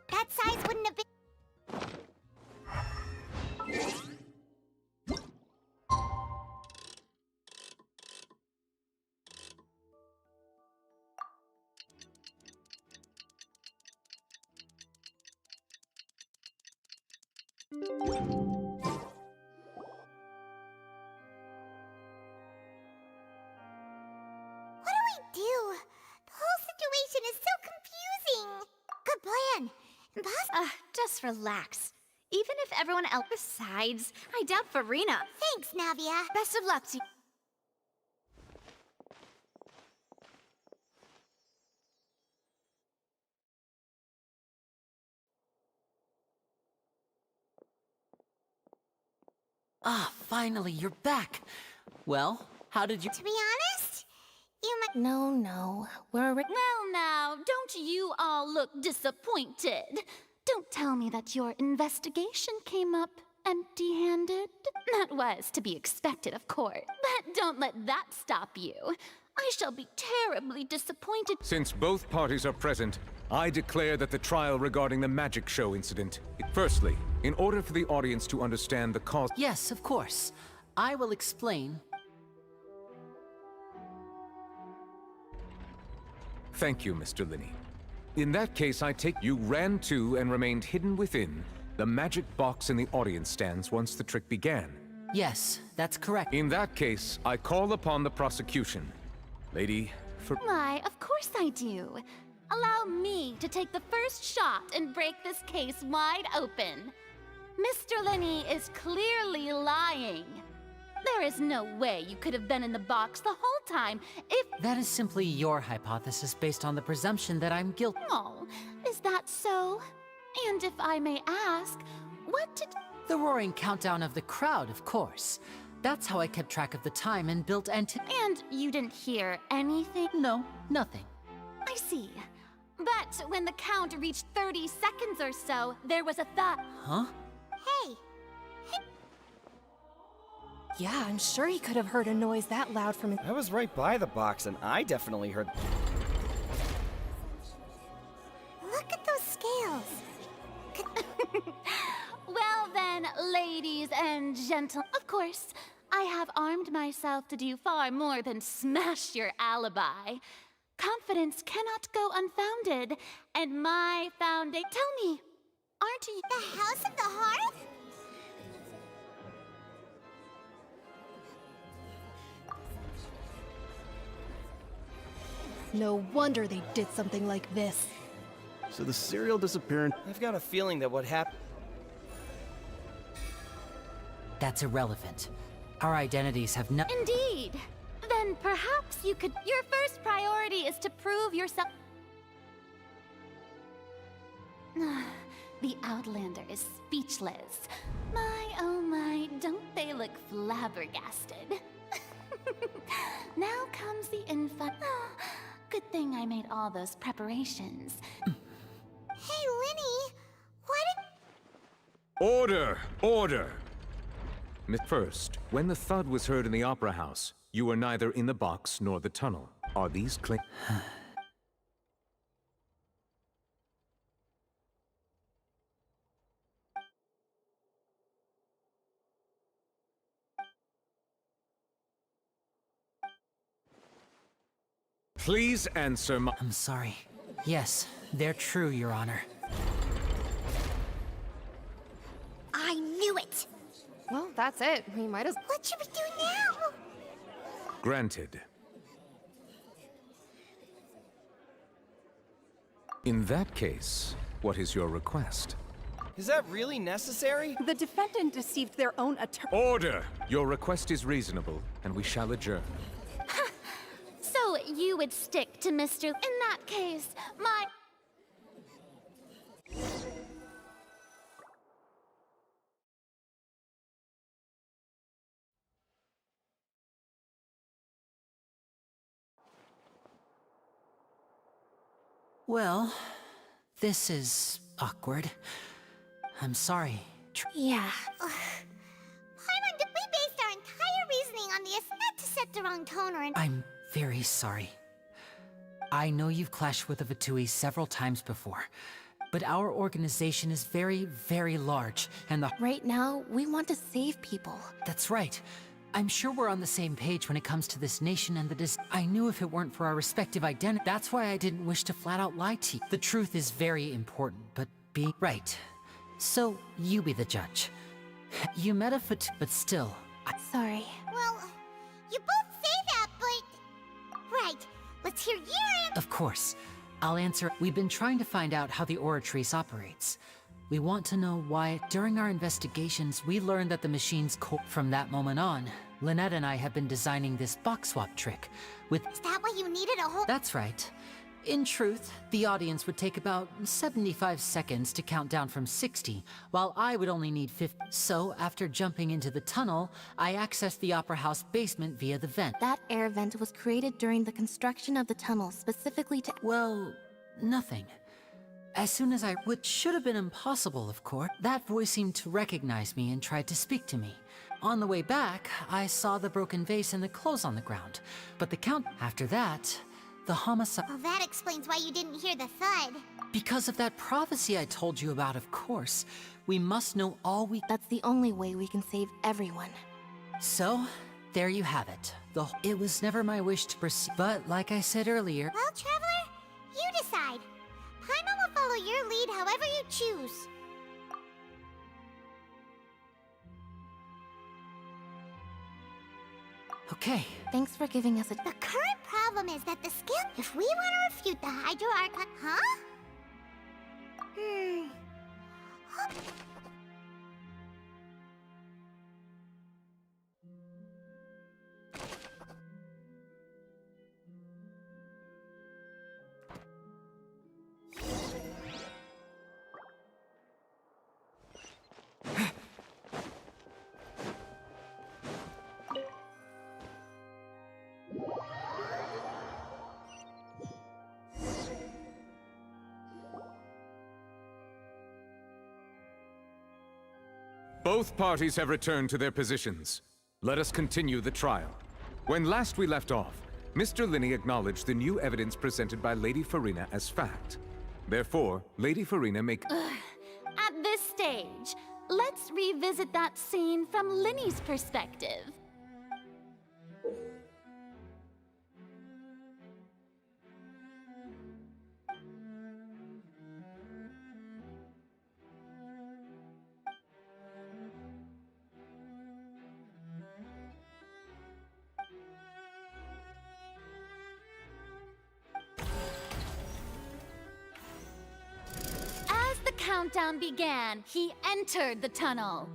That size wouldn't have been... do? The whole situation is so confusing. Good plan. Just relax. Even if everyone else... Besides, I doubt Farina. Thanks, Navia. Best of luck to you. Ah, finally, you're back. Well, how did you... To be honest, you might... No. We're... Well now, don't you all look disappointed? Don't tell me that your investigation came up empty-handed. That was to be expected, of course. But don't let that stop you. I shall be terribly disappointed. Since both parties are present, I declare that the trial regarding the magic show incident... Firstly, in order for the audience to understand the cause... Yes, of course. I will explain. Thank you, Mr. Linney. In that case, I take you ran to and remained hidden within the magic box in the audience stands once the trick began. Yes, that's correct. In that case, I call upon the prosecution. Lady, for... Why, of course I do. Allow me to take the first shot and break this case wide open. Mr. Lenny is clearly lying. There is no way you could have been in the box the whole time if— That is simply your hypothesis based on the presumption that I'm guilty. Oh, is that so? And if I may ask, what did— The roaring countdown of the crowd, of course. That's how I kept track of the time and built And you didn't hear anything? No, nothing. I see. But when the count reached 30 seconds or so, there was a thought. Huh? Hey! Yeah, I'm sure he could have heard a noise that loud from— I was right by the box, and I definitely heard... Look at those scales! Well then, ladies and gentlemen, of course, I have armed myself to do far more than smash your alibi. Confidence cannot go unfounded, and my foundation— Tell me, aren't you— The House of the Hearth? No wonder they did something like this. So the serial disappearance... I've got a feeling that what happened... That's irrelevant. Our identities have no— Indeed. Then perhaps you could— Your first priority is to prove yourself— The Outlander is speechless. My, oh my, don't they look flabbergasted? Now comes the info— Good thing I made all those preparations. Hey, Lenny! What did— Order! Order! First, when the thud was heard in the Opera House, you were neither in the box nor the tunnel. Are these clear? Please answer my— I'm sorry. Yes, they're true, Your Honor. I knew it! Well, that's it. We might as— What should we do now? Granted. In that case, what is your request? Is that really necessary? The defendant deceived their own attorney. Order! Your request is reasonable, and we shall adjourn. So you would stick to Mr. In that case, my— Well, this is awkward. I'm sorry. Yeah. Paimon, we based our entire reasoning on this not to set the wrong tone or— I'm very sorry. I know you've clashed with the Vatui several times before, but our organization is very, very large, and Right now, we want to save people. That's right. I'm sure we're on the same page when it comes to this nation and the I knew if it weren't for our respective identity. That's why I didn't wish to flat out lie to you. The truth is very important, but be right. So, you be the judge. You met a but still, Sorry. Well, you both say that, but... Right. Let's hear your answer. Of course. I'll answer. We've been trying to find out how the Oratrice operates. We want to know why, during our investigations, we learned that the machine's From that moment on, Lynette and I have been designing this box swap trick with— Is that why you needed a whole— That's right. In truth, the audience would take about 75 seconds to count down from 60, while I would only need 50. So, after jumping into the tunnel, I accessed the Opera House basement via the vent. That air vent was created during the construction of the tunnel specifically to— Well, nothing. As soon as which should have been impossible, of course, that voice seemed to recognize me and tried to speak to me. On the way back, I saw the broken vase and the clothes on the ground, but the count— After that, the homicide— Well, that explains why you didn't hear the thud. Because of that prophecy I told you about, of course. We must know all we— That's the only way we can save everyone. So, there you have it. It was never my wish to proceed, but like I said earlier— Well, Traveler, you decide. follow your lead however you choose. Okay. Thanks for giving us a... The current problem is that the skill... If we want to refute the Hydro Archon... Huh? Both parties have returned to their positions. Let us continue the trial. When last we left off, Mr. Linney acknowledged the new evidence presented by Lady Farina as fact. Therefore, Lady Farina may... At this stage, let's revisit that scene from Linney's perspective. As the countdown began, he entered the tunnel.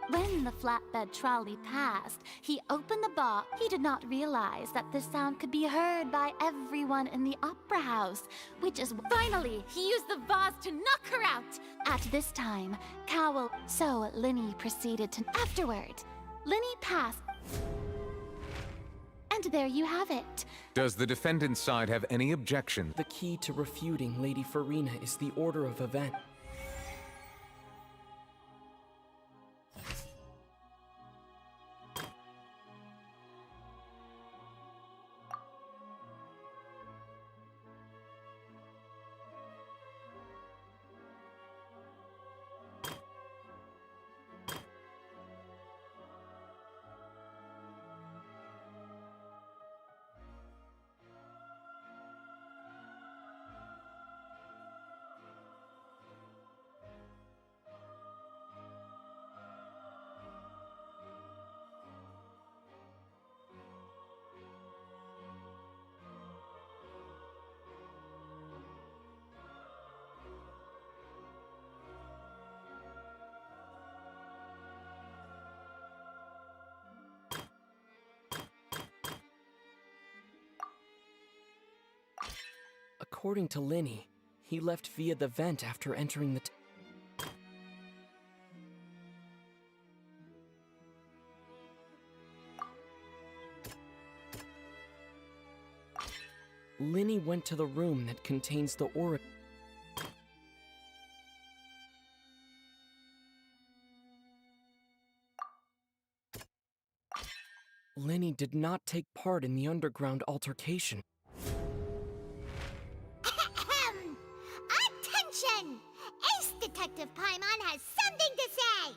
When the flatbed trolley passed, he opened the box. He did not realize that this sound could be heard by everyone in the opera house, which is... Finally, he used the vase to knock her out! At this time, Cowl... So Linney proceeded to... Afterward, Linney passed... And there you have it. Does the defendant's side have any objection? The key to refuting Lady Farina is the order of event. According to Linney, he left via the vent after entering the... Linney went to the room that contains the aura... Linney did not take part in the underground altercation. Attention! Ace Detective Paimon has something to say!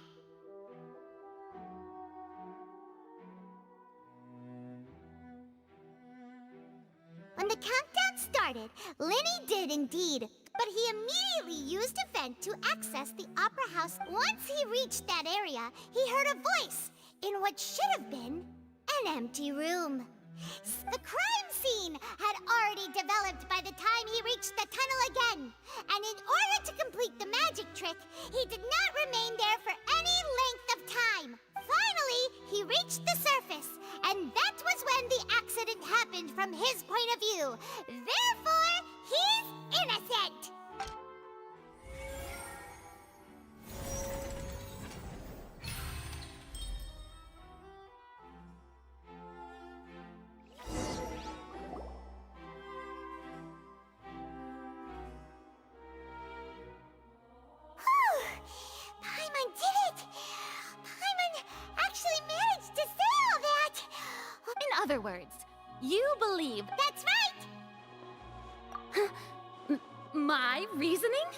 When the countdown started, Linney did indeed, but he immediately used a vent to access the Opera House. Once he reached that area, he heard a voice in what should have been an empty room. The crime scene had already developed by the time he reached the tunnel again, and in order to complete the magic trick, he did not remain there for any length of time. Finally, he reached the surface, and that was when the accident happened from his point of view. Therefore, he's innocent! Paimon did it! Paimon actually managed to say all that! In other words, you believe... That's right! My reasoning?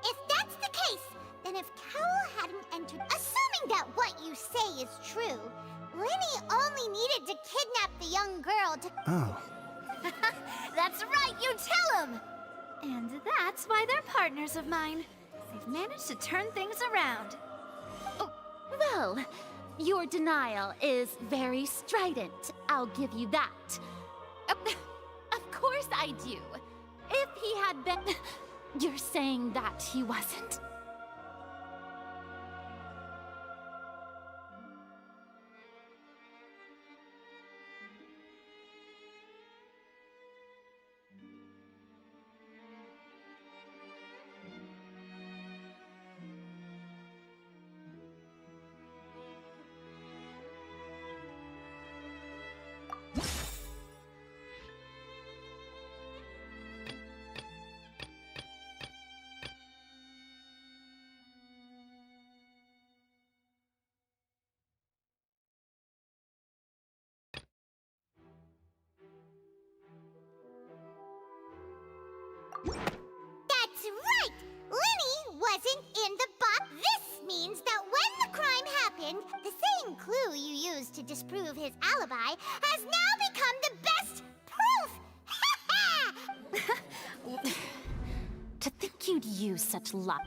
If that's the case, then if Cowl hadn't entered... Assuming that what you say is true, Lenny only needed to kidnap the young girl to... Oh. That's right, you tell him! And that's why they're partners of mine. They've managed to turn things around. Oh, well, your denial is very strident. I'll give you that. Of course I do. If he had been... You're saying that he wasn't. That's right! Lenny wasn't in the box. This means that when the crime happened, the same clue you used to disprove his alibi has now become the best proof! To think you'd use such luck.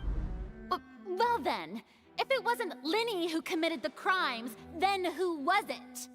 Well then, if it wasn't Lenny who committed the crimes, then who was it?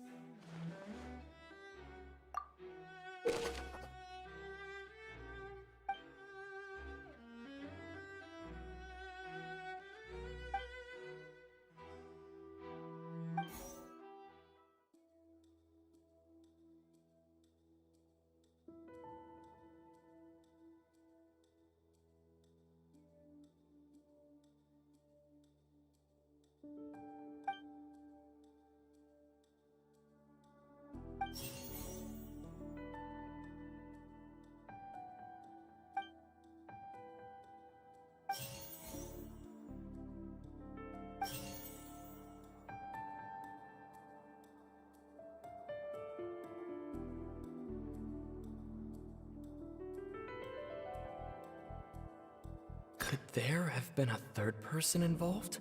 Could there have been a third person involved?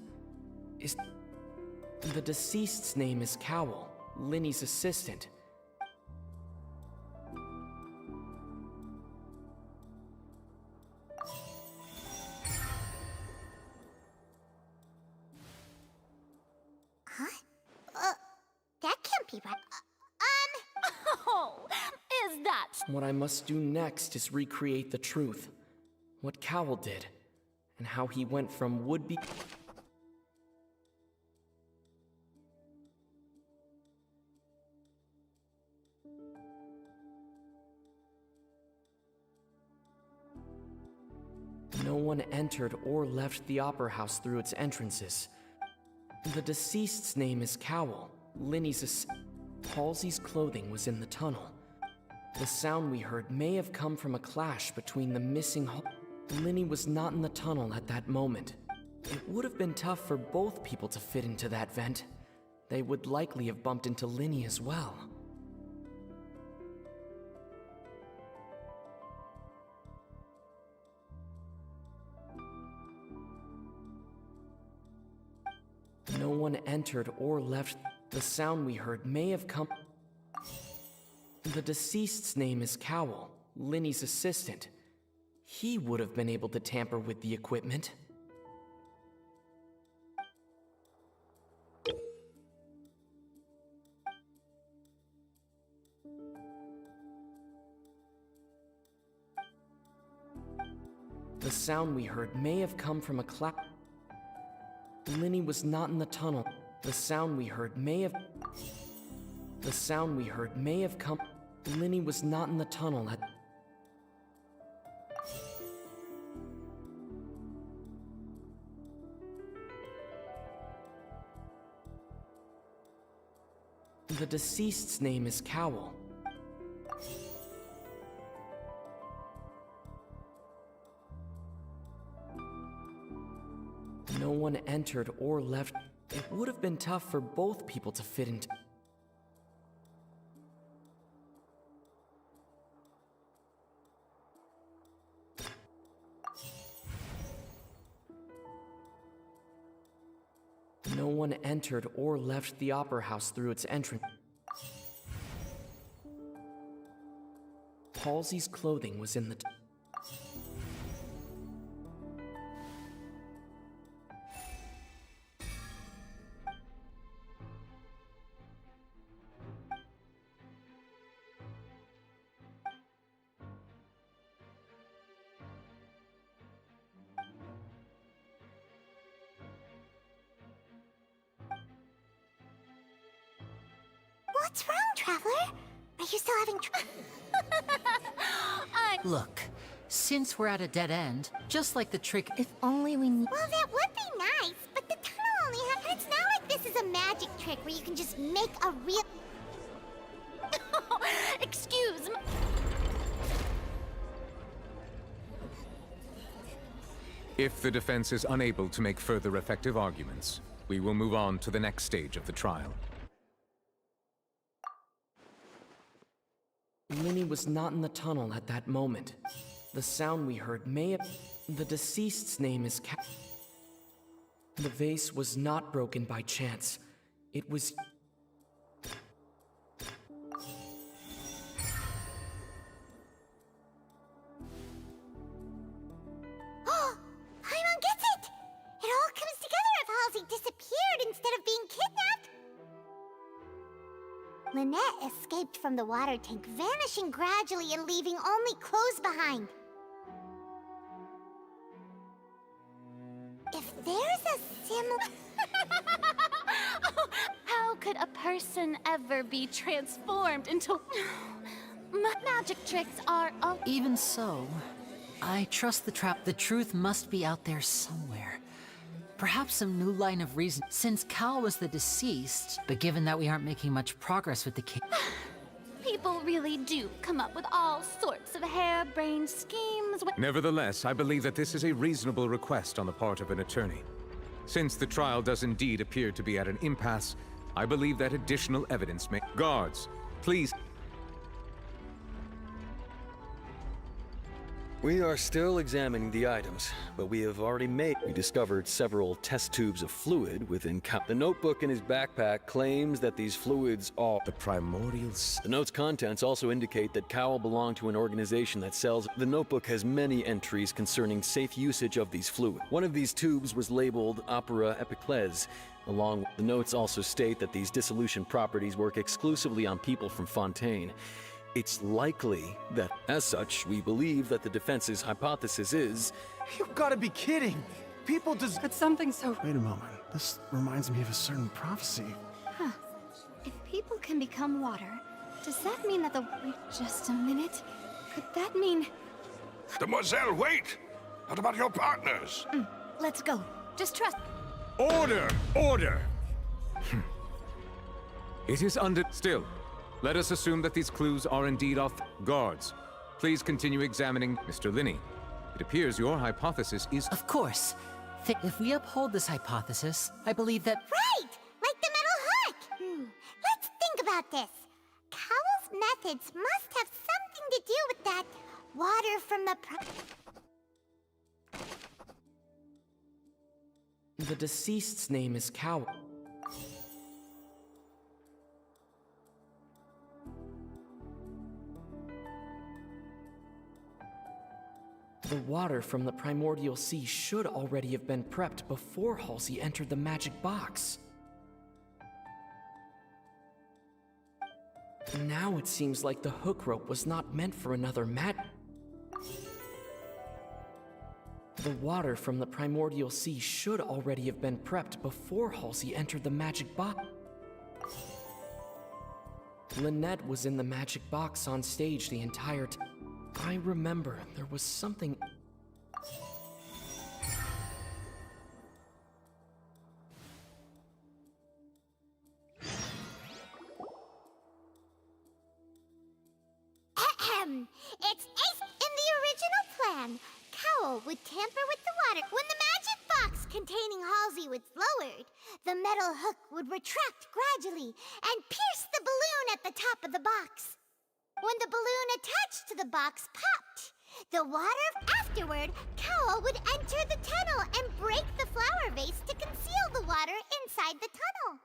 The deceased's name is Cowell, Lenny's assistant. That can't be right. Oh, is that... What I must do next is recreate the truth. What Cowell did, and how he went from would-be... No one entered or left the Opera House through its entrances. The deceased's name is Cowell, Lenny's Halsey's clothing was in the tunnel. The sound we heard may have come from a clash between the missing Lenny was not in the tunnel at that moment. It would have been tough for both people to fit into that vent. They would likely have bumped into Lenny as well. No one entered or left. The sound we heard may have come... The deceased's name is Cowell, Lenny's assistant. He would have been able to tamper with the equipment. The sound we heard may have come from a clap. Lenny was not in the tunnel. The sound we heard may have... The sound we heard may have come... Lenny was not in the tunnel at... The deceased's name is Cowell. No one entered or left. It would have been tough for both people to fit into... No one entered or left the opera house through its entrance. Halsey's clothing was in the... What's wrong, Traveler? Are you still having Look, since we're at a dead end, just like the trick. If only we knew. Well, that would be nice, but the tunnel only has... It's not like this is a magic trick where you can just make a real... Excuse me. If the defense is unable to make further effective arguments, we will move on to the next stage of the trial. Linny was not in the tunnel at that moment. The sound we heard may have... The deceased's name is The vase was not broken by chance. It was... Oh! Paimon gets it! It all comes together if Halsey disappeared instead of being kidnapped! Lynette escaped from the water tank, vanishing gradually and leaving only clothes behind. If there's a similar... How could a person ever be transformed into... Magic tricks are... Even so, I trust the trap. The truth must be out there somewhere. Perhaps some new line of reason, since Cal was the deceased, but given that we aren't making much progress with the case... People really do come up with all sorts of harebrained schemes. Nevertheless, I believe that this is a reasonable request on the part of an attorney. Since the trial does indeed appear to be at an impasse, I believe that additional evidence may... Guards, please... We are still examining the items, but we have already We discovered several test tubes of fluid within The notebook in his backpack claims that these fluids are the primordials. The note's contents also indicate that Cowell belonged to an organization that sells... The notebook has many entries concerning safe usage of these fluids. One of these tubes was labeled Opera Epiclese. The notes also state that these dissolution properties work exclusively on people from Fontaine. It's likely that, as such, we believe that the defense's hypothesis is... You've got to be kidding! People just... But something so... Wait a moment. This reminds me of a certain prophecy. Huh. If people can become water, does that mean that the... Wait just a minute. Could that mean... Demoiselle, wait! What about your partners? Let's go. Just trust... Order! Order! It is Still, let us assume that these clues are indeed Guards, please continue examining Mr. Linney. It appears your hypothesis is... Of course. If we uphold this hypothesis, I believe that... Right! Like the metal hook! Let's think about this. Cowell's methods must have something to do with that water from the... The deceased's name is Cowell. The water from the primordial sea should already have been prepped before Halsey entered the magic box. Now it seems like the hook rope was not meant for another The water from the primordial sea should already have been prepped before Halsey entered the magic box. Lynette was in the magic box on stage the entire time. I remember there was something... It's ace in the original plan. Cowell would tamper with the water. When the magic box containing Halsey was lowered, the metal hook would retract gradually and pierce the balloon at the top of the box. When the balloon attached to the box popped, the water afterward, Cowell would enter the tunnel and break the flower vase to conceal the water inside the tunnel.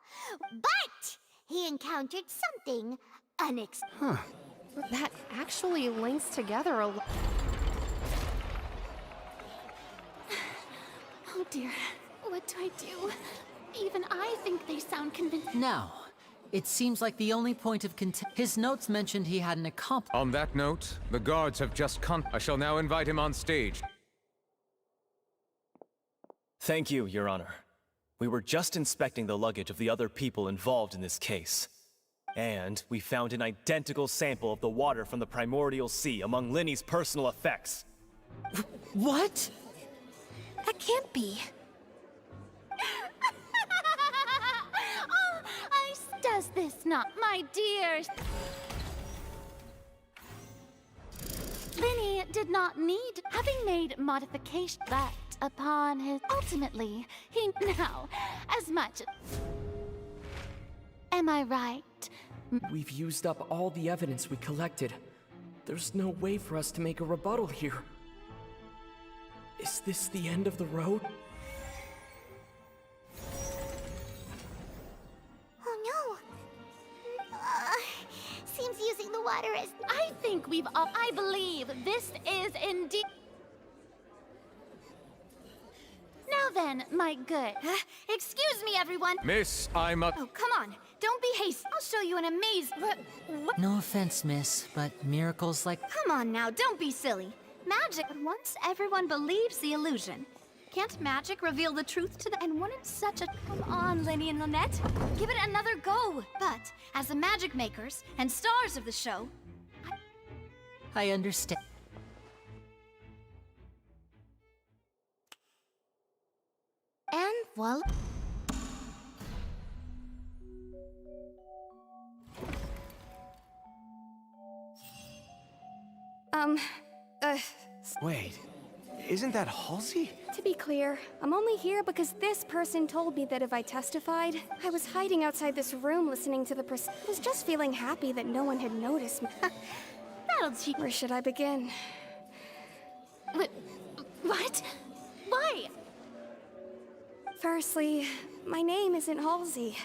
But he encountered something unexpected. Huh. That actually links together a lot. Oh dear, what do I do? Even I think they sound convincing. Now, it seems like the only point of contention. His notes mentioned he had an accomplice. On that note, the guards have just I shall now invite him on stage. Thank you, Your Honor. We were just inspecting the luggage of the other people involved in this case. And we found an identical sample of the water from the primordial sea among Linny's personal effects. What? That can't be. Does this not, my dears? Linny did not need, having made modifications, but upon his ultimately, he now, as much. Am I right? We've used up all the evidence we collected. There's no way for us to make a rebuttal here. Is this the end of the road? Oh no! Seems using the water as... I think we've all... I believe this is indeed... Now then, my good. Excuse me, everyone. Miss, I'm a... Oh, come on. Don't be hasty. I'll show you an what? No offense, miss, but miracles like... Come on now, don't be silly. Magic, but once everyone believes the illusion, can't magic reveal the truth to them? And wouldn't such a... Come on, Linny and Lynette. Give it another go. But, as the magic makers and stars of the show... I understand. And voila. Wait, isn't that Halsey? To be clear, I'm only here because this person told me that if I testified, I was hiding outside this room listening to the I was just feeling happy that no one had noticed me. That'll teach... Where should I begin? What? Why? Firstly, my name isn't Halsey.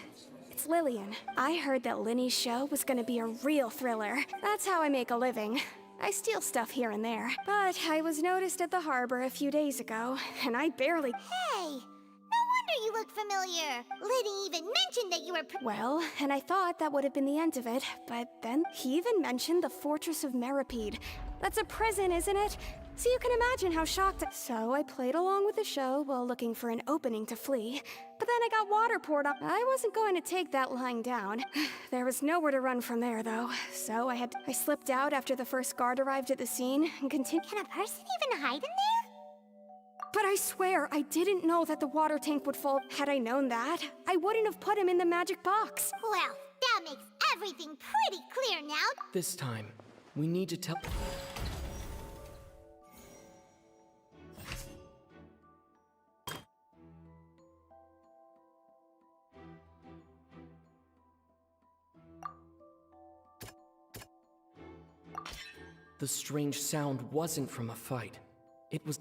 It's Lillian. I heard that Linny's show was gonna be a real thriller. That's how I make a living. I steal stuff here and there. But I was noticed at the harbor a few days ago, and I barely... Hey! No wonder you look familiar. Liddy even mentioned that you were... Well, and I thought that would have been the end of it, but then he even mentioned the Fortress of Meripede. That's a prison, isn't it? So you can imagine how shocked So I played along with the show while looking for an opening to flee. But then I got water poured on. I wasn't going to take that lying down. There was nowhere to run from there, though. So I slipped out after the first guard arrived at the scene and continued. Can a person even hide in there? But I swear, I didn't know that the water tank would fall. Had I known that, I wouldn't have put him in the magic box. Well, that makes everything pretty clear now. This time, we need to tell... The strange sound wasn't from a fight. It was...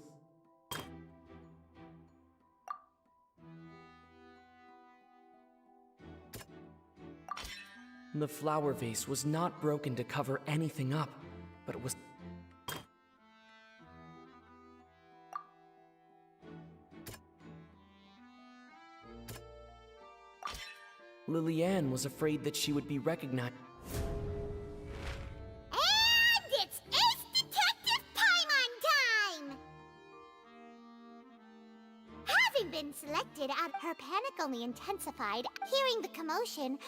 The flower vase was not broken to cover anything up, but it was... Lillian was afraid that she would be recognized. And it's Ace Detective Paimon time! Having been selected out, her panic only intensified. Hearing the commotion,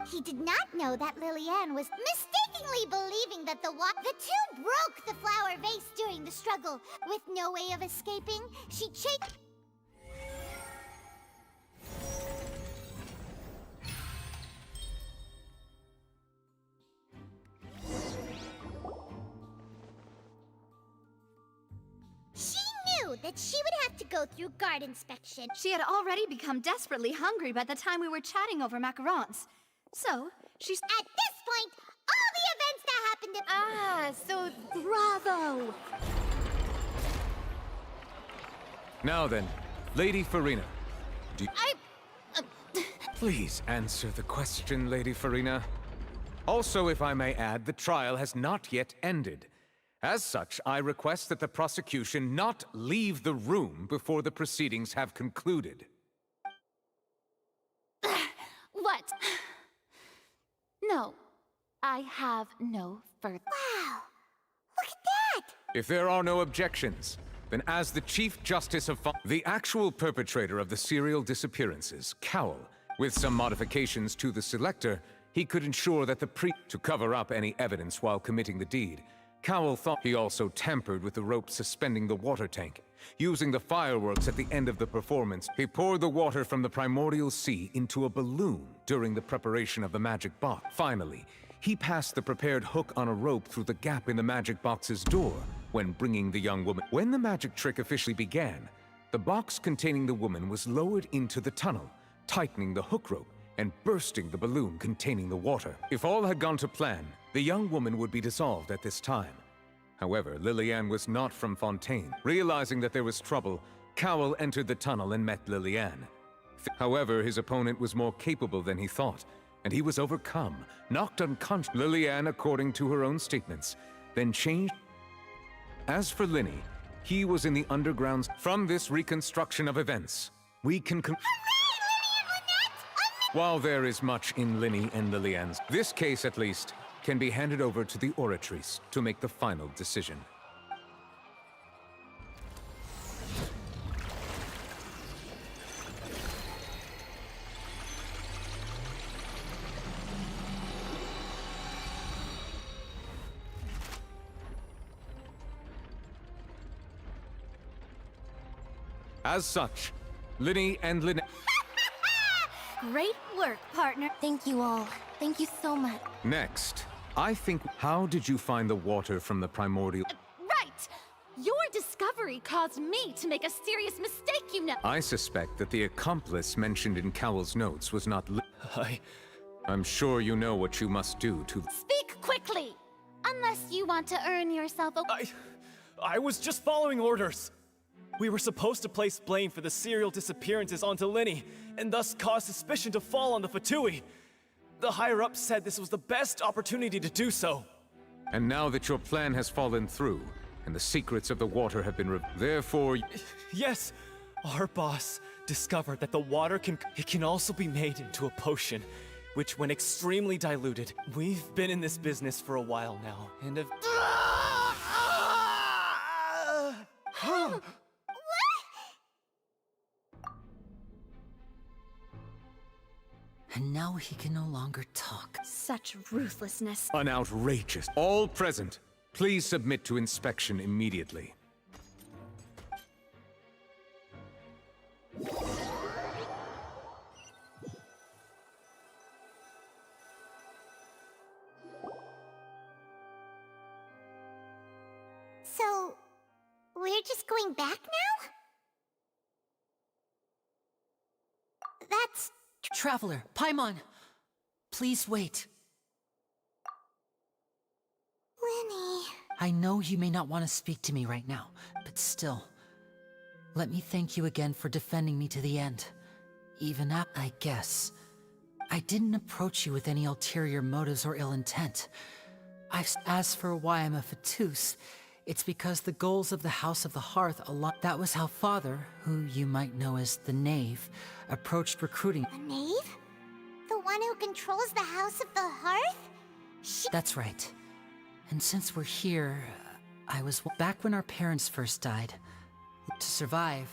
he did not know that Lillian was mistakenly believing that the two broke the flower vase during the struggle. With no way of escaping, she chased... that she would have to go through guard inspection. She had already become desperately hungry by the time we were chatting over macarons. So, she's... At this point, all the events that happened... so bravo! Now then, Lady Farina. Please answer the question, Lady Farina. Also, if I may add, the trial has not yet ended. As such, I request that the prosecution not leave the room before the proceedings have concluded. What? No, I have no further. Wow! Look at that! If there are no objections, then as the Chief Justice of the actual perpetrator of the serial disappearances, Cowell, with some modifications to the selector, he could ensure that to cover up any evidence while committing the deed. Cowell thought he also tampered with the rope suspending the water tank. Using the fireworks at the end of the performance, he poured the water from the primordial sea into a balloon during the preparation of the magic box. Finally, he passed the prepared hook on a rope through the gap in the magic box's door when bringing the young woman. When the magic trick officially began, the box containing the woman was lowered into the tunnel, tightening the hook rope and bursting the balloon containing the water. If all had gone to plan, the young woman would be dissolved at this time. However, Lillian was not from Fontaine. Realizing that there was trouble, Cowell entered the tunnel and met Lillian. However, his opponent was more capable than he thought, and he was overcome, knocked unconscious. Lillian, according to her own statements, then changed. As for Linny, he was in the underground. From this reconstruction of events, we can While there is much in Linny and Lillian's, this case at least can be handed over to the Oratrice to make the final decision. As such, Linny and Lynette. Great work, partner. Thank you all. Thank you so much. Next, I think, how did you find the water from the primordial? Right! Your discovery caused me to make a serious mistake, you know. I suspect that the accomplice mentioned in Cowell's notes was not I'm sure you know what you must do to... Speak quickly! Unless you want to earn yourself a... I was just following orders. We were supposed to place blame for the serial disappearances onto Linny, and thus cause suspicion to fall on the Fatui. The higher-ups said this was the best opportunity to do so. And now that your plan has fallen through, and the secrets of the water have been therefore... Yes, our boss discovered that the water can also be made into a potion, which when extremely diluted, we've been in this business for a while now, and have... And now he can no longer talk. Such ruthlessness. An outrageous. All present, please submit to inspection immediately. So, we're just going back now? That's... Traveler, Paimon, please wait. Linny... I know you may not want to speak to me right now, but still, let me thank you again for defending me to the end. Even after, I guess. I didn't approach you with any ulterior motives or ill intent. As for why I'm a Fatus, it's because the goals of the House of the Hearth align. That was how Father, who you might know as the Knave, approached recruiting. The Knave? The one who controls the House of the Hearth? That's right. And since we're here, back when our parents first died. To survive,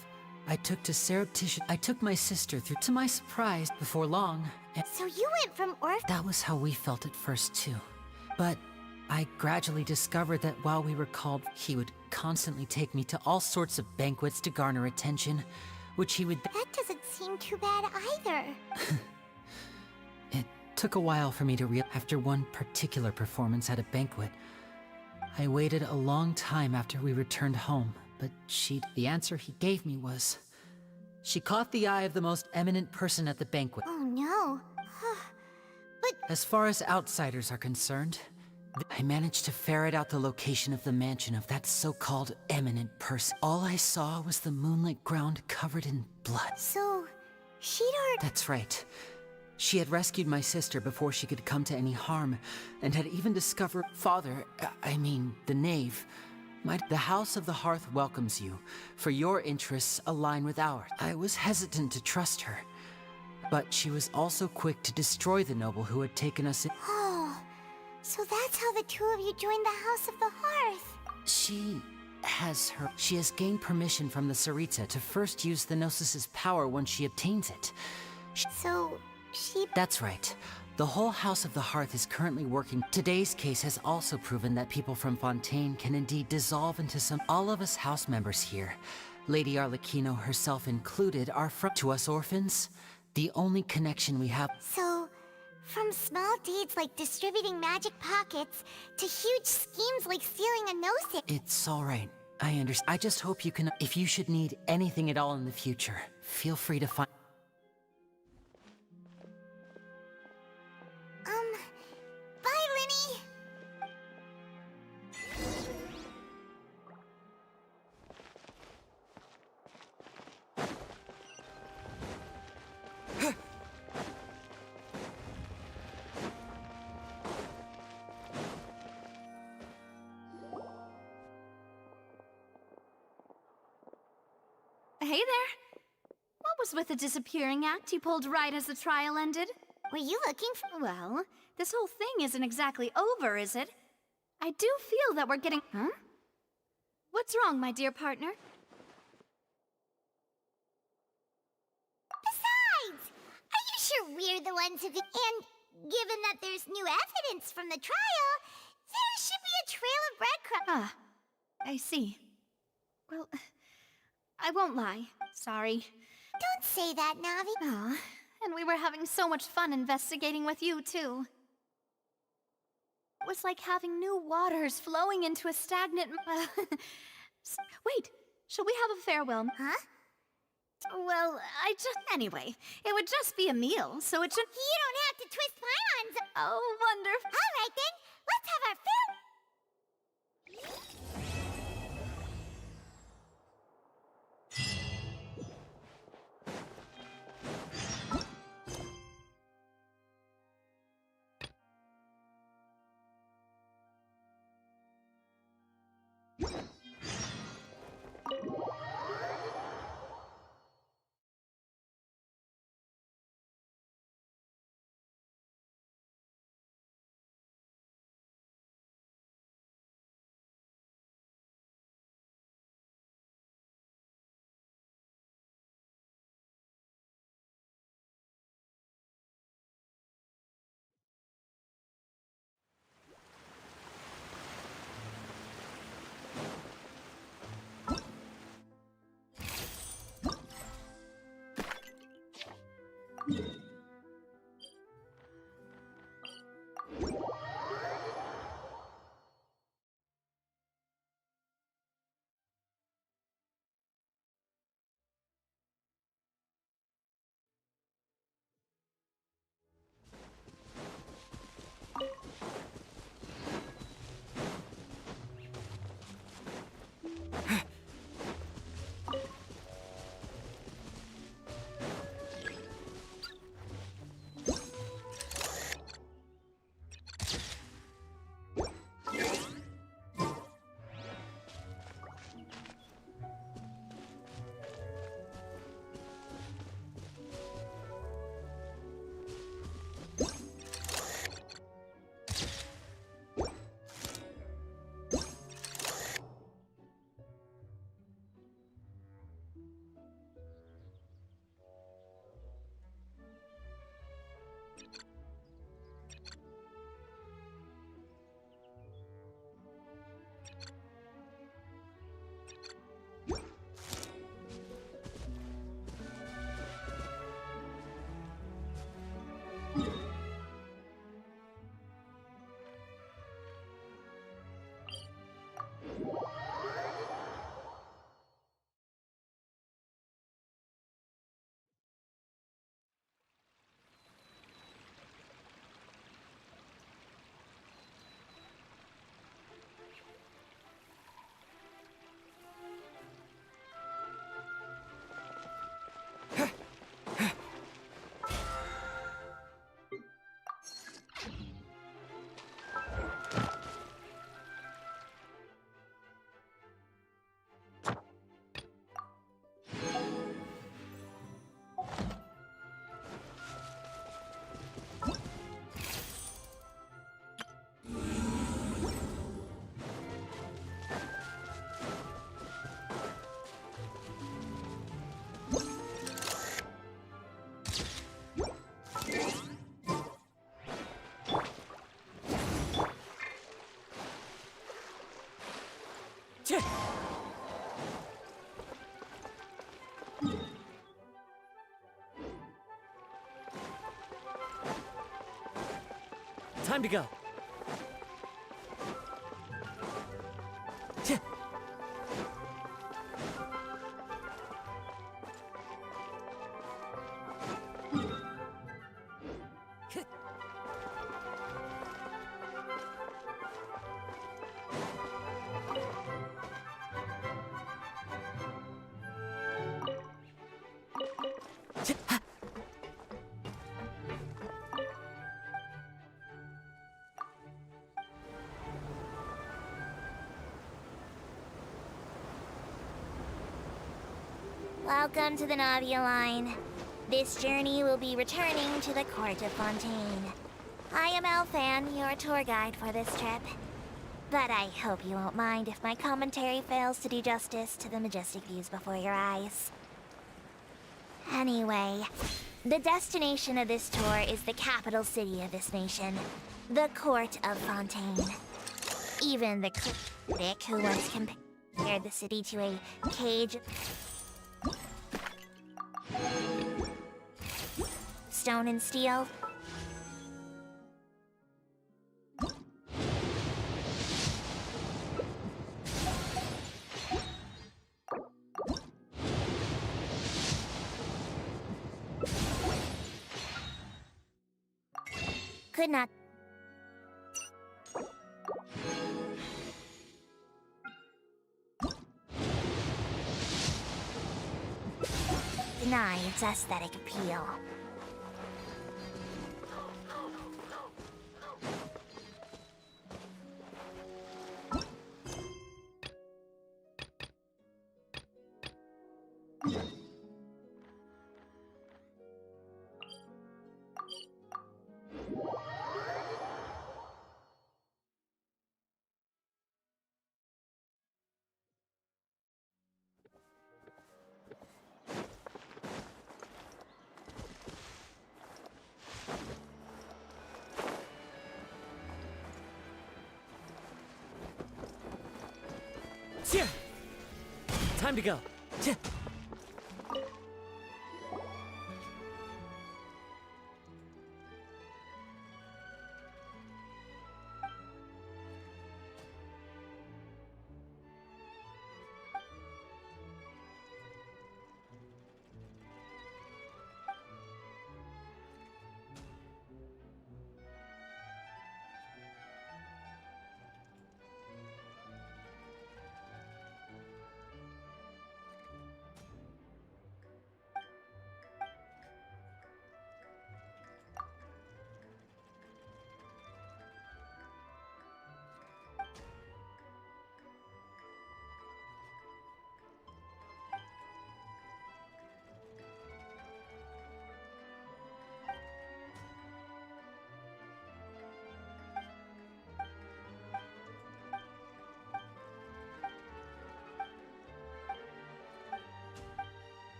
I took my sister through, to my surprise, before long. So you went from orphan... That was how we felt at first too. But I gradually discovered that while we were called, he would constantly take me to all sorts of banquets to garner attention, which he would... That doesn't seem too bad either. It took a while for me to realize. After one particular performance at a banquet, I waited a long time after we returned home, but the answer he gave me was... She caught the eye of the most eminent person at the banquet. Oh no. But... As far as outsiders are concerned, I managed to ferret out the location of the mansion of that so-called eminent person. All I saw was the moonlit ground covered in blood. So, she'd already... That's right. She had rescued my sister before she could come to any harm, and had even discovered I mean, the knave. The House of the Hearth welcomes you, for your interests align with ours. I was hesitant to trust her, but she was also quick to destroy the noble who had taken us in. Oh, so that's how the two of you joined the House of the Hearth. She has gained permission from the Tsaritsa to first use the Gnosis' power when she obtains it. That's right. The whole House of the Hearth is currently working. Today's case has also proven that people from Fontaine can indeed dissolve into some. All of us house members here, Lady Arlecchino herself included, are to us orphans. The only connection we have. So, from small deeds like distributing magic pockets to huge schemes like stealing a Gnosis. It's all right. I understand. I just hope you can. If you should need anything at all in the future, feel free to find. Bye, Linny! Hey there. What was with the disappearing act you pulled right as the trial ended? Were you looking for— Well, this whole thing isn't exactly over, is it? I do feel that we're getting— Huh? What's wrong, my dear partner? Besides, are you sure we're the ones who— And given that there's new evidence from the trial, there should be a trail of breadcrumbs. Ah, I see. Well, I won't lie. Sorry. Don't say that, Navi. Aw, and we were having so much fun investigating with you, too. It was like having new waters flowing into a stagnant... Wait, shall we have a farewell? Huh? Well, Anyway, it would just be a meal, so it should... You don't have to twist pylons! Oh, wonderful. All right, then. Let's have our farewell... Time to go. Welcome to the Navia line. This journey will be returning to the Court of Fontaine. I am Elfan, your tour guide for this trip. But I hope you won't mind if my commentary fails to do justice to the majestic views before your eyes. Anyway, the destination of this tour is the capital city of this nation, the Court of Fontaine. Even the critic who once compared the city to a cage stone and steel. Could not deny its aesthetic appeal. Time to go.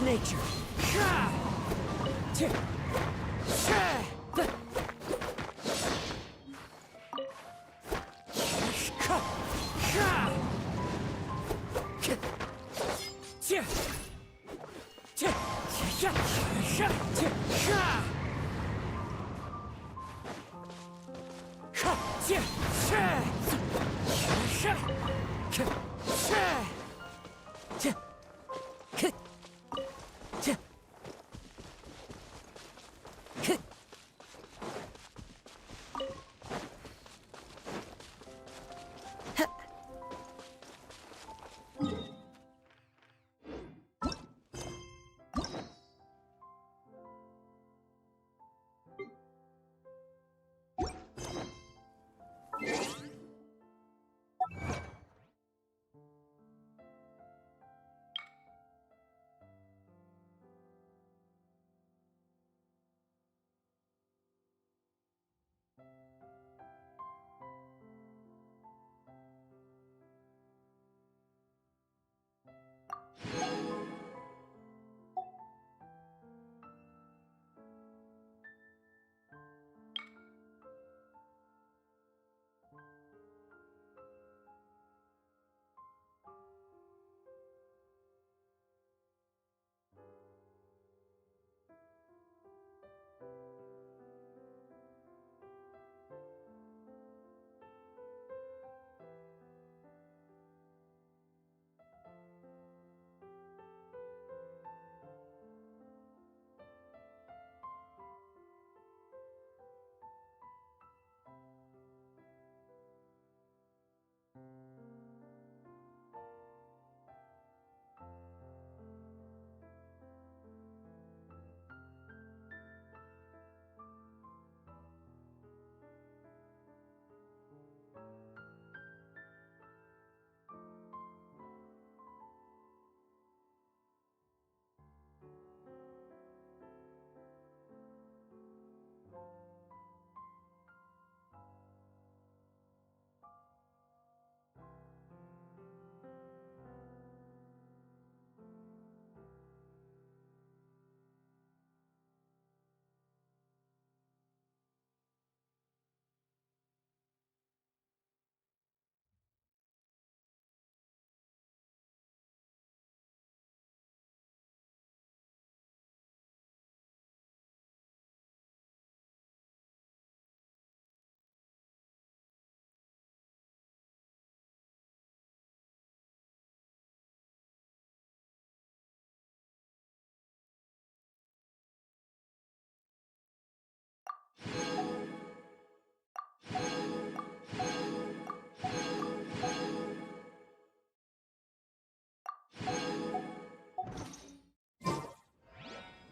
nature.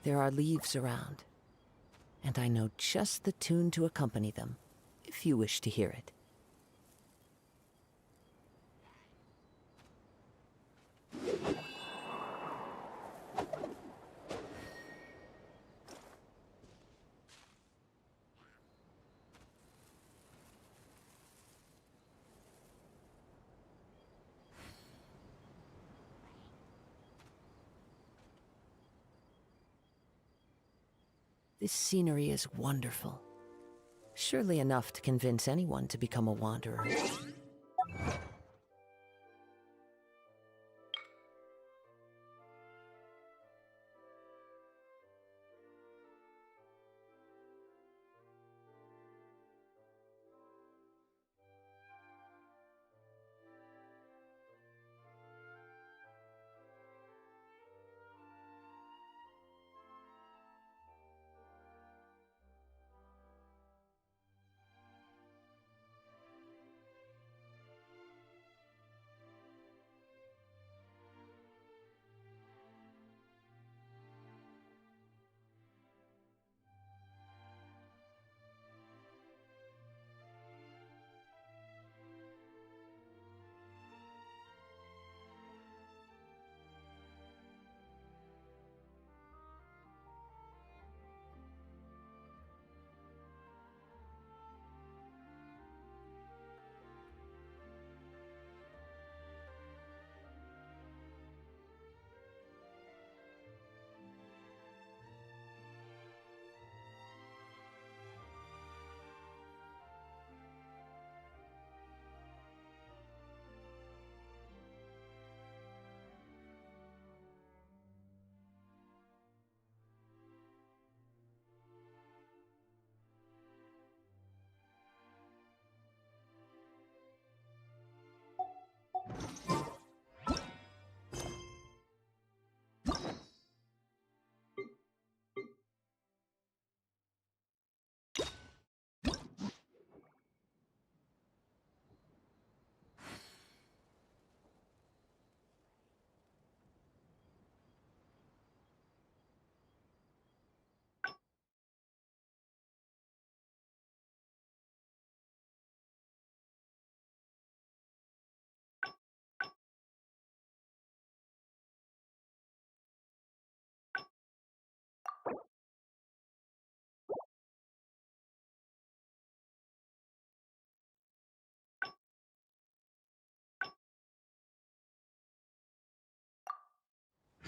There are leaves around, and I know just the tune to accompany them, if you wish to hear it. This scenery is wonderful. Surely enough to convince anyone to become a wanderer.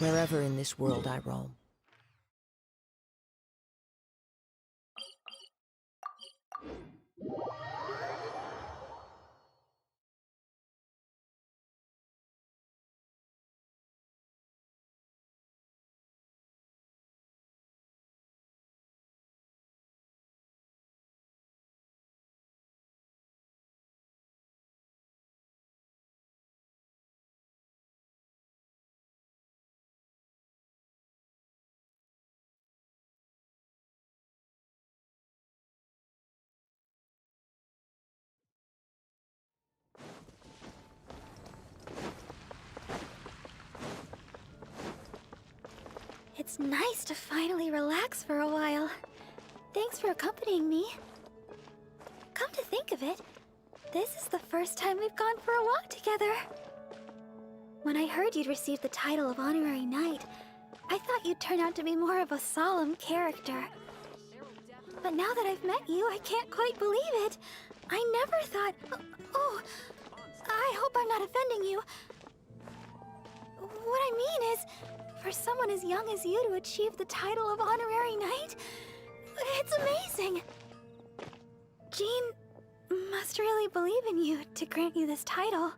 wherever in this world I roam. It's nice to finally relax for a while. Thanks for accompanying me. Come to think of it, this is the first time we've gone for a walk together. When I heard you'd received the title of Honorary Knight, I thought you'd turn out to be more of a solemn character. But now that I've met you, I can't quite believe it. I never thought... Oh, I hope I'm not offending you. What I mean is, for someone as young as you to achieve the title of Honorary Knight, it's amazing. Jean must really believe in you to grant you this title.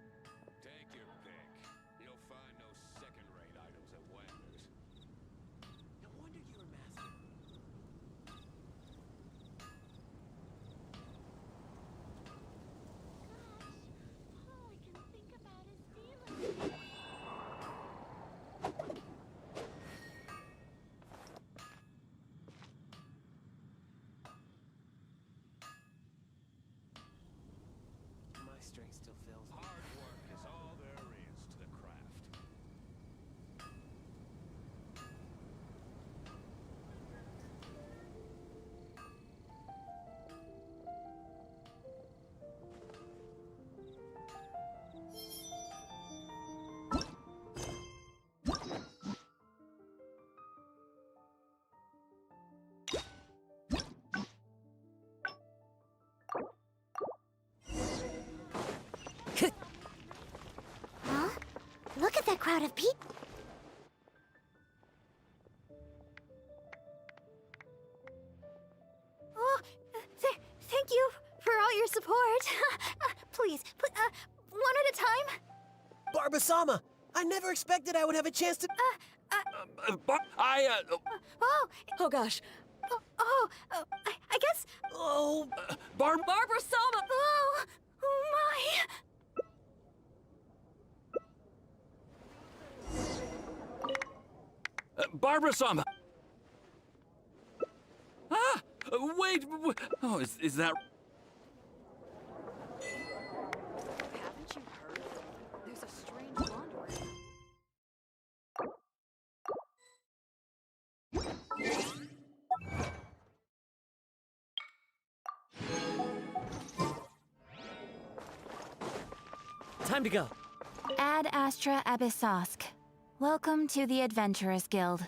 Take your pick. You'll find no second-rate items at Wagner's. No wonder you were master. All I can think about is feelings. My strength still fails me. Hard work is all there is to the craft. Huh? Look at that crowd of people. Oh, thank you for all your support. Please, one at a time. Barbasama! I never expected I would have a chance to... Oh gosh. I guess... Oh... Barbara Sama! Oh, my... Barbara-sama! Ah! Wait! Oh, is that... Haven't you heard? There's a strange wanderer. Time to go. Ad Astra Abyssosk. Welcome to the Adventurers Guild.